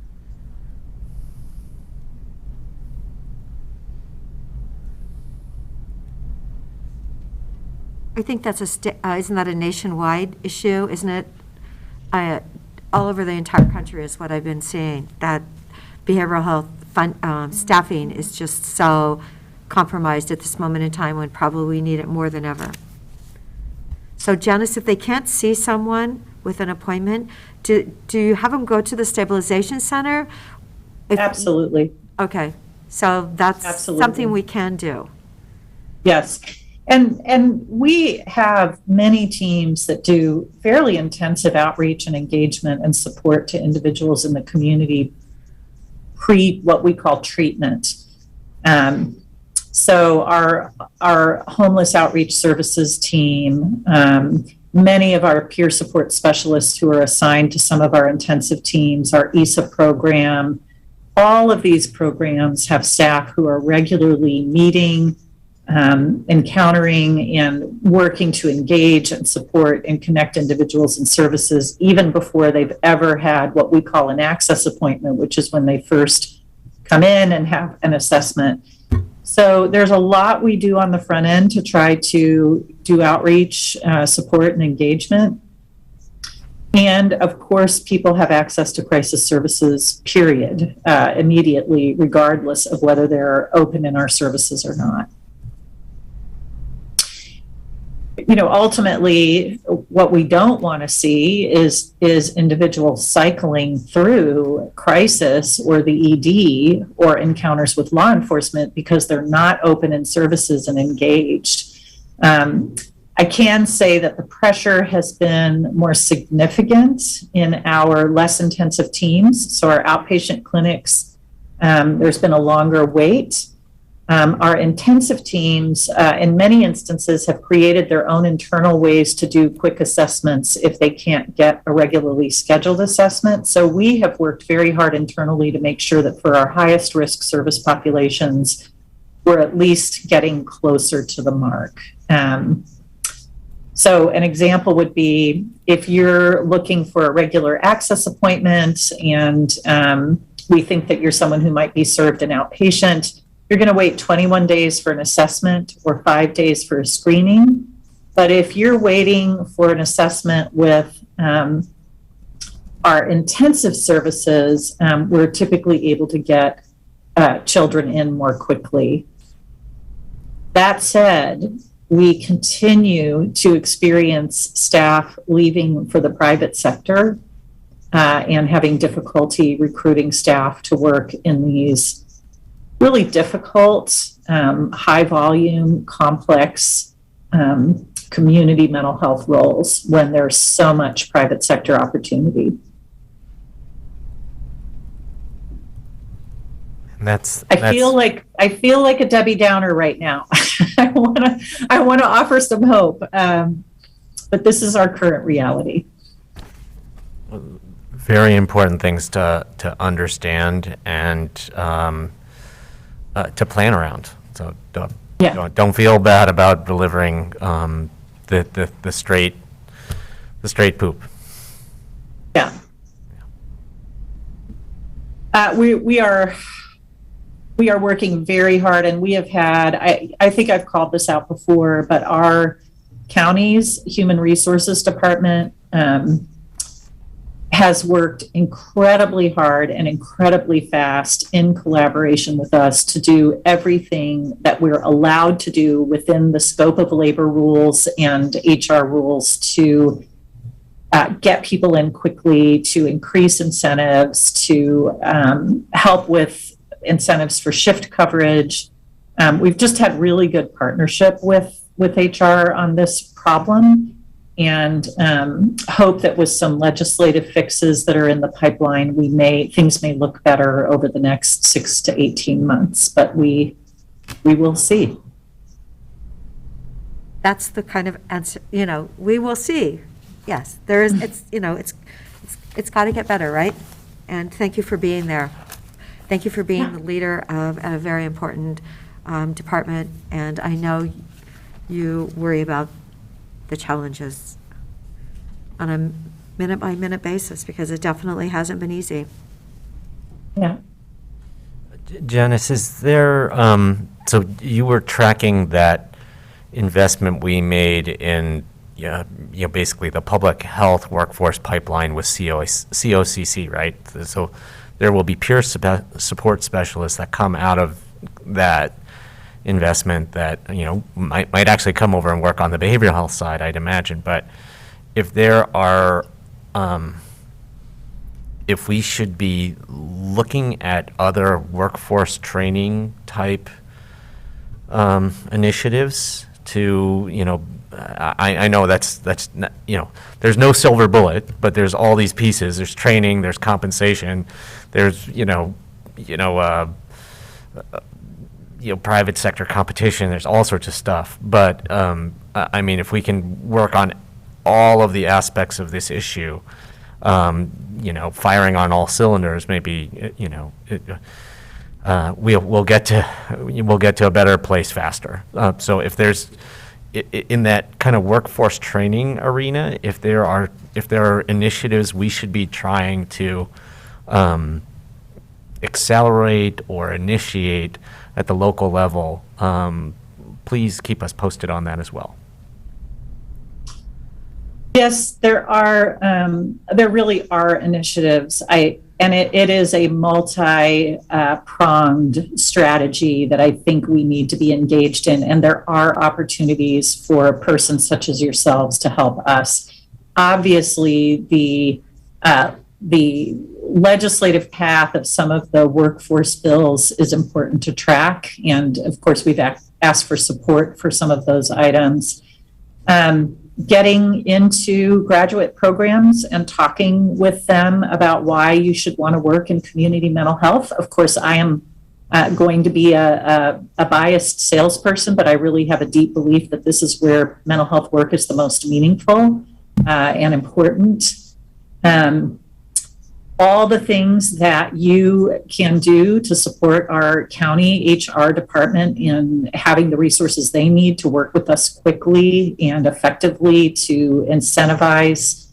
I think that's isn't that a nationwide issue, isn't it? All over the entire country is what I've been seeing, that behavioral health staffing is just so compromised at this moment in time when probably we need it more than ever. So Janice, if they can't see someone with an appointment, do you have them go to the stabilization center? Absolutely. Okay, so that's Absolutely. something we can do. Yes. And we have many teams that do fairly intensive outreach and engagement and support to individuals in the community pre what we call treatment. So our homeless outreach services team, many of our peer support specialists who are assigned to some of our intensive teams, our ESA program, all of these programs have staff who are regularly meeting, encountering and working to engage and support and connect individuals and services even before they've ever had what we call an access appointment, which is when they first come in and have an assessment. So there's a lot we do on the front end to try to do outreach, support, and engagement. And of course, people have access to crisis services, period, immediately, regardless of whether they're open in our services or not. You know, ultimately, what we don't want to see is individuals cycling through crisis or the ED or encounters with law enforcement because they're not open in services and engaged. I can say that the pressure has been more significant in our less intensive teams. So our outpatient clinics, there's been a longer wait. Our intensive teams, in many instances, have created their own internal ways to do quick assessments if they can't get a regularly scheduled assessment. So we have worked very hard internally to make sure that for our highest risk service populations, we're at least getting closer to the mark. So an example would be if you're looking for a regular access appointment and we think that you're someone who might be served an outpatient, you're going to wait 21 days for an assessment or 5 days for a screening. But if you're waiting for an assessment with our intensive services, we're typically able to get children in more quickly. That said, we continue to experience staff leaving for the private sector and having difficulty recruiting staff to work in these really difficult, high volume, complex community mental health roles when there's so much private sector opportunity. And that's I feel like a Debbie Downer right now. I want to offer some hope, but this is our current reality. Very important things to understand and to plan around. So don't feel bad about delivering the straight poop. Yeah. We are we are working very hard, and we have had, I think I've called this out before, but our county's Human Resources Department has worked incredibly hard and incredibly fast in collaboration with us to do everything that we're allowed to do within the scope of labor rules and HR rules to get people in quickly, to increase incentives, to help with incentives for shift coverage. We've just had really good partnership with HR on this problem, and hope that with some legislative fixes that are in the pipeline, things may look better over the next 6 to 18 months, but we will see. That's the kind of answer, we will see. Yes, there is, it's got to get better, right? And thank you for being there. Thank you for being the leader of a very important department, and I know you worry about the challenges on a minute-by-minute basis, because it definitely hasn't been easy. Yeah. Janice, is there, so you were tracking that investment we made in, basically the public health workforce pipeline with COCC, right? So there will be peer support specialists that come out of that investment that, might actually come over and work on the behavioral health side, I'd imagine. But if there are, if we should be looking at other workforce training type initiatives to, I know that's not, there's no silver bullet, but there's all these pieces. There's training, there's compensation, there's, private sector competition, there's all sorts of stuff. But, if we can work on all of the aspects of this issue, firing on all cylinders, maybe, we'll get to a better place faster. So if there's, in that kind of workforce training arena, if there are initiatives we should be trying to accelerate or initiate at the local level, please keep us posted on that as well. Yes, there are. There really are initiatives. It is a multi-pronged strategy that I think we need to be engaged in, and there are opportunities for persons such as yourselves to help us. Obviously, the legislative path of some of the workforce bills is important to track, and of course, we've asked for support for some of those items. Getting into graduate programs and talking with them about why you should want to work in community mental health. Of course, I am going to be a biased salesperson, but I really have a deep belief that this is where mental health work is the most meaningful and important. All the things that you can do to support our county HR department in having the resources they need to work with us quickly and effectively to incentivize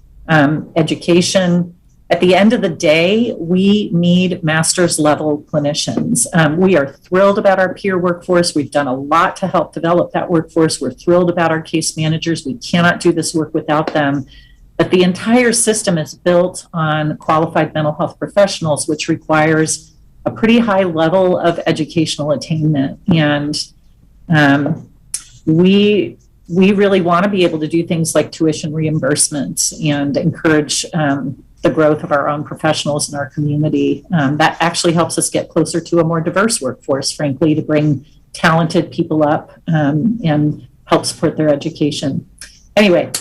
education. At the end of the day, we need master's level clinicians. We are thrilled about our peer workforce. We've done a lot to help develop that workforce. We're thrilled about our case managers. We cannot do this work without them. But the entire system is built on qualified mental health professionals, which requires a pretty high level of educational attainment. And we really want to be able to do things like tuition reimbursements and encourage the growth of our own professionals in our community. That actually helps us get closer to a more diverse workforce, frankly, to bring talented people up and help support their education. Anyway,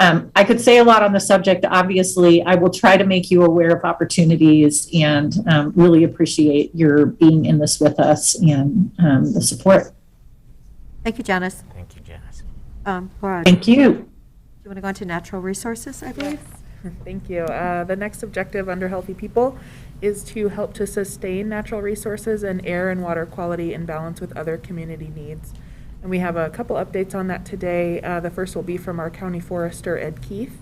I could say a lot on the subject. Obviously, I will try to make you aware of opportunities and really appreciate your being in this with us and the support. Thank you, Janice. Thank you, Janice. Laura, Thank you. Do you want to go on to natural resources, I believe? Thank you. The next objective under Healthy People is to help to sustain natural resources and air and water quality in balance with other community needs. And we have a couple updates on that today. The first will be from our county forester, Ed Keith,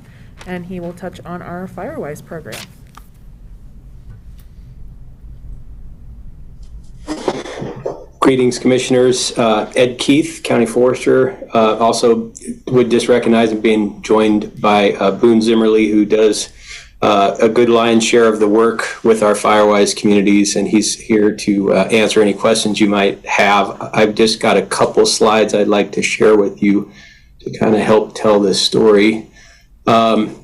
and he will touch on our Firewise program. Greetings, Commissioners. Ed Keith, County Forester. Also would just recognize and being joined by Boone Zimmerly, who does a good lion's share of the work with our Firewise communities, and he's here to answer any questions you might have. I've just got a couple slides I'd like to share with you to kind of help tell this story. And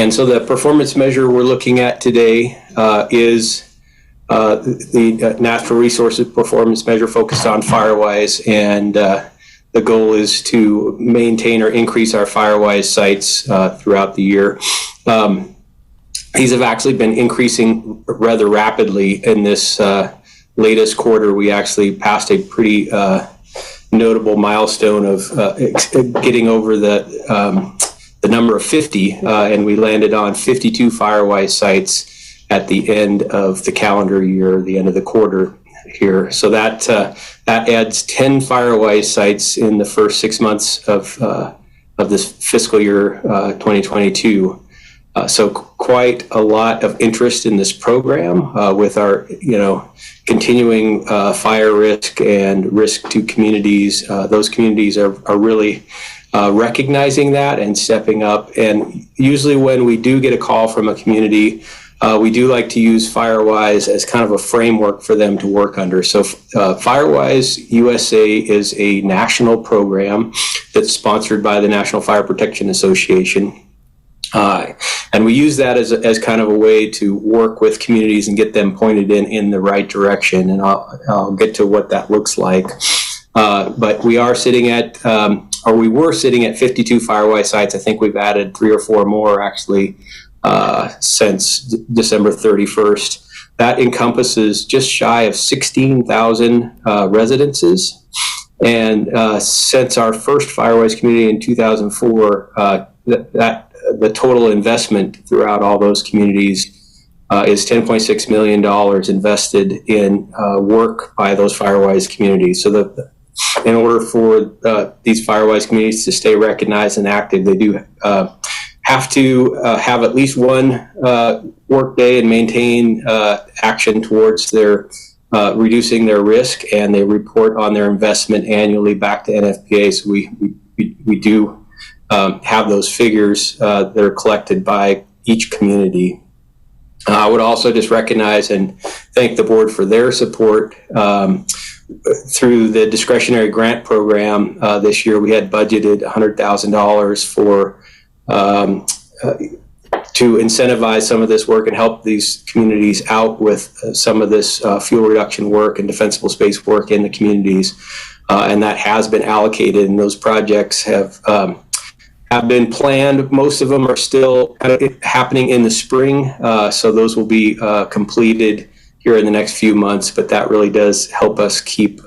so the performance measure we're looking at today is the natural resources performance measure focused on Firewise, and the goal is to maintain or increase our Firewise sites throughout the year. These have actually been increasing rather rapidly. In this latest quarter, we actually passed a pretty notable milestone of getting over the number of 50, and we landed on 52 Firewise sites at the end of the calendar year, the end of the quarter here. So that adds 10 Firewise sites in the first 6 months of this fiscal year 2022. So quite a lot of interest in this program with our, continuing fire risk and risk to communities. Those communities are really recognizing that and stepping up. And usually when we do get a call from a community, we do like to use Firewise as kind of a framework for them to work under. So Firewise USA is a national program that's sponsored by the National Fire Protection Association. And we use that as kind of a way to work with communities and get them pointed in the right direction. And I'll get to what that looks like. But we are sitting at, we were sitting at 52 Firewise sites. I think we've added 3 or 4 more actually since December 31st. That encompasses just shy of 16,000 residences. And since our first Firewise community in 2004, the total investment throughout all those communities is $10.6 million invested in work by those Firewise communities. So in order for these Firewise communities to stay recognized and active, they do have to have at least one work day and maintain action towards their reducing their risk, and they report on their investment annually back to NFPA. So we do have those figures that are collected by each community. I would also just recognize and thank the board for their support. Through the discretionary grant program this year, we had budgeted $100,000 for to incentivize some of this work and help these communities out with some of this fuel reduction work and defensible space work in the communities. And that has been allocated, and those projects have been planned. Most of them are still happening in the spring, so those will be completed here in the next few months, but that really does help us keep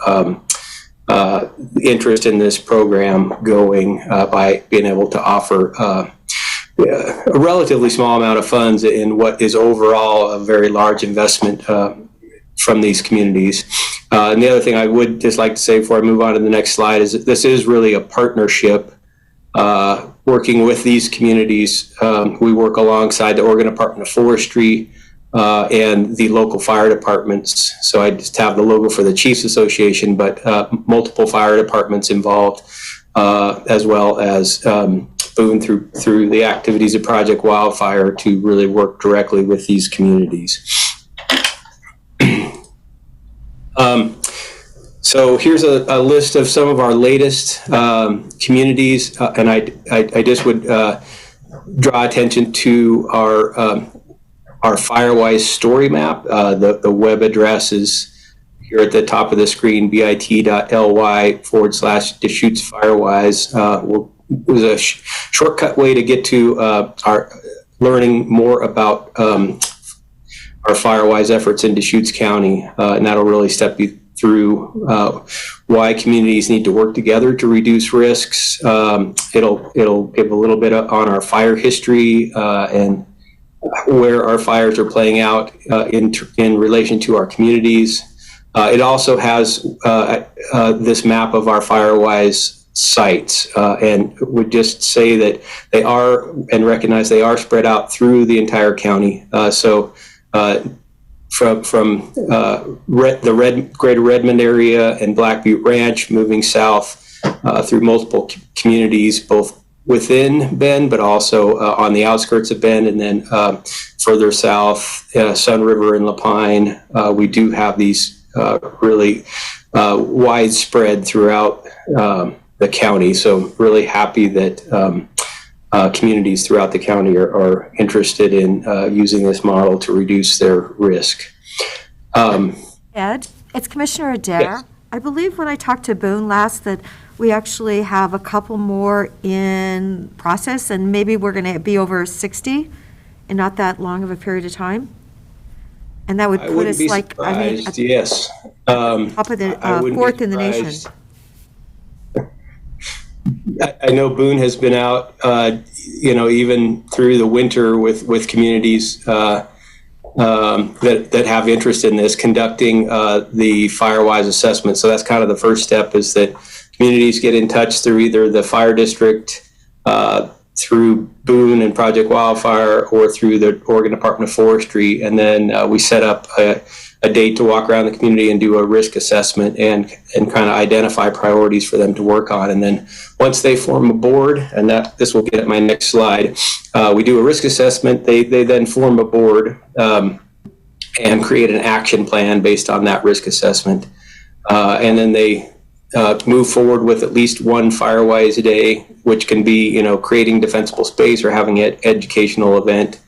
interest in this program going by being able to offer a relatively small amount of funds in what is overall a very large investment from these communities. And the other thing I would just like to say before I move on to the next slide is that this is really a partnership working with these communities. We work alongside the Oregon Department of Forestry and the local fire departments. So I just have the logo for the Chiefs Association, but multiple fire departments involved, as well as Boone through the activities of Project Wildfire to really work directly with these communities. So here's a list of some of our latest communities, and I just would draw attention to our Firewise story map. The web address is here at the top of the screen, bit.ly/Deschutes Firewise. It was a shortcut way to get to our learning more about our Firewise efforts in Deschutes County, and that'll really step you through why communities need to work together to reduce risks. It'll give a little bit on our fire history and where our fires are playing out in relation to our communities. It also has this map of our Firewise sites, and would just say that they are, and recognize they are spread out through the entire county. So from the Greater Redmond area and Black Butte Ranch, moving south through multiple communities, both within Bend, but also on the outskirts of Bend, and then further south, Sun River and Lapine. We do have these really widespread throughout the county. So really happy that communities throughout the county are interested in using this model to reduce their risk. Ed, it's Commissioner Adair. Yes. I believe when I talked to Boone last that we actually have a couple more in process, and maybe we're going to be over 60 in not that long of a period of time. And that would I put wouldn't us be like, surprised, yes. top of the I wouldn't be fourth in the nation. surprised. I know Boone has been out, even through the winter with communities that have interest in this, conducting the FireWise assessment. So that's kind of the first step, is that communities get in touch through either the fire district, through Boone and Project Wildfire, or through the Oregon Department of Forestry. And then we set up a date to walk around the community and do a risk assessment and kind of identify priorities for them to work on. And then once they form a board, and this will get at my next slide, we do a risk assessment. They then form a board and create an action plan based on that risk assessment. And then they move forward with at least one FireWise a day, which can be, creating defensible space or having an educational event,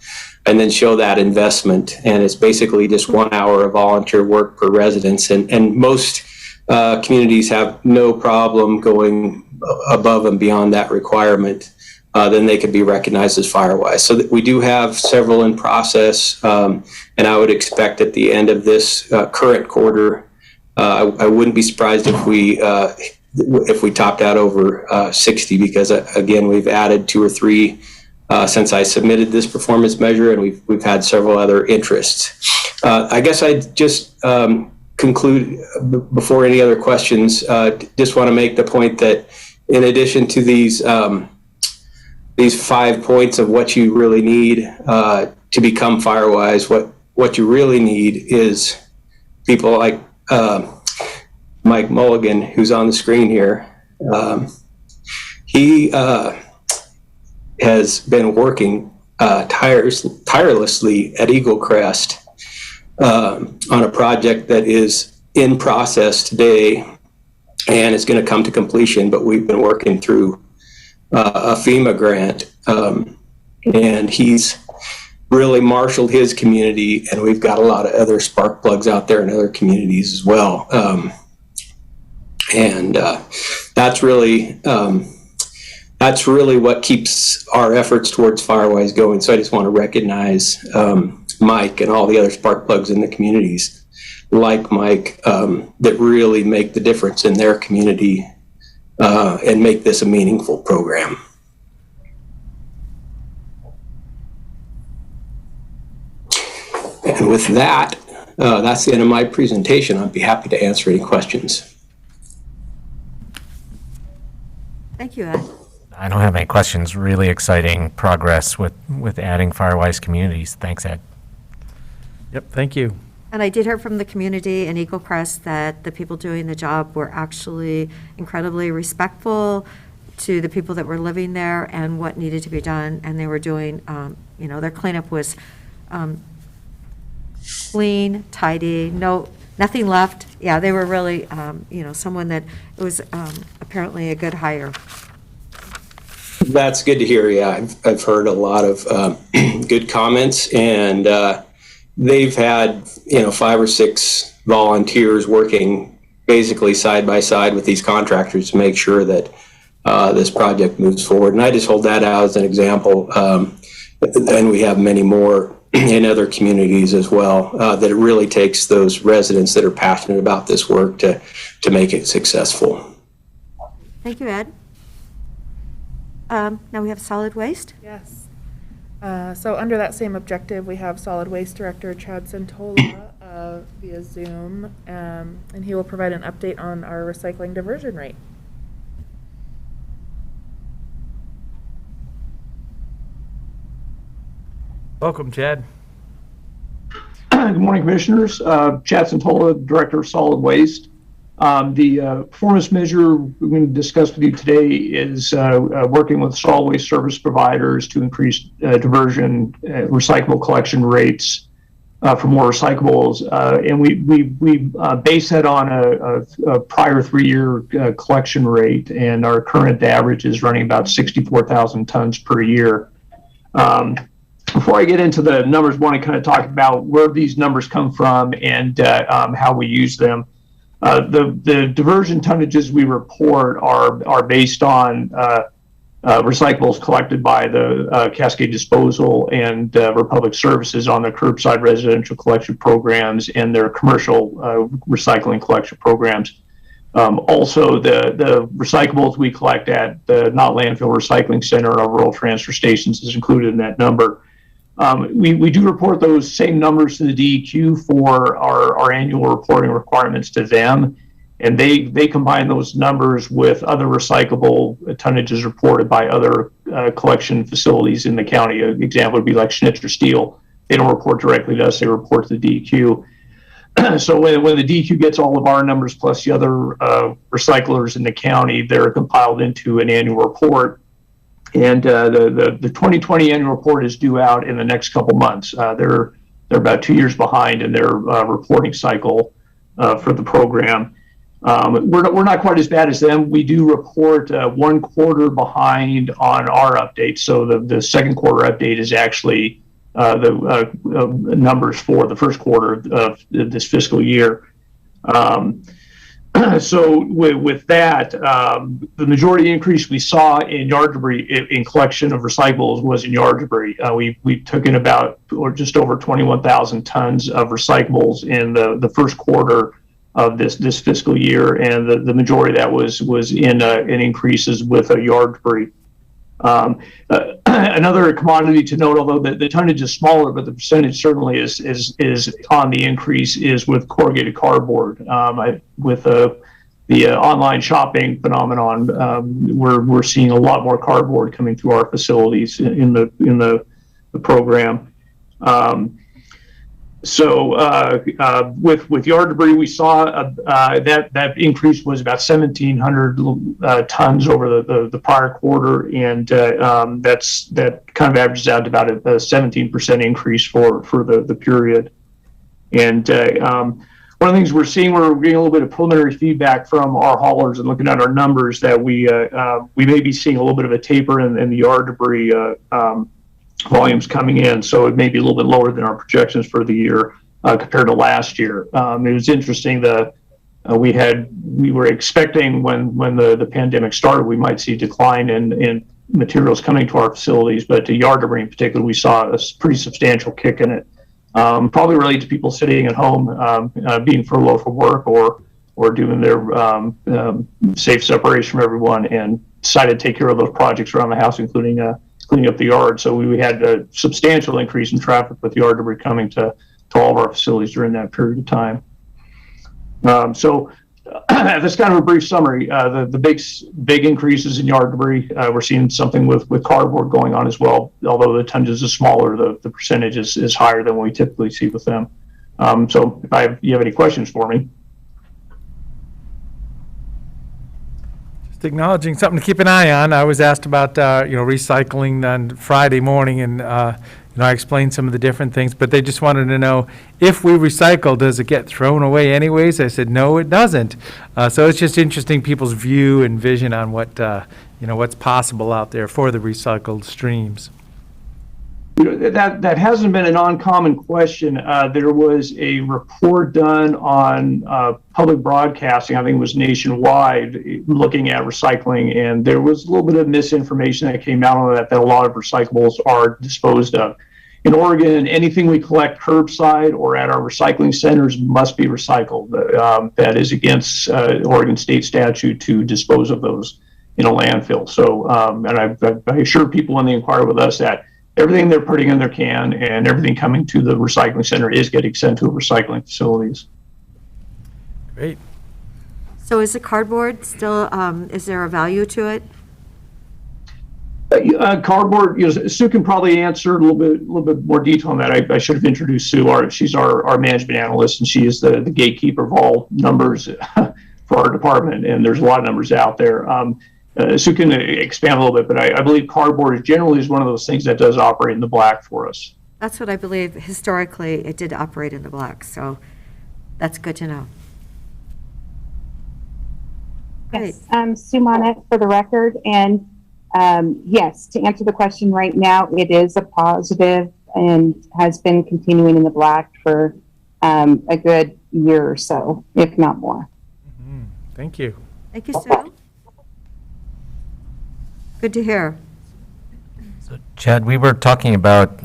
and then show that investment. And it's basically just 1 hour of volunteer work per residence. And most communities have no problem going above and beyond that requirement. Then they could be recognized as FireWise. So we do have several in process, and I would expect at the end of this current quarter, I wouldn't be surprised if we topped out over 60, because again, we've added 2 or 3 since I submitted this performance measure, and we've had several other interests. I guess I'd just conclude before any other questions. Just want to make the point that in addition to these 5 points of what you really need to become FireWise, what you really need is people like Mike Mulligan, who's on the screen here. He has been working tirelessly at Eagle Crest on a project that is in process today, and it's going to come to completion, but we've been working through a FEMA grant, and he's really marshaled his community, and we've got a lot of other spark plugs out there in other communities as well. That's really what keeps our efforts towards FireWise going. So I just want to recognize Mike and all the other spark plugs in the communities like Mike that really make the difference in their community and make this a meaningful program. And with that, that's the end of my presentation. I'd be happy to answer any questions. Thank you, Ed. I don't have any questions. Really exciting progress with adding FireWise communities. Thanks, Ed. Yep, thank you. And I did hear from the community in Eagle Crest that the people doing the job were actually incredibly respectful to the people that were living there and what needed to be done. And they were doing, their cleanup was clean, tidy, nothing left. Yeah, they were really, someone that it was apparently a good hire. That's good to hear. Yeah, I've heard a lot of good comments, and they've had 5 or 6 volunteers working basically side by side with these contractors to make sure that this project moves forward. And I just hold that out as an example. And we have many more in other communities as well, that it really takes those residents that are passionate about this work to make it successful. Thank you, Ed. Now we have solid waste. Yes. So under that same objective, we have Solid Waste Director Chad Santola via Zoom, and he will provide an update on our recycling diversion rate. Welcome, Chad. Good morning, Commissioners. Chad Santola, Director of Solid Waste. The performance measure we're going to discuss with you today is working with solid waste service providers to increase diversion, recyclable collection rates for more recyclables. And we base that on a prior 3-year collection rate, and our current average is running about 64,000 tons per year. Before I get into the numbers, I want to kind of talk about where these numbers come from and how we use them. The diversion tonnages we report are based on recyclables collected by the Cascade Disposal and Republic Services on their curbside residential collection programs and their commercial recycling collection programs. Also, the recyclables we collect at the Not Landfill Recycling Center and our rural transfer stations is included in that number. We do report those same numbers to the DEQ for our annual reporting requirements to them, and they combine those numbers with other recyclable tonnages reported by other collection facilities in the county. An example would be like Schnitzer Steel. They don't report directly to us, they report to the DEQ. So when the DEQ gets all of our numbers plus the other recyclers in the county, they're compiled into an annual report. And the 2020 annual report is due out in the next couple months. They're about 2 years behind in their reporting cycle for the program. We're not quite as bad as them. We do report 1 quarter behind on our updates. So the second quarter update is actually the numbers for the first quarter of this fiscal year. So with that, the majority increase we saw in yard debris in collection of recyclables was in yard debris. We took in about or just over 21,000 tons of recyclables in the first quarter of this fiscal year, and the majority of that was in increases with yard debris. Another commodity to note, although the tonnage is smaller, but the percentage certainly is on the increase, is with corrugated cardboard. With the online shopping phenomenon, we're seeing a lot more cardboard coming through our facilities in the program. With yard debris, we saw that increase was about 1,700 tons over the prior quarter, and that kind of averages out to about a 17% increase for the period. And one of the things we're seeing, we're getting a little bit of preliminary feedback from our haulers and looking at our numbers that we may be seeing a little bit of a taper in the yard debris volumes coming in, so it may be a little bit lower than our projections for the year compared to last year. It was interesting that we were expecting when the pandemic started, we might see a decline in materials coming to our facilities, but to yard debris in particular, we saw a pretty substantial kick in it. Probably related to people sitting at home, being furloughed from work or doing their safe separation from everyone, and decided to take care of those projects around the house, including cleaning up the yard. So we had a substantial increase in traffic with yard debris coming to all of our facilities during that period of time. That's kind of a brief summary. The big increases in yard debris, we're seeing something with cardboard going on as well. Although the tonnage is smaller, the percentage is higher than what we typically see with them. So if you have any questions for me. Acknowledging something to keep an eye on. I was asked about recycling on Friday morning, and I explained some of the different things, but they just wanted to know, if we recycle, does it get thrown away anyways? I said no, it doesn't. So it's just interesting people's view and vision on what's possible out there for the recycled streams. That hasn't been an uncommon question. There was a report done on public broadcasting, I think it was nationwide, looking at recycling, and there was a little bit of misinformation that came out on that a lot of recyclables are disposed of. In Oregon, anything we collect curbside or at our recycling centers must be recycled. That is against Oregon state statute to dispose of those in a landfill. So, and I assure people when they inquire with us that everything they're putting in their can and everything coming to the recycling center is getting sent to recycling facilities. Great. So is the cardboard still, is there a value to it? Cardboard, Sue can probably answer a little bit more detail on that. I should have introduced Sue. She's our management analyst, and she is the gatekeeper of all numbers for our department. And there's a lot of numbers out there. Sue can expand a little bit, but I believe cardboard generally is one of those things that does operate in the black for us. That's what I believe. Historically, it did operate in the black, so that's good to know. Yes, Sue Monette for the record, and yes, to answer the question right now, it is a positive and has been continuing in the black for a good year or so, if not more. Thank you. Thank you, Sue. Good to hear. Chad, we were talking about,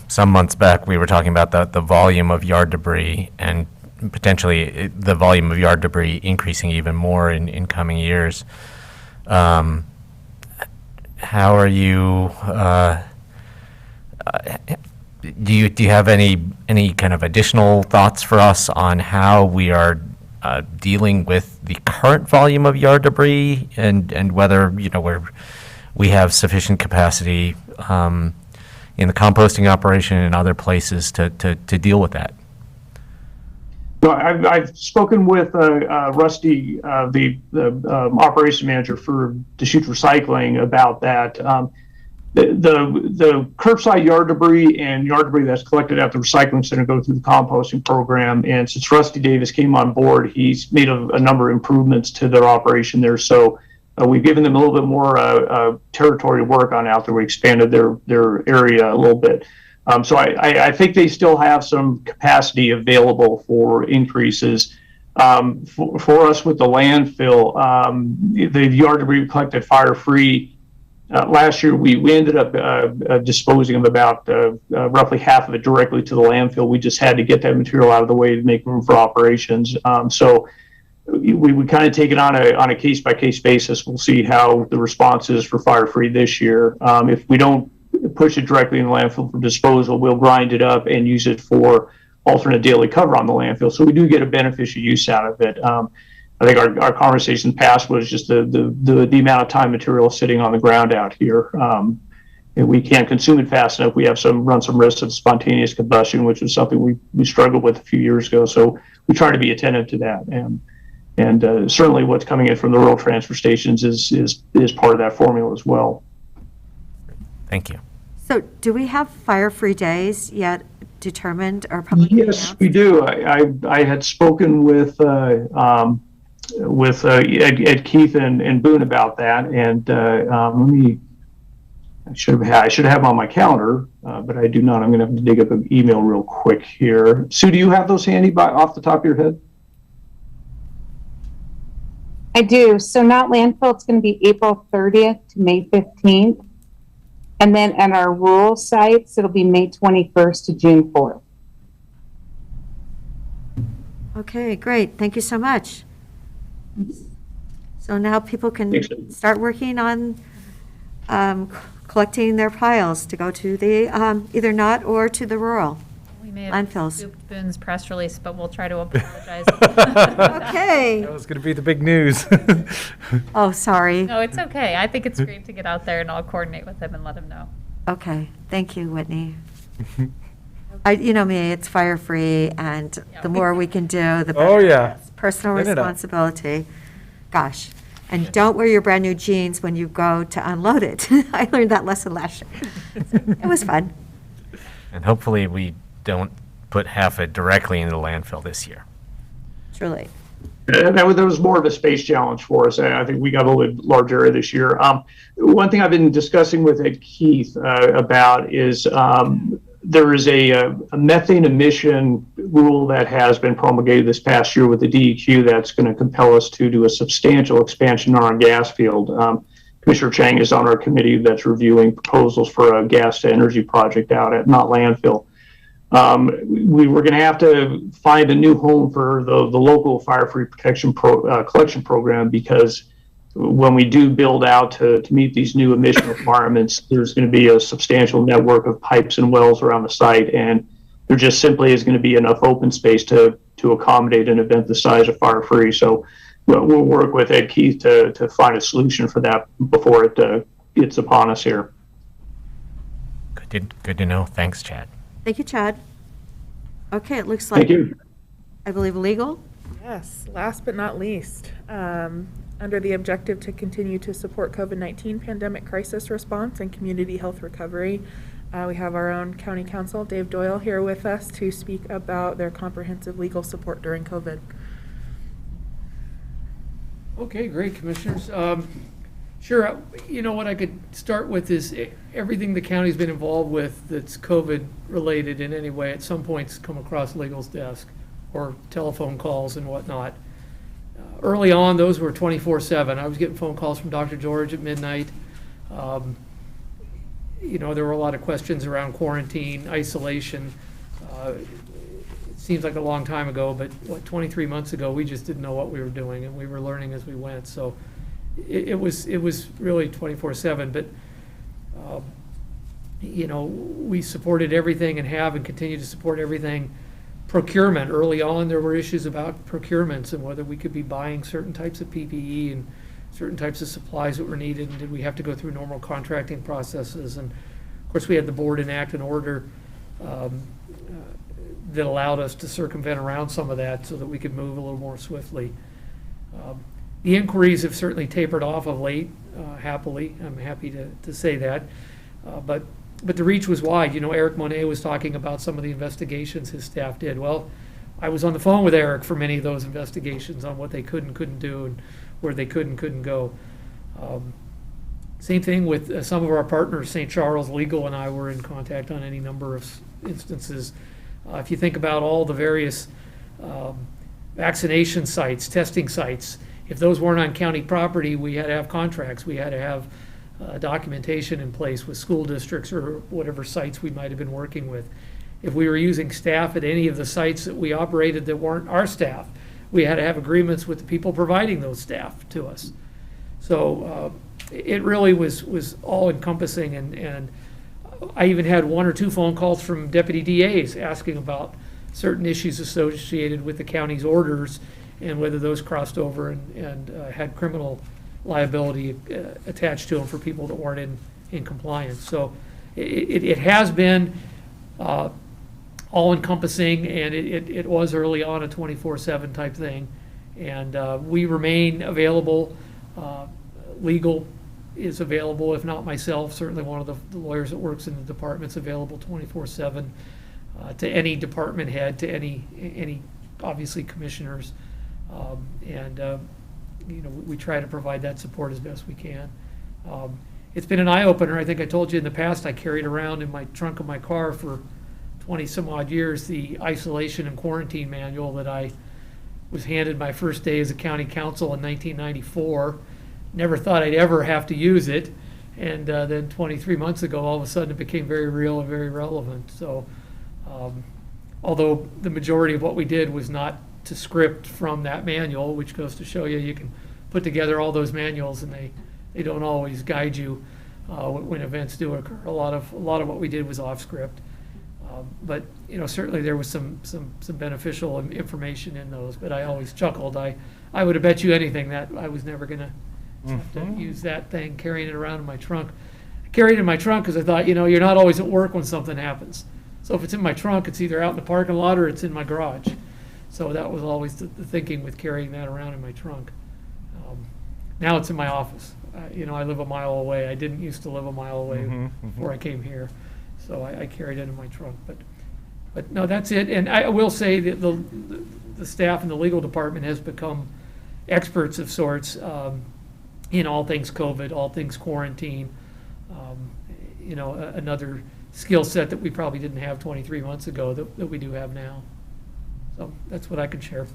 some months back, we were talking about the volume of yard debris and potentially the volume of yard debris increasing even more in coming years. How are you, do you have any kind of additional thoughts for us on how we are dealing with the current volume of yard debris and whether, we have sufficient capacity in the composting operation and other places to deal with that? No, I've spoken with Rusty, the operation manager for Deschutes Recycling, about that. The curbside yard debris and yard debris that's collected at the recycling center go through the composting program. And since Rusty Davis came on board, he's made a number of improvements to their operation there. So we've given them a little bit more territory to work on out there. We expanded their area a little bit. So I think they still have some capacity available for increases. For us with the landfill, the yard debris we collected fire-free. Last year, we ended up disposing of about roughly half of it directly to the landfill. We just had to get that material out of the way to make room for operations. So we would kind of take it on a case-by-case basis. We'll see how the response is for fire-free this year. If we don't push it directly in the landfill for disposal, we'll grind it up and use it for alternate daily cover on the landfill. So we do get a beneficial use out of it. I think our conversation past was just the amount of time material sitting on the ground out here. And we can't consume it fast enough. We have run some risks of spontaneous combustion, which was something we struggled with a few years ago. So we try to be attentive to that. And certainly what's coming in from the rural transfer stations is part of that formula as well. Thank you. So do we have fire-free days yet determined or publicly Yes, announced? we do. I had spoken with Ed Keith and Boone about that, and I should have them on my calendar, but I do not. I'm going to have to dig up an email real quick here. Sue, do you have those handy off the top of your head? I do. So not landfill, it's going to be April 30th to May 15th. And then at our rural sites, it'll be May 21st to June 4th. Okay, great. Thank you so much. So now people can start working on collecting their piles to go to the either not or to the rural We may have landfills. scooped Boone's press release, but we'll try to apologize. Okay. That was going to be the big news. Oh, sorry. No, it's okay. I think it's great to get out there, and I'll coordinate with him and let him know. Okay, thank you, Whitney. You know me, it's fire-free, and the more we can do, the better. Oh, yeah. It's personal Clean it up. responsibility. Gosh. And don't wear your brand-new jeans when you go to unload it. I learned that lesson last year. So, it was fun. And hopefully we don't put half it directly into the landfill this year. Truly. That was more of a space challenge for us. I think we got a little bit larger area this year. One thing I've been discussing with Ed Keith about is there is a methane emission rule that has been promulgated this past year with the DEQ that's going to compel us to do a substantial expansion on our gas field. Commissioner Chang is on our committee that's reviewing proposals for a gas to energy project out at Not Landfill. We were going to have to find a new home for the local fire-free protection collection program, because when we do build out to meet these new emission requirements, there's going to be a substantial network of pipes and wells around the site, and there just simply is going to be enough open space to accommodate an event the size of fire-free. So we'll work with Ed Keith to find a solution for that before it it's upon us here. Good to know. Thanks, Chad. Thank you, Chad. Okay, it looks like. Thank you. I believe legal. Yes, last but not least, under the objective to continue to support COVID-19 pandemic crisis response and community health recovery, we have our own county counsel, Dave Doyle, here with us to speak about their comprehensive legal support during COVID. Okay, great, commissioners. Sure, you know what I could start with is everything the county's been involved with that's COVID related in any way at some points come across legal's desk or telephone calls and whatnot. Early on, those were 24/7. I was getting phone calls from Dr. George at midnight. You know, there were a lot of questions around quarantine, isolation. It seems like a long time ago, but 23 months ago, we just didn't know what we were doing, and we were learning as we went. So it was really 24/7. But you know, we supported everything and have and continue to support everything. Procurement, early on, there were issues about procurements and whether we could be buying certain types of PPE and certain types of supplies that were needed, and did we have to go through normal contracting processes. And of course, we had the board enact an order that allowed us to circumvent around some of that so that we could move a little more swiftly. The inquiries have certainly tapered off of late, happily. I'm happy to say that. But the reach was wide. You know, Eric Monet was talking about some of the investigations his staff did. Well, I was on the phone with Eric for many of those investigations on what they could and couldn't do and where they could and couldn't go. Same thing with some of our partners. St. Charles Legal and I were in contact on any number of instances. If you think about all the various vaccination sites, testing sites, if those weren't on county property, we had to have contracts. We had to have documentation in place with school districts or whatever sites we might have been working with. If we were using staff at any of the sites that we operated that weren't our staff, we had to have agreements with the people providing those staff to us. So it really was all encompassing, and I even had 1 or 2 phone calls from deputy DAs asking about certain issues associated with the county's orders and whether those crossed over and had criminal liability attached to them for people that weren't in compliance. So it has been all-encompassing, and it was early on a 24/7 type thing. And we remain available. Legal is available, if not myself, certainly one of the lawyers that works in the department's available 24/7 to any department head, to any obviously commissioners. You know, we try to provide that support as best we can. It's been an eye-opener. I think I told you in the past, I carried around in my trunk of my car for 20 some odd years the isolation and quarantine manual that I was handed my first day as a county council in 1994. Never thought I'd ever have to use it. And then 23 months ago, all of a sudden it became very real and very relevant. So although the majority of what we did was not to script from that manual, which goes to show you can put together all those manuals and they don't always guide you when events do occur. A lot of what we did was off script. But you know, certainly there was some beneficial information in those. But I always chuckled. I would have bet you anything that I was never going to have to use that thing, carrying it around in my trunk. I carried it in my trunk because I thought, you know, you're not always at work when something happens. So if it's in my trunk, it's either out in the parking lot or it's in my garage. So that was always the thinking with carrying that around in my trunk. Now it's in my office. You know, I live a mile away. I didn't used to live a mile away before I came here. So I carried it in my trunk. But no, that's it. And I will say that the staff in the legal department has become experts of sorts in all things COVID, all things quarantine. You know, another skill set that we probably didn't have 23 months ago that we do have now. So that's what I could share.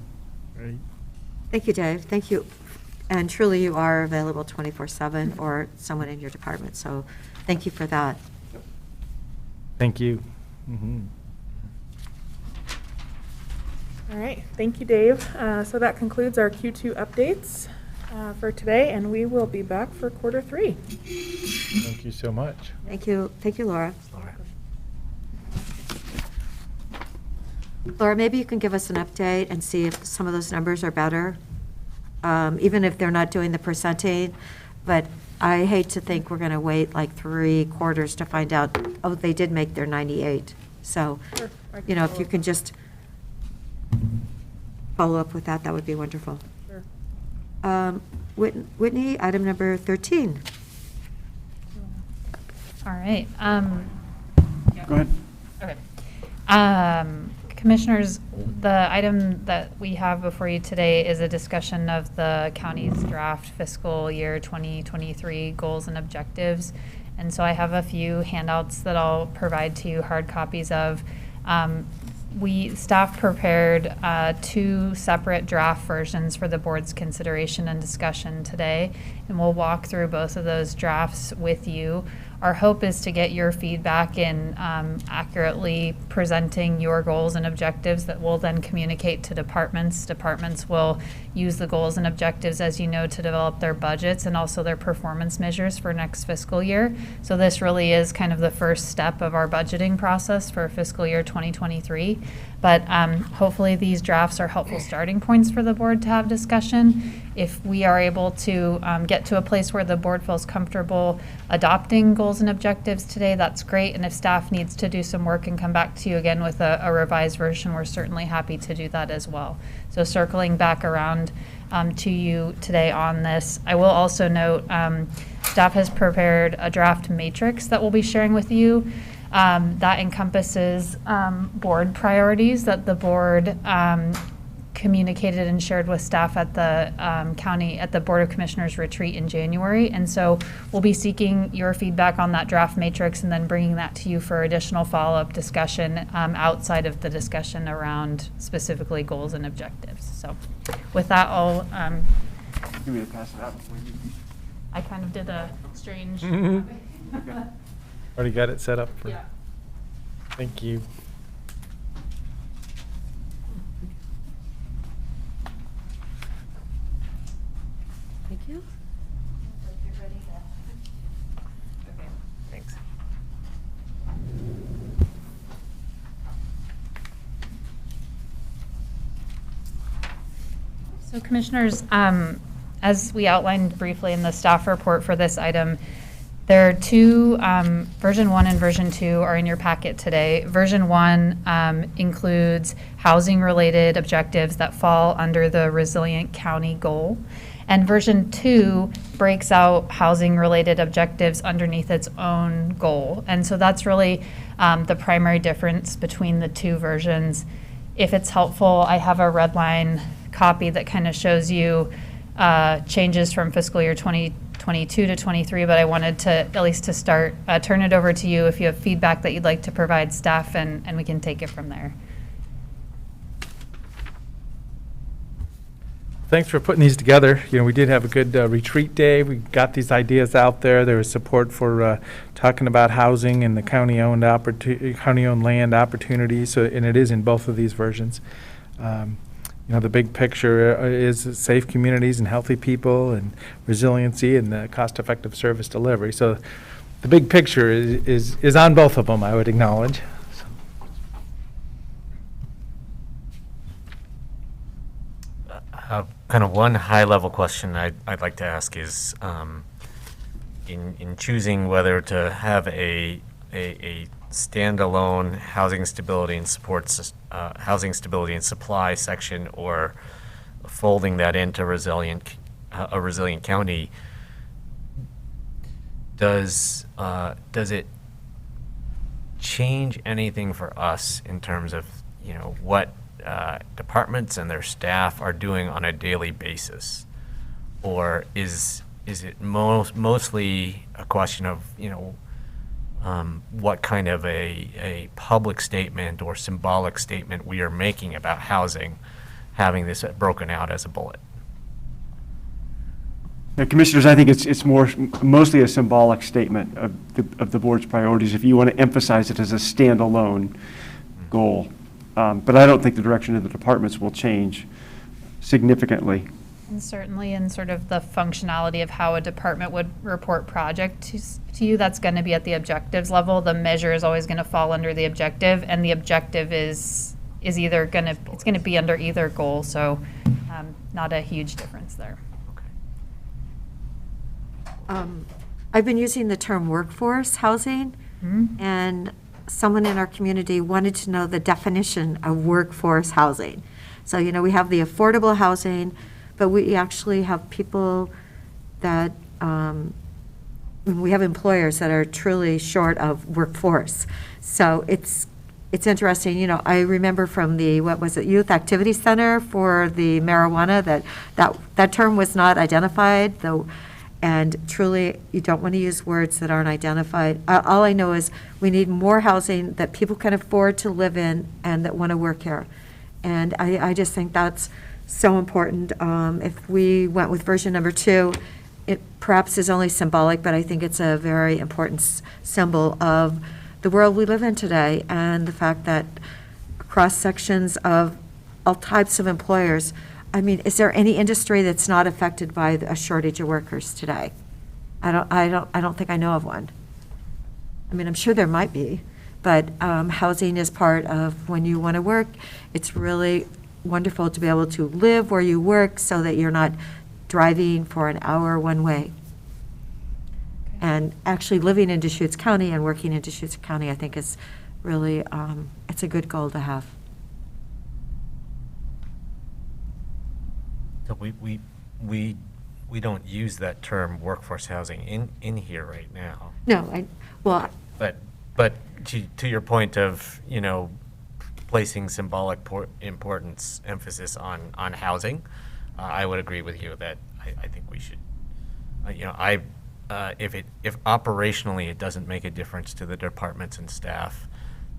Great. Thank you, Dave. Thank you. And truly, you are available 24/7 or someone in your department. So thank you for that. Thank you. All right, thank you, Dave. So that concludes our Q2 updates for today, and we will be back for Q3. Thank you so much. Thank you. Thank you, Laura. Laura, maybe you can give us an update and see if some of those numbers are better, even if they're not doing the percentage. But I hate to think we're going to wait like 3 quarters to find out, oh, they did make their 98. So, Sure, I can you know, if follow you up. can just follow up with that, that would be wonderful. Sure. Whitney, item number 13. All right. Go ahead. Okay. Commissioners, the item that we have before you today is a discussion of the county's draft fiscal year 2023 goals and objectives. And so I have a few handouts that I'll provide to you, hard copies of. Staff prepared 2 separate draft versions for the board's consideration and discussion today, and we'll walk through both of those drafts with you. Our hope is to get your feedback in accurately presenting your goals and objectives that we'll then communicate to departments. Departments will use the goals and objectives, as you know, to develop their budgets and also their performance measures for next fiscal year. So this really is kind of the first step of our budgeting process for fiscal year 2023. But hopefully these drafts are helpful starting points for the board to have discussion. If we are able to get to a place where the board feels comfortable adopting goals and objectives today, that's great. And if staff needs to do some work and come back to you again with a revised version, we're certainly happy to do that as well. So circling back around to you today on this, I will also note staff has prepared a draft matrix that we'll be sharing with you. That encompasses board priorities that the board communicated and shared with staff at the Board of Commissioners retreat in January. And so we'll be seeking your feedback on that draft matrix and then bringing that to you for additional follow-up discussion outside of the discussion around specifically goals and objectives. So with that, I'll Give me to pass it out before you. I kind of did a strange. Already got it set up for. Yeah. Thank you. Thank you. Okay, thanks. So Commissioners, as we outlined briefly in the staff report for this item, there are 2, version 1 and version 2 are in your packet today. Version 1 includes housing-related objectives that fall under the Resilient County goal. And version 2 breaks out housing-related objectives underneath its own goal. And so that's really the primary difference between the 2 versions. If it's helpful, I have a red line copy that kind of shows you changes from fiscal year 2022 to 23, but I wanted to, at least to start, turn it over to you if you have feedback that you'd like to provide staff, and we can take it from there. Thanks for putting these together. You know, we did have a good retreat day. We got these ideas out there. There was support for talking about housing and the county-owned land opportunities, so, and it is in both of these versions. You know, the big picture is safe communities and healthy people and resiliency and the cost-effective service delivery. So the big picture is on both of them, I would acknowledge. Kind of one high-level question I'd like to ask is, in choosing whether to have a standalone housing stability and supports housing stability and supply section, or folding that into a resilient county, does it change anything for us in terms of, you know, what departments and their staff are doing on a daily basis, or is it mostly a question of, you know, what kind of a public statement or symbolic statement we are making about housing, having this broken out as a bullet? Yeah, Commissioners, I think it's mostly a symbolic statement of the board's priorities, if you want to emphasize it as a standalone goal. But I don't think the direction of the departments will change significantly. And certainly in sort of the functionality of how a department would report project to you, that's going to be at the objectives level. The measure is always going to fall under the objective, and the objective is either going to be under either goal. So not a huge difference there. I've been using the term workforce housing, and someone in our community wanted to know the definition of workforce housing. So, we have the affordable housing, but we actually have people that, we have employers that are truly short of workforce. So it's interesting, I remember from the, Youth Activity Center for the marijuana, that term was not identified, though. And truly, you don't want to use words that aren't identified. All I know is we need more housing that people can afford to live in and that want to work here. And I just think that's so important. If we went with version number 2, it perhaps is only symbolic, but I think it's a very important symbol of the world we live in today and the fact that cross sections of all types of employers. I mean, is there any industry that's not affected by a shortage of workers today? I don't think I know of one. I mean, I'm sure there might be, but housing is part of when you want to work. It's really wonderful to be able to live where you work so that you're not driving for an hour one way. And actually living in Deschutes County and working in Deschutes County, I think is really, it's a good goal to have. So we don't use that term workforce housing in here right now. No, But to your point of, placing symbolic importance, emphasis on housing, I would agree with you that I think we should, if operationally it doesn't make a difference to the departments and staff,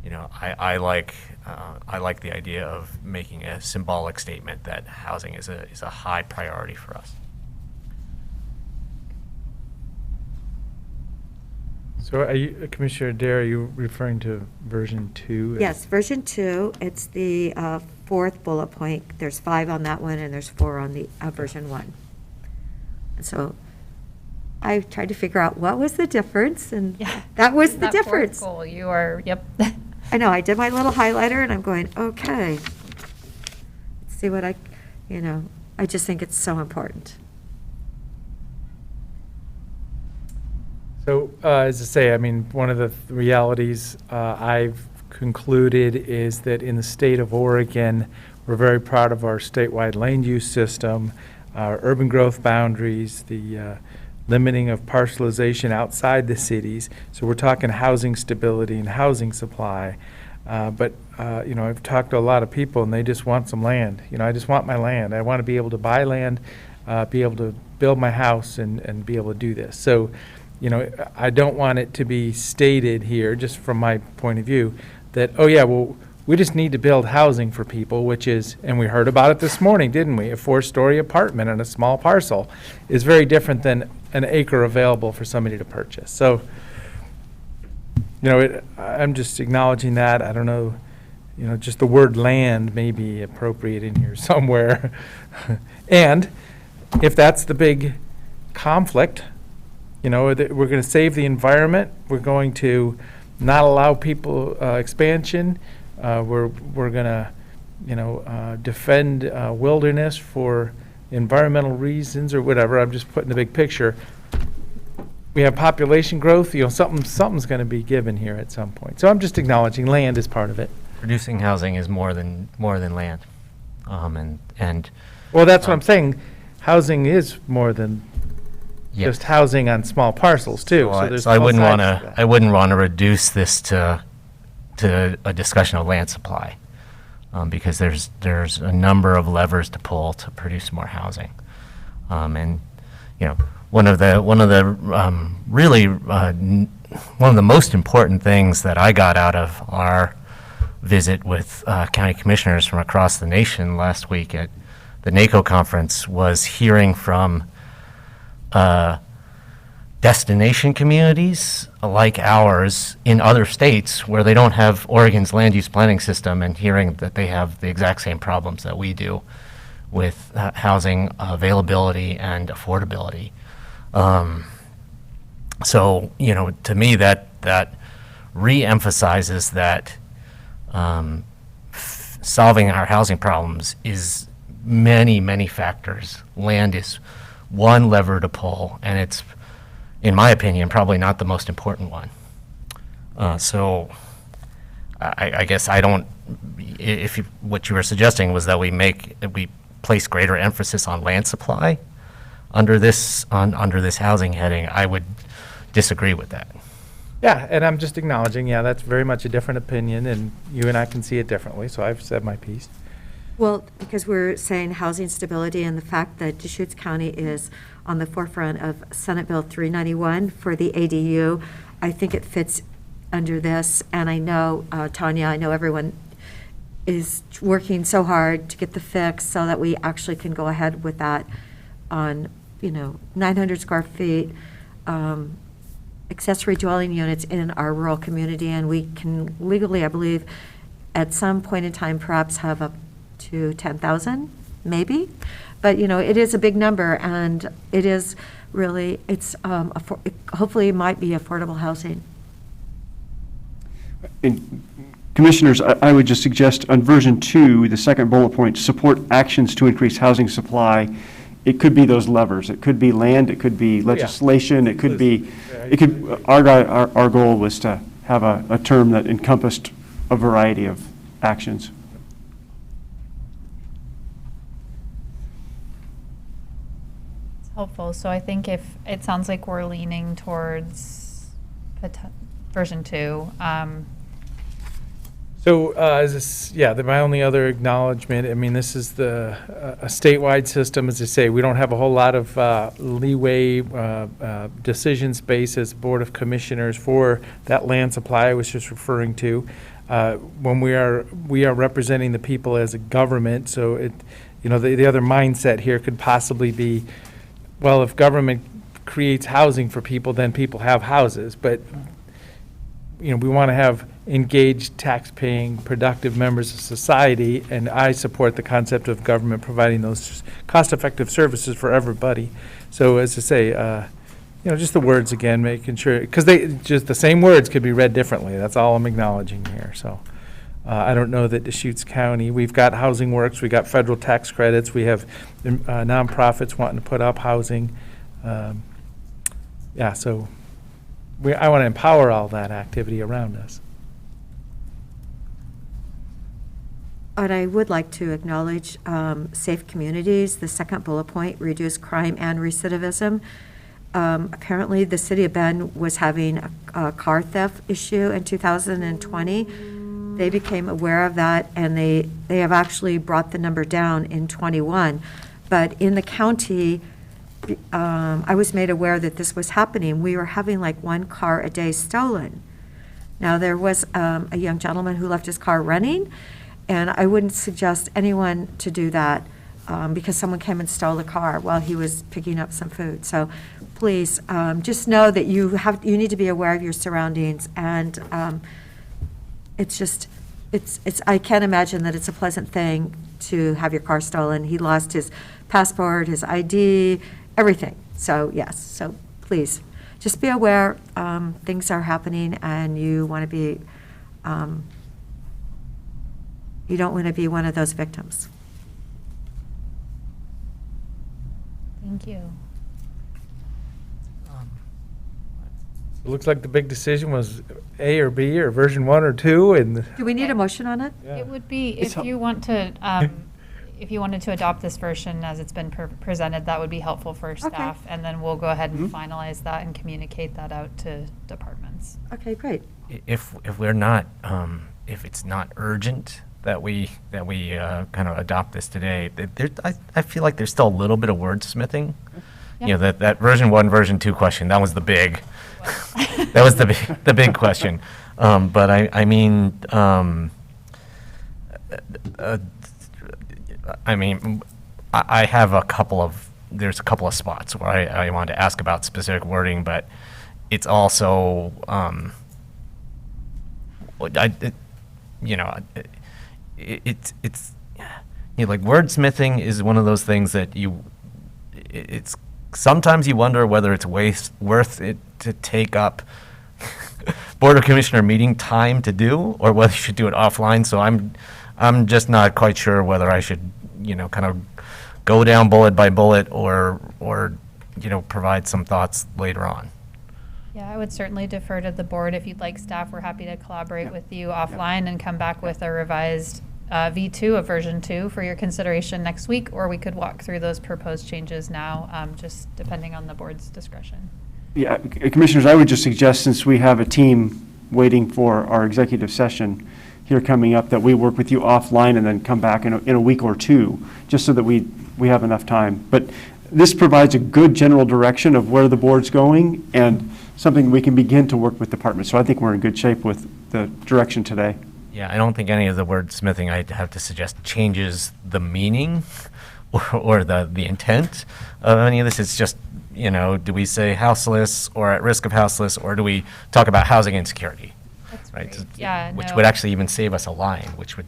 I like the idea of making a symbolic statement that housing is a high priority for us. So are you, Commissioner Dare, are you referring to version 2? Yes, version 2, it's the 4th bullet point. There's 5 on that one, and there's 4 on the version 1. And so I tried to figure out what was the difference, and that was the difference. That 4th goal, you are, yep. I know, I did my little highlighter, and I'm going, okay. Let's see what I just think it's so important. So, as I say, I mean, one of the realities I've concluded is that in the state of Oregon, we're very proud of our statewide land use system, our urban growth boundaries, the limiting of parcelization outside the cities. So we're talking housing stability and housing supply. But I've talked to a lot of people, and they just want some land. I just want my land. I want to be able to buy land, be able to build my house, and be able to do this. So, I don't want it to be stated here, just from my point of view, that, oh yeah, well, we just need to build housing for people, which is, and we heard about it this morning, didn't we? A 4-story apartment on a small parcel is very different than an acre available for somebody to purchase. So, I'm just acknowledging that. I don't know, just the word land may be appropriate in here somewhere. And if that's the big conflict, that we're going to save the environment, we're going to not allow people expansion, we're going to defend wilderness for environmental reasons or whatever. I'm just putting the big picture. We have population growth, something's going to be given here at some point. So I'm just acknowledging land is part of it. Producing housing is more than land, and well, that's what I'm saying. Housing is more than just housing on small parcels too. So I wouldn't want to reduce this to a discussion of land supply, because there's a number of levers to pull to produce more housing, and one of the most important things that I got out of our visit with county commissioners from across the nation last week at the NACO conference was hearing from destination communities like ours in other states where they don't have Oregon's land use planning system, and hearing that they have the exact same problems that we do with housing availability and affordability. So, to me, that re-emphasizes that solving our housing problems is many, many factors. Land is one lever to pull, and it's in my opinion, probably not the most important one. So I guess I don't, what you were suggesting was that we place greater emphasis on land supply under this housing heading. I would disagree with that. Yeah, and I'm just acknowledging, that's very much a different opinion, and you and I can see it differently, so I've said my piece. Well, because we're saying housing stability and the fact that Deschutes County is on the forefront of Senate Bill 391 for the ADU, I think it fits under this. And I know, Tanya, I know everyone is working so hard to get the fix so that we actually can go ahead with that on, 900 square feet, accessory dwelling units in our rural community. And we can legally, I believe, at some point in time, perhaps have up to 10,000, maybe. But, it is a big number, and it is really, hopefully it might be affordable housing. And Commissioners, I would just suggest on version 2, the second bullet point, support actions to increase housing supply. It could be those levers. It could be land, it could be legislation, it could be, our goal was to have a term that encompassed a variety of actions. Helpful. So I think if it sounds like we're leaning towards version 2. So, my only other acknowledgement, this is a statewide system, as I say, we don't have a whole lot of leeway, decision space as Board of Commissioners for that land supply I was just referring to. When we are representing the people as a government, so the other mindset here could possibly be, well, if government creates housing for people, then people have houses. But, we want to have engaged, tax-paying, productive members of society, and I support the concept of government providing those cost-effective services for everybody. So, as I say, just the words again, making sure, because the same words could be read differently. That's all I'm acknowledging here. So, I don't know that Deschutes County, we've got Housing Works, we got federal tax credits, we have nonprofits wanting to put up housing. So I want to empower all that activity around us. And I would like to acknowledge safe communities, the second bullet point, reduce crime and recidivism. Apparently, the city of Bend was having a car theft issue in 2020. They became aware of that, and they have actually brought the number down in 21. But in the county, I was made aware that this was happening. We were having like one car a day stolen. Now, there was a young gentleman who left his car running, and I wouldn't suggest anyone to do that because someone came and stole the car while he was picking up some food. So please, just know that you need to be aware of your surroundings, and I can't imagine that it's a pleasant thing to have your car stolen. He lost his passport, his ID, everything. So yes, so please, just be aware things are happening, and you want to be, you don't want to be one of those victims. Thank you. It looks like the big decision was A or B or version 1 or 2, and Do we need a motion on it? It would be, if you want to, if you wanted to adopt this version as it's been presented, that would be helpful for staff. And then we'll go ahead and finalize that and communicate that out to departments. Okay, great. If we're not, if it's not urgent that we kind of adopt this today, I feel like there's still a little bit of wordsmithing. Yeah. That version 1, version 2 question, that was the big, that was the big question. But I have there's a couple of spots where I want to ask about specific wording, but it's also, like wordsmithing is one of those things that it's sometimes you wonder whether it's worth it to take up Board of Commissioner meeting time to do, or whether you should do it offline. So I'm just not quite sure whether I should, kind of go down bullet by bullet or provide some thoughts later on. Yeah, I would certainly defer to the board. If you'd like staff, we're happy to collaborate with you offline and come back with a revised V2 of version 2 for your consideration next week, or we could walk through those proposed changes now, just depending on the board's discretion. Yeah, Commissioners, I would just suggest, since we have a team waiting for our executive session here coming up, that we work with you offline and then come back in a week or two, just so that we have enough time. But this provides a good general direction of where the board's going and something we can begin to work with departments. So I think we're in good shape with the direction today. Yeah, I don't think any of the wordsmithing I'd have to suggest changes the meaning or the intent of any of this. It's just, you know, do we say houseless or at risk of houseless, or do we talk about housing insecurity? That's right? great. Yeah, which no. would actually even save us a line, which would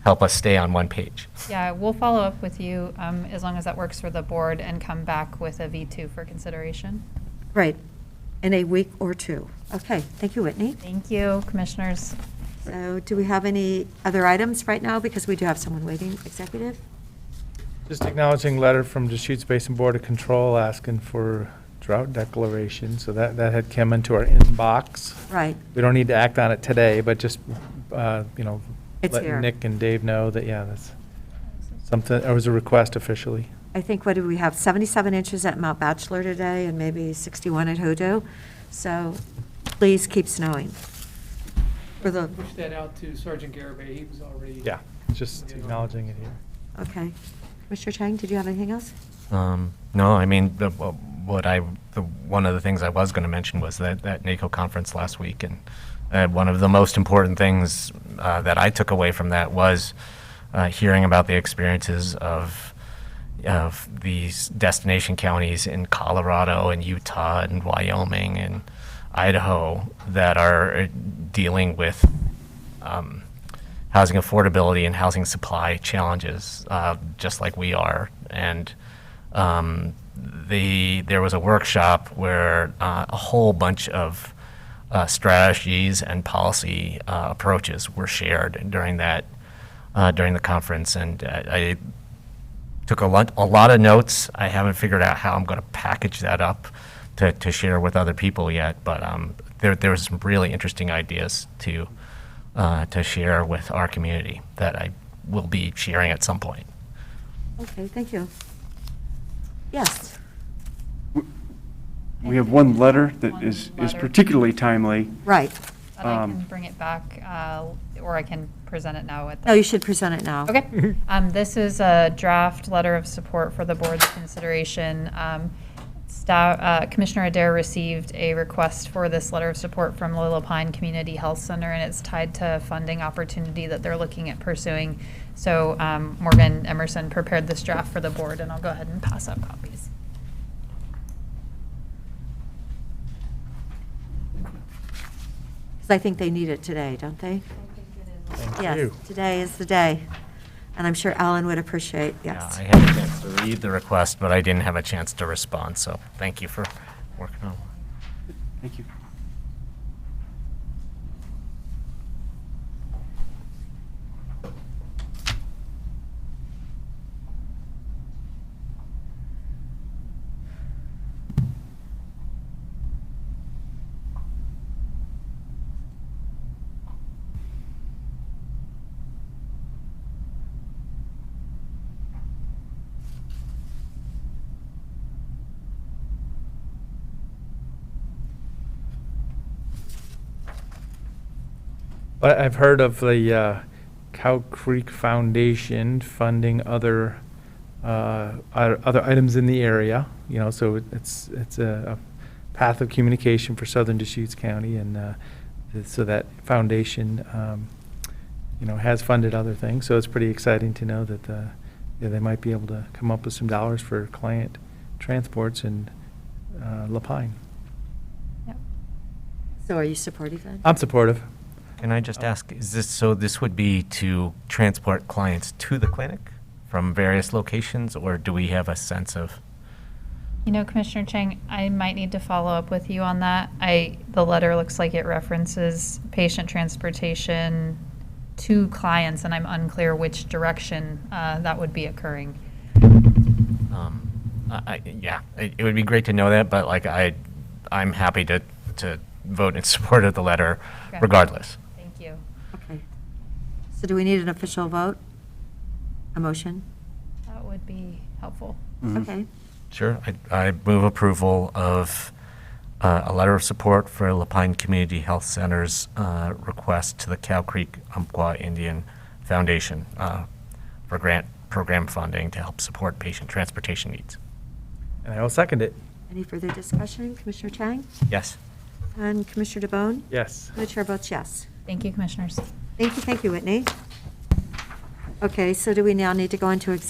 help us stay on one page. Yeah, we'll follow up with you as long as that works for the board and come back with a V2 for consideration. Right, in a week or two. Okay, thank you, Whitney. Thank you, commissioners. So do we have any other items right now? Because we do have someone waiting, executive. Just acknowledging letter from Deschutes Basin Board of Control asking for drought declaration. So that had come into our inbox. Right. We don't need to act on it today, but just, you know, It's let here. Nick and Dave know that, yeah, that's something, it was a request officially. I think, what did we have, 77 inches at Mount Bachelor today and maybe 61 at Hoodoo. So please keep snowing. For the, Push that out to Sergeant Garibay. He was already. Yeah, just acknowledging it here. okay. Mr. Chang, did you have anything else? No, I mean, one of the things I was going to mention was that NACO conference last week, and one of the most important things that I took away from that was hearing about the experiences of these destination counties in Colorado and Utah and Wyoming and Idaho that are dealing with housing affordability and housing supply challenges, just like we are. And there was a workshop where a whole bunch of strategies and policy approaches were shared during the conference, and I took a lot of notes. I haven't figured out how I'm going to package that up to share with other people yet, but there was some really interesting ideas to share with our community that I will be sharing at some point. Okay, thank you. Yes. We have one letter that is particularly timely. Right. But I can bring it back, or I can present it now. No, you should present it now. Okay. This is a draft letter of support for the board's consideration. Commissioner Adair received a request for this letter of support from Little Pine Community Health Center, and it's tied to funding opportunity that they're looking at pursuing. So Morgan Emerson prepared this draft for the board, and I'll go ahead and pass out copies. Because I think they need it today, don't they? Thank Yes, you. today is the day. And I'm sure Alan would appreciate, yes. I had a chance to read the request, but I didn't have a chance to respond, so thank you for working on it. Thank you. But I've heard of the Cow Creek Foundation funding other items in the area, you know, so it's a path of communication for southern Deschutes County, and so that foundation, you know, has funded other things, so it's pretty exciting to know that yeah, they might be able to come up with some dollars for client transports in La Pine. Yep. So are you supportive then? I'm supportive. Can I just ask, this would be to transport clients to the clinic from various locations, or do we have a sense of? You know, Commissioner Chang, I might need to follow up with you on that. The letter looks like it references patient transportation to clients, and I'm unclear which direction that would be occurring. Yeah, it would be great to know that, but like I'm happy to to vote in support of the letter Okay. regardless. Thank you. Okay. So do we need an official vote? A motion? That would be helpful. Okay. Sure. I move approval of a letter of support for Lapine Community Health Center's request to the Cow Creek Umpqua Indian Foundation for grant program funding to help support patient transportation needs. And I will second it. Any further discussion? Commissioner Chang? Yes. And Commissioner DeBonne? Yes. The chair votes yes. Thank you, Commissioners. Thank you, Whitney. Okay, so do we now need to go into executive